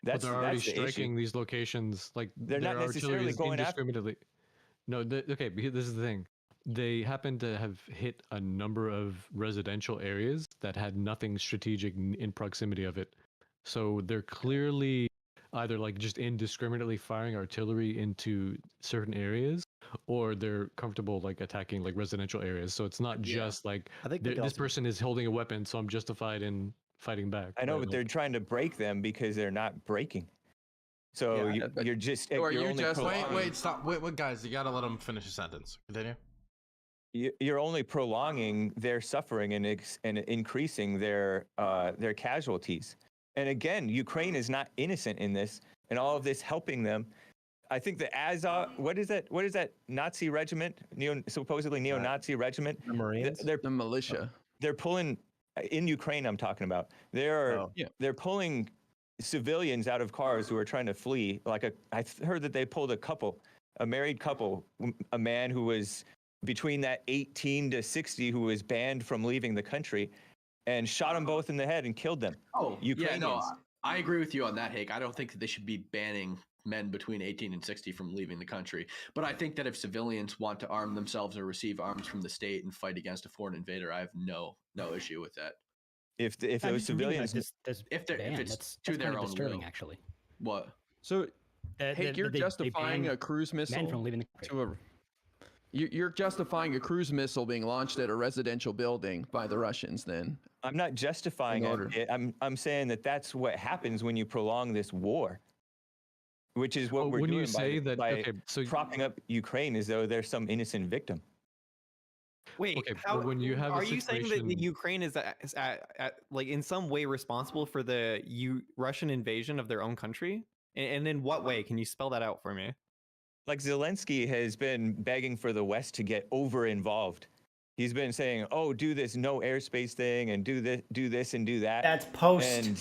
But they're already striking these locations, like They're not their necessarily artillery is going after. indiscriminately. No, okay, because this is the thing. They happen to have hit a number of residential areas that had nothing strategic in proximity of it. So they're clearly either like just indiscriminately firing artillery into certain areas, or they're comfortable like attacking like residential areas. So it's not just like I think this person is holding a weapon, so I'm justified in fighting back. I know, right? but they're trying to break them because they're not breaking. So you're just Or you're you only just prolonging- wait, stop, wait, guys, you gotta let them finish a sentence. Continue. You're only prolonging their suffering and increasing their casualties. And again, Ukraine is not innocent in this, and all of this helping them. I think the Azov, what is that Nazi regiment, supposedly neo-Nazi regiment? The Marines? They're the militia. They're pulling, in Ukraine I'm talking about, they're pulling civilians out of cars who are trying to flee. I heard that they pulled a married couple, a man who was between that 18 to 60 who was banned from leaving the country, and shot them both in the head and killed them. Oh, Ukrainians. yeah, no, I agree with you on that, Hake. I don't think that they should be banning men between 18 and 60 from leaving the country. But I think that if civilians want to arm themselves or receive arms from the state and fight against a foreign invader, I have no issue with that. If those civilians, if it's to their own disturbing, will. actually. What? So, Hank, you're justifying ban a cruise missile men from leaving the country. You're justifying a cruise missile being launched at a residential building by the Russians. Then I'm not justifying it. I'm saying that that's what happens when you prolong this war, which is what we're when doing you say by propping up Ukraine as though there's some innocent victim. Wait, Okay, how, but when you have a are you saying that situation- Ukraine is like in some way responsible for the Russian invasion of their own country? And in what way? Can you spell that out for me? Like Zelensky has been begging for the West to get over involved. He's been saying, "Oh, do this no airspace thing, and do this, and do that." That's post and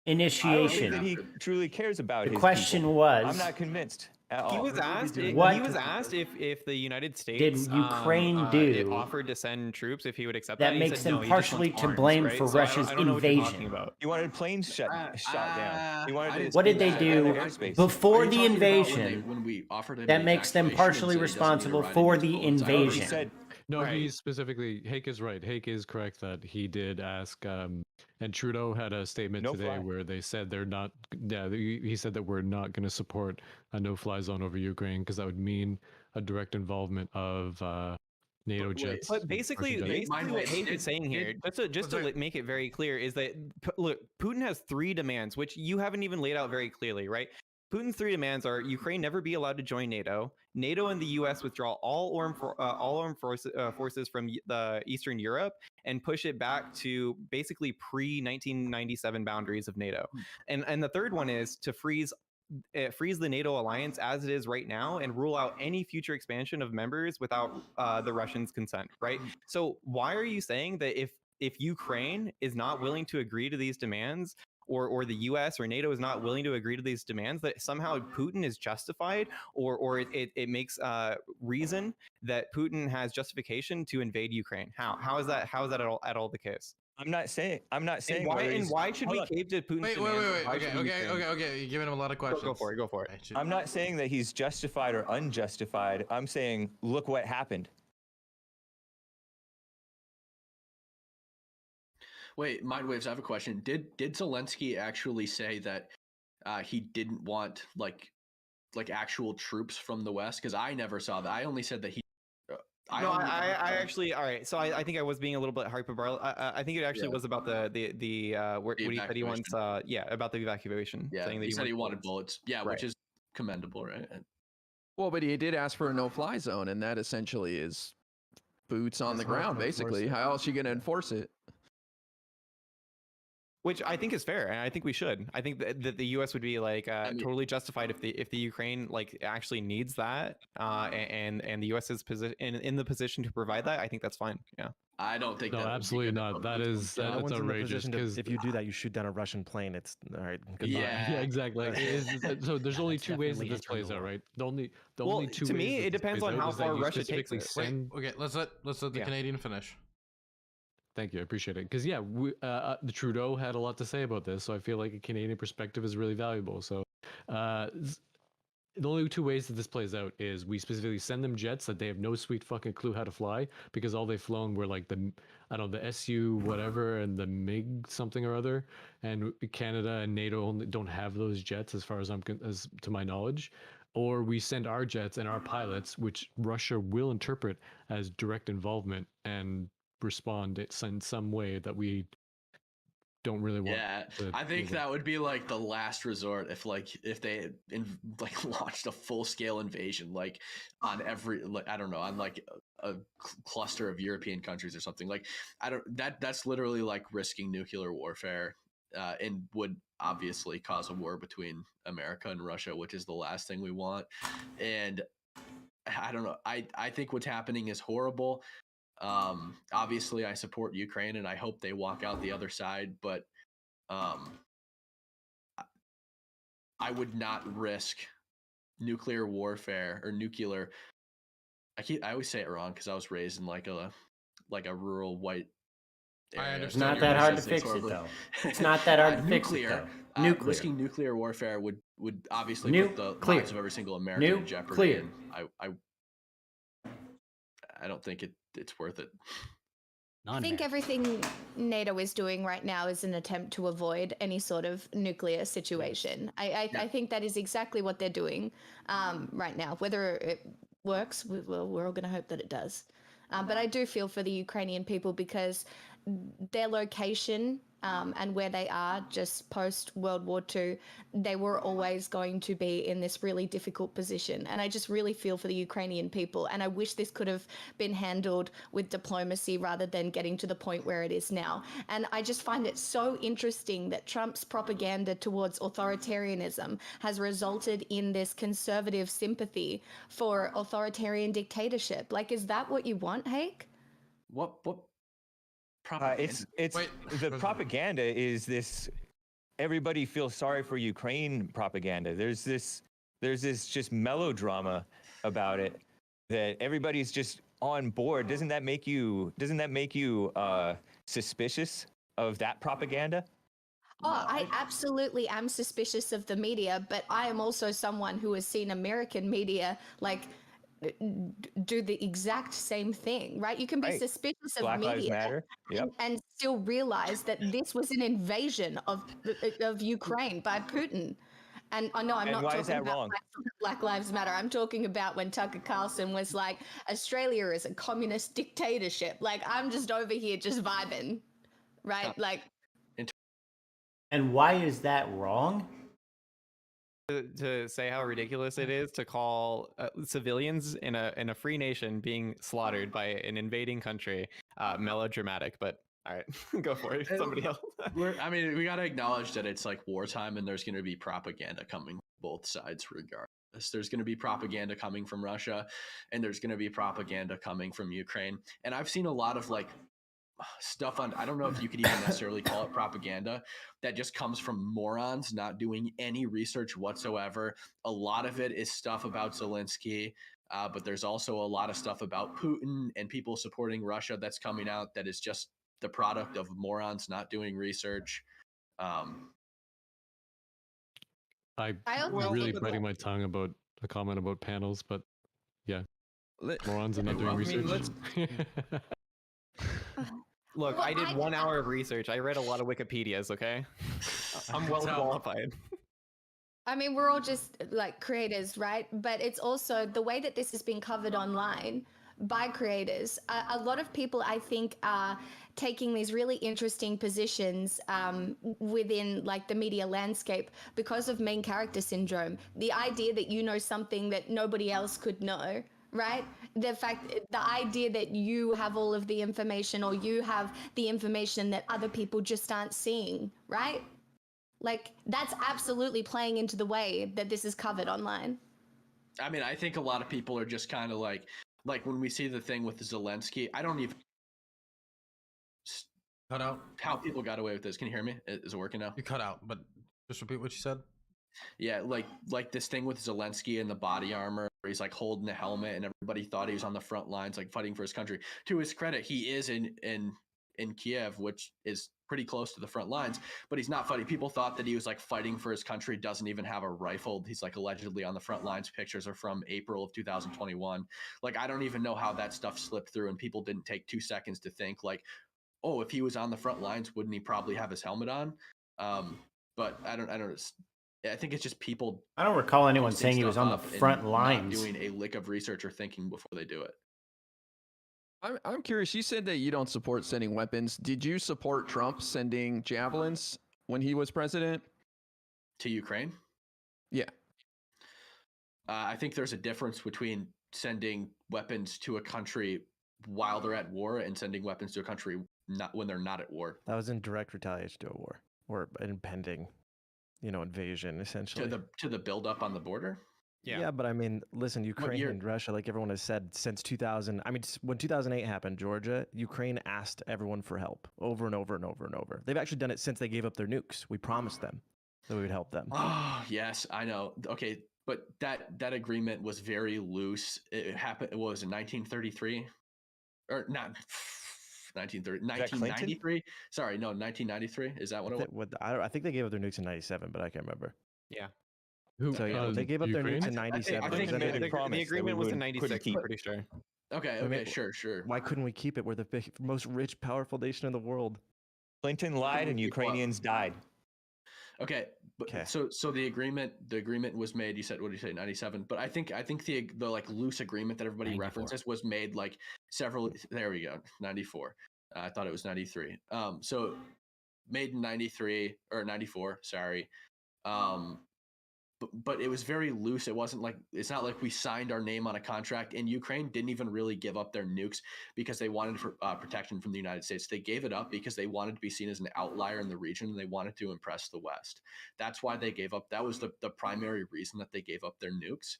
initiation. I don't think that he truly cares about The his question people. was- I'm not convinced at all. He was asked. He What was asked if the United States did Ukraine do offered to send troops if he would accept that that. And he makes said, them no, he just partially wants to arms, blame right? for So Russia's I don't know what you're invasion? talking about. He wanted planes shot down. He wanted What did they do before the invasion when we offered him that makes them evacuation partially and said he doesn't need to responsible ride for in the his bullets? I already invasion? said- No, he specifically, Hake is right. Hake is correct that he did ask, and Trudeau had a statement No today fly. where they said they're not, he said that we're not going to support a no-fly zone over Ukraine because that would mean a direct involvement of NATO jets. But basically, what Hake is saying here, just to make it very clear, is that look, Putin has 3 demands, which you haven't even laid out very clearly, right? Putin's 3 demands are Ukraine never be allowed to join NATO, NATO and the U.S. withdraw all armed forces from the Eastern Europe, and push it back to basically pre-1997 boundaries of NATO. And the third one is to freeze the NATO alliance as it is right now and rule out any future expansion of members without the Russians' consent, right? So why are you saying that if Ukraine is not willing to agree to these demands, or the U.S. or NATO is not willing to agree to these demands, that somehow Putin is justified, or it makes reason that Putin has justification to invade Ukraine? How is that at all the case? I'm not saying. And why should we cave to Putin's Wait. demands? Why should we Okay. You're giving him a lot of questions. Go for it. I'm not saying that he's justified or unjustified. I'm saying, look what happened. Wait, Mindwaves, I have a question. Did Zelensky actually say that he didn't want like actual troops from the West? Because I never saw that. I only said that he. I actually, all right. So I think I was being a little bit hyperbolic. I think it actually was about what he said he wants. About the evacuation. Yeah, saying that he said he wanted bullets. Yeah, Right. which is commendable, right? Well, but he did ask for a no-fly zone, and that essentially is boots on the ground, basically. How else are you going to enforce it? Which I think is fair, and I think we should. I think that the U.S. would be like totally justified if the Ukraine like actually needs that, and the U.S. is in the position to provide that. I think that's fine. Yeah. I don't think. No, that absolutely not. That's outrageous. Because if you do that, you shoot down a Russian plane. It's all right. Goodbye. Yeah, exactly. So there's only two ways that this plays out, right? The only two to ways me, that it this depends plays on out how is that far you Russia takes specifically it. send- Okay, let's let the Canadian finish. Thank you, I appreciate it. Because yeah, the Trudeau had a lot to say about this, so I feel like a Canadian perspective is really valuable. So, the only two ways that this plays out is we specifically send them jets that they have no sweet fucking clue how to fly, because all they've flown were like the SU whatever and the MiG something or other, and Canada and NATO only don't have those jets as far as as to my knowledge. Or we send our jets and our pilots, which Russia will interpret as direct involvement and respond in some way that we don't really want. Yeah, I think that would be like the last resort if they launched a full scale invasion on every I don't know, on like a cluster of European countries or something. Like that's literally like risking nuclear warfare, and would obviously cause a war between America and Russia, which is the last thing we want. And I don't know. I think what's happening is horrible. Obviously I support Ukraine and I hope they walk out the other side, but I would not risk nuclear warfare or nuclear. I always say it wrong because I was raised in like a rural white area. It's not that hard to fix it though. It's not that hard to fix it though. Risking nuclear warfare would obviously put the lives of every single American in jeopardy. And I don't think it's worth it. I think everything NATO is doing right now is an attempt to avoid any sort of nuclear situation. I think that is exactly what they're doing right now. Whether it works, we're all going to hope that it does. But I do feel for the Ukrainian people because their location and where they are just post World War II, they were always going to be in this really difficult position. And I just really feel for the Ukrainian people. And I wish this could have been handled with diplomacy rather than getting to the point where it is now. And I just find it so interesting that Trump's propaganda towards authoritarianism has resulted in this conservative sympathy for authoritarian dictatorship. Like, is that what you want, Hake? What? The propaganda is this everybody feels sorry for Ukraine propaganda. There's this just melodrama about it that everybody's just on board. Doesn't that make you suspicious of that propaganda? Oh, I absolutely am suspicious of the media, but I am also someone who has seen American media do the exact same thing, right? You can be suspicious of Black media Lives Matter. Yep. and still realize that this was an invasion of Ukraine by Putin. And I know I'm not talking about Black Lives Matter. I'm talking about when Tucker Carlson was like, Australia is a communist dictatorship. Like, I'm just over here just vibing, right? Like. And why is that wrong? To say how ridiculous it is to call civilians in a free nation being slaughtered by an invading country melodramatic, but all right, go for it. Somebody else. We got to acknowledge that it's like wartime and there's going to be propaganda coming both sides regardless. There's going to be propaganda coming from Russia and there's going to be propaganda coming from Ukraine. And I've seen a lot of stuff on, I don't know if you could even necessarily call it propaganda, that just comes from morons not doing any research whatsoever. A lot of it is stuff about Zelensky, but there's also a lot of stuff about Putin and people supporting Russia that's coming out that is just the product of morons not doing research. I'm really biting my tongue about the comment about panels, but yeah, morons are not doing research. Look, I did 1 hour of research. I read a lot of Wikipedias, okay? I'm well qualified. I mean, we're all just like creators, right? But it's also the way that this has been covered online by creators. A lot of people, I think, are taking these really interesting positions within like the media landscape because of main character syndrome. The idea that you know something that nobody else could know, right? the idea that you have all of the information, or you have the information that other people just aren't seeing, right? Like, that's absolutely playing into the way that this is covered online. I mean, I think a lot of people are just kind of like when we see the thing with Zelensky, I don't even cut out how people got away with this. Can you hear me? Is it working now? You cut out, but just repeat what you said. Yeah, like this thing with Zelensky in the body armor, where he's like holding the helmet, and everybody thought he was on the front lines, like fighting for his country. To his credit, he is in Kiev, which is pretty close to the front lines, but he's not fighting. People thought that he was like fighting for his country, doesn't even have a rifle. He's like allegedly on the front lines. Pictures are from April of 2021. Like, I don't even know how that stuff slipped through, and people didn't take 2 seconds to think like, oh, if he was on the front lines, wouldn't he probably have his helmet on? But I don't. I think it's just people. I don't recall anyone saying he was on the front lines. Not doing a lick of research or thinking before they do it. I'm curious. You said that you don't support sending weapons. Did you support Trump sending javelins when he was president? To Ukraine? Yeah. I think there's a difference between sending weapons to a country while they're at war and sending weapons to a country not when they're not at war. That was in direct retaliation to a war or an impending, invasion, essentially. To the buildup on the border? Yeah, but I mean, listen, Ukraine and Russia, like everyone has said, since 2000, I mean, when 2008 happened, Georgia, Ukraine asked everyone for help over and over and over and over. They've actually done it since they gave up their nukes. We promised them that we would help them. Oh, yes, I know. Okay, but that agreement was very loose. It happened, it was in 1933? Or not... 1993. Sorry, no, 1993. Is that what it was? I think they gave up their nukes in 97, but I can't remember. Yeah. So they gave up their nukes in 97. I think the agreement was in 96. I'm pretty sure. Okay, sure. Why couldn't we keep it? We're the most rich, powerful nation in the world. Clinton lied and Ukrainians died. Okay, but so the agreement was made. You said, what did you say, 97? But I think the like loose agreement that everybody 94. references was made like several. There we go, 94. I thought it was 93. So made in 93 or 94. Sorry. But it was very loose. It wasn't like, it's not like we signed our name on a contract. And Ukraine didn't even really give up their nukes because they wanted protection from the United States. They gave it up because they wanted to be seen as an outlier in the region, and they wanted to impress the West. That's why they gave up. That was the primary reason that they gave up their nukes.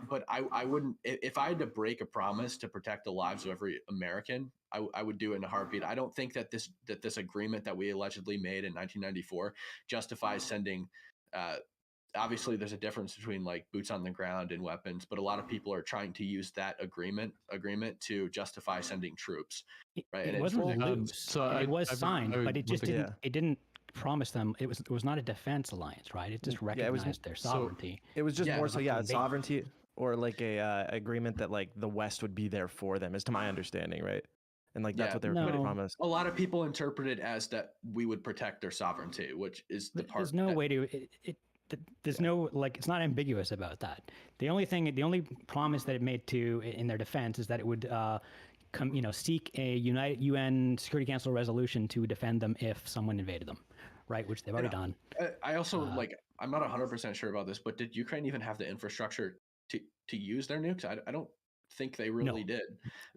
But I wouldn't, if I had to break a promise to protect the lives of every American, I would do it in a heartbeat. I don't think that this agreement that we allegedly made in 1994 justifies sending. Obviously, there's a difference between like boots on the ground and weapons, but a lot of people are trying to use that agreement to justify sending troops. Right? It wasn't loose. It was signed, but it just didn't. It didn't promise them. It was not a defense alliance, right? It just recognized their sovereignty. It was just more so, sovereignty, or like a agreement that like the West would be there for them, is to my understanding, right? And like that's what they were promised. A lot of people interpret it as that we would protect their sovereignty, which is the part. There's no way to. There's no, like, it's not ambiguous about that. The only promise that it made in their defense is that it would seek a UN Security Council resolution to defend them if someone invaded them, right? Which they've already done. I also I'm not 100% sure about this, but did Ukraine even have the infrastructure to use their nukes? I don't think they really did.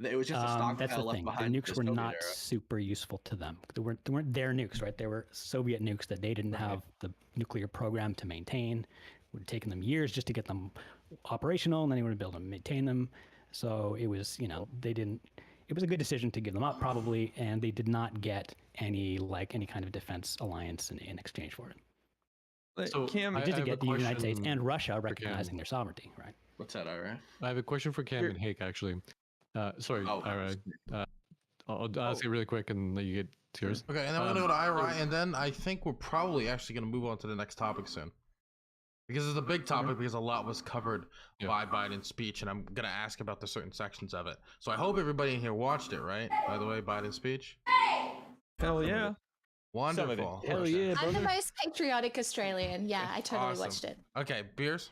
It was just a stockpile left behind. The nukes were not super useful to them. They weren't their nukes, right? They were Soviet nukes that they didn't have the nuclear program to maintain. It would have taken them years just to get them operational, and then they would have built them and maintain them. So it was, they didn't. It was a good decision to give them up, probably, and they did not get any kind of defense alliance in exchange for it. So Cam, they did get the United States and Russia recognizing their sovereignty, right? What's that, Ira? I have a question for Cam and Hake, actually. Sorry, Ira. I'll ask it really quick and let you get to yours. Okay, and then we're going to go to Ira, and then I think we're probably actually going to move on to the next topic soon. Because it's a big topic, because a lot was covered by Biden's speech, and I'm going to ask about the certain sections of it. So I hope everybody in here watched it, right? By the way, Biden's speech? Hell yeah. Wonderful. Hell yeah, brother. I'm the most patriotic Australian. Yeah, I totally watched it. Okay, Beers?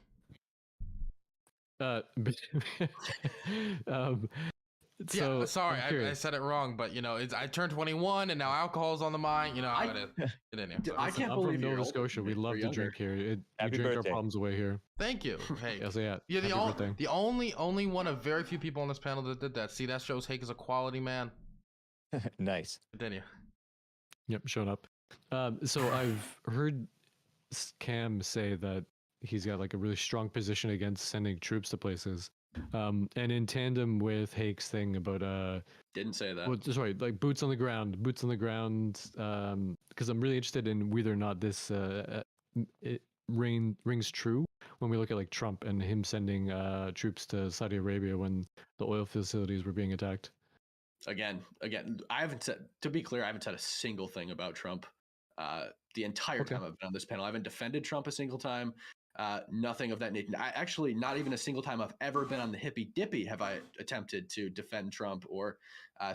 So, yeah, sorry, I'm I curious. said it wrong, but I turned 21 and now alcohol's on the mind. You know how it is. Get in here. I can't I'm believe from you're Nova older Scotia. than We me, love or to drink younger. here. We Happy drink birthday. our problems away here. Thank you. Hey, Yeah, so yeah. you're the happy birthday. only one of very few people on this panel that did that. See, that shows Hake is a quality man. Nice. Continue. Yep, showing up. So I've heard Cam say that he's got like a really strong position against sending troops to places. And in tandem with Hake's thing about Didn't say that. well, sorry, like boots on the ground, because I'm really interested in whether or not this it rings true when we look at like Trump and him sending troops to Saudi Arabia when the oil facilities were being attacked. Again, I haven't said, to be clear, I haven't said a single thing about Trump the entire time I've been on this panel. I haven't defended Trump a single time. Nothing of that nature. Actually, not even a single time I've ever been on the hippy dippy have I attempted to defend Trump or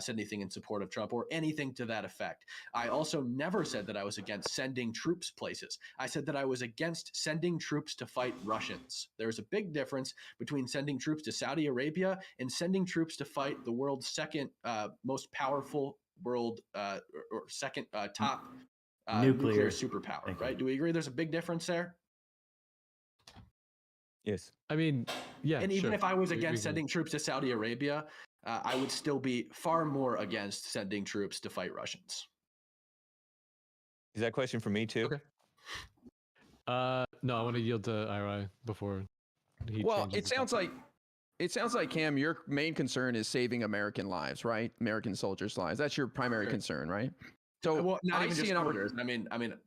said anything in support of Trump or anything to that effect. I also never said that I was against sending troops places. I said that I was against sending troops to fight Russians. There's a big difference between sending troops to Saudi Arabia and sending troops to fight the world's second most powerful world or second top nuclear superpower, right? Do we agree there's a big difference there? Yes. I mean, yeah. And even sure. if I was against sending troops to Saudi Arabia, I would still be far more against sending troops to fight Russians. Is that a question for me too? Okay. No, I want to yield to IRI before he Well, changes it the sounds topic. like Cam, your main concern is saving American lives, right? American soldiers' lives. That's your primary concern, right? So well, not I even see just an soldiers. I mean,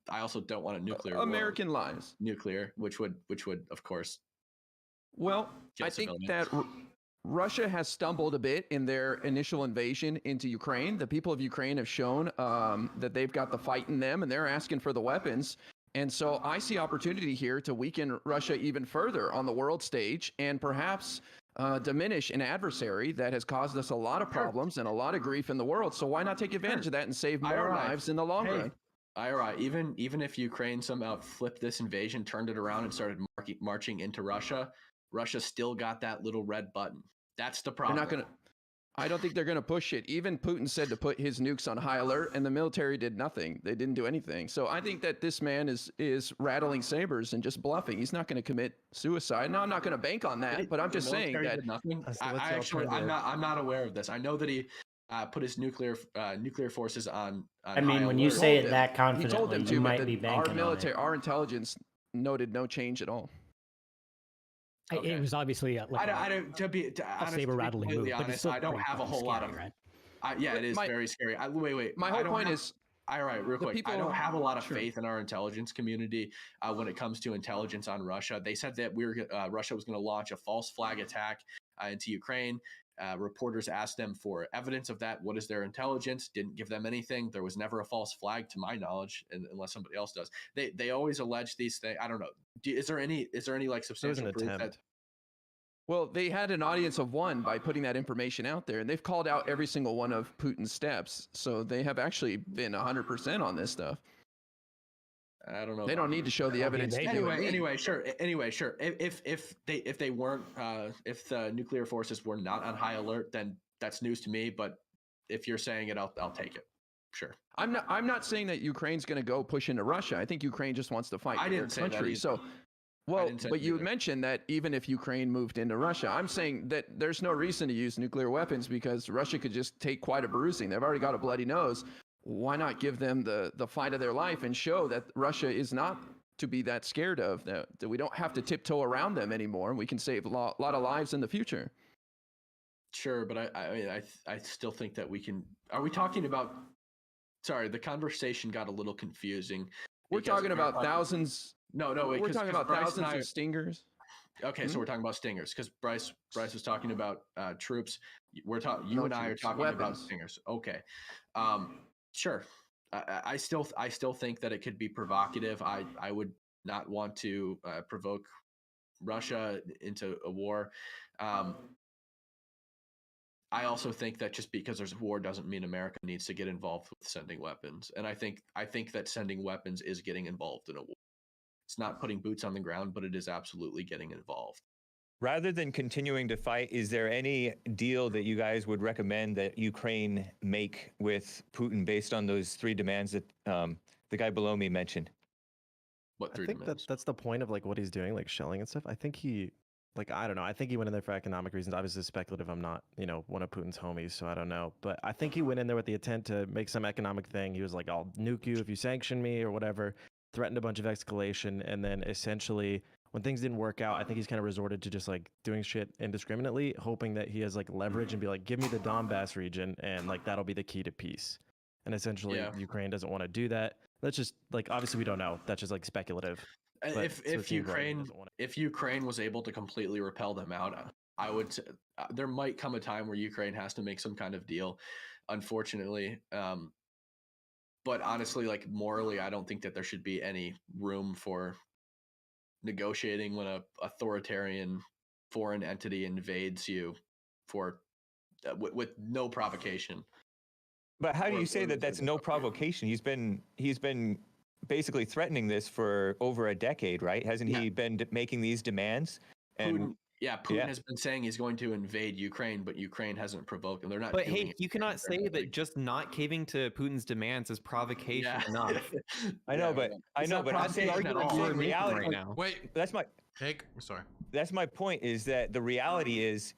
I also don't want a nuclear American war. lives. Nuclear, which would of course. Well, I think that Russia has stumbled a bit in their initial invasion into Ukraine. The people of Ukraine have shown that they've got the fight in them, and they're asking for the weapons. And so I see opportunity here to weaken Russia even further on the world stage and perhaps diminish an adversary that has caused us a lot of problems and a lot of grief in the world. So why not take advantage of that and save more lives in the long run? IRI, even if Ukraine somehow flipped this invasion, turned it around, and started marching into Russia, Russia still got that little red button. That's the problem. They're not going to. I don't think they're going to push it. Even Putin said to put his nukes on high alert, and the military did nothing. They didn't do anything. So I think that this man is rattling sabers and just bluffing. He's not going to commit suicide. Now I'm not going to bank on that, but I'm just saying that nothing. I'm not aware of this. I know that he put his nuclear forces on. I mean, when you say it that confidently, you might be banking on it. Our intelligence noted no change at all. It was obviously a saber rattling move, but it's still I don't have a whole lot of. right? Yeah, it is very scary. Wait. My whole point is. All right, real quick. I don't have a lot of faith in our intelligence community when it comes to intelligence on Russia. They said that Russia was going to launch a false flag attack into Ukraine. Reporters asked them for evidence of that. What is their intelligence? Didn't give them anything. There was never a false flag, to my knowledge, unless somebody else does. They always allege these things. I don't know. Is there any like substantial proof that? Well, they had an audience of one by putting that information out there, and they've called out every single one of Putin's steps. So they have actually been 100% on this stuff. I don't know. They don't need to show the evidence. Anyway, sure. If they weren't, if the nuclear forces were not on high alert, then that's news to me. But if you're saying it, I'll take it. Sure. I'm not saying that Ukraine's going to go push into Russia. I think Ukraine just wants to fight I didn't their country. Say that so, well, but you mentioned that even if Ukraine moved into Russia, I'm saying that there's no reason to use nuclear weapons because Russia could just take quite a bruising. They've already got a bloody nose. Why not give them the fight of their life and show that Russia is not to be that scared of, that we don't have to tiptoe around them anymore, and we can save a lot of lives in the future. Sure, but I still think that we can. Are we talking about? Sorry, the conversation got a little confusing. We're talking about thousands. No, wait, we're talking about thousands of Stingers. Okay, so we're talking about Stingers because Bryce was talking about troops. We're talking. You and I are talking about Stingers. Okay, sure. I still think that it could be provocative. I would not want to provoke Russia into a war. I also think that just because there's a war doesn't mean America needs to get involved with sending weapons. And I think that sending weapons is getting involved in a war. It's not putting boots on the ground, but it is absolutely getting involved. Rather than continuing to fight, is there any deal that you guys would recommend that Ukraine make with Putin based on those 3 demands that the guy below me mentioned? What 3 I think demands? that's the point of like what he's doing, like shelling and stuff. I think he, like, I don't know. I think he went in there for economic reasons. Obviously, it's speculative. I'm not, one of Putin's homies, so I don't know. But I think he went in there with the intent to make some economic thing. He was like, "I'll nuke you if you sanction me," or whatever. Threatened a bunch of escalation, and then essentially, when things didn't work out, I think he's kind of resorted to just like doing shit indiscriminately, hoping that he has like leverage and be like, "Give me the Donbass region, and like that'll be the key to peace." And essentially, Ukraine doesn't want to do that. That's just like, obviously we don't know. That's just like speculative. If Ukraine was able to completely repel them out, I would. There might come a time where Ukraine has to make some kind of deal. Unfortunately, but honestly, like morally, I don't think that there should be any room for negotiating when a authoritarian foreign entity invades you for with no provocation. But how do you say that that's no provocation? He's been basically threatening this for over a decade, right? Hasn't he been making these demands? And Putin has been saying he's going to invade Ukraine, but Ukraine hasn't provoked him. They're not. But hey, you cannot say that just not caving to Putin's demands is provocation enough. I know, but that's the argument for reality right now. Wait, that's my Jake. Sorry. That's my point. Is that the reality is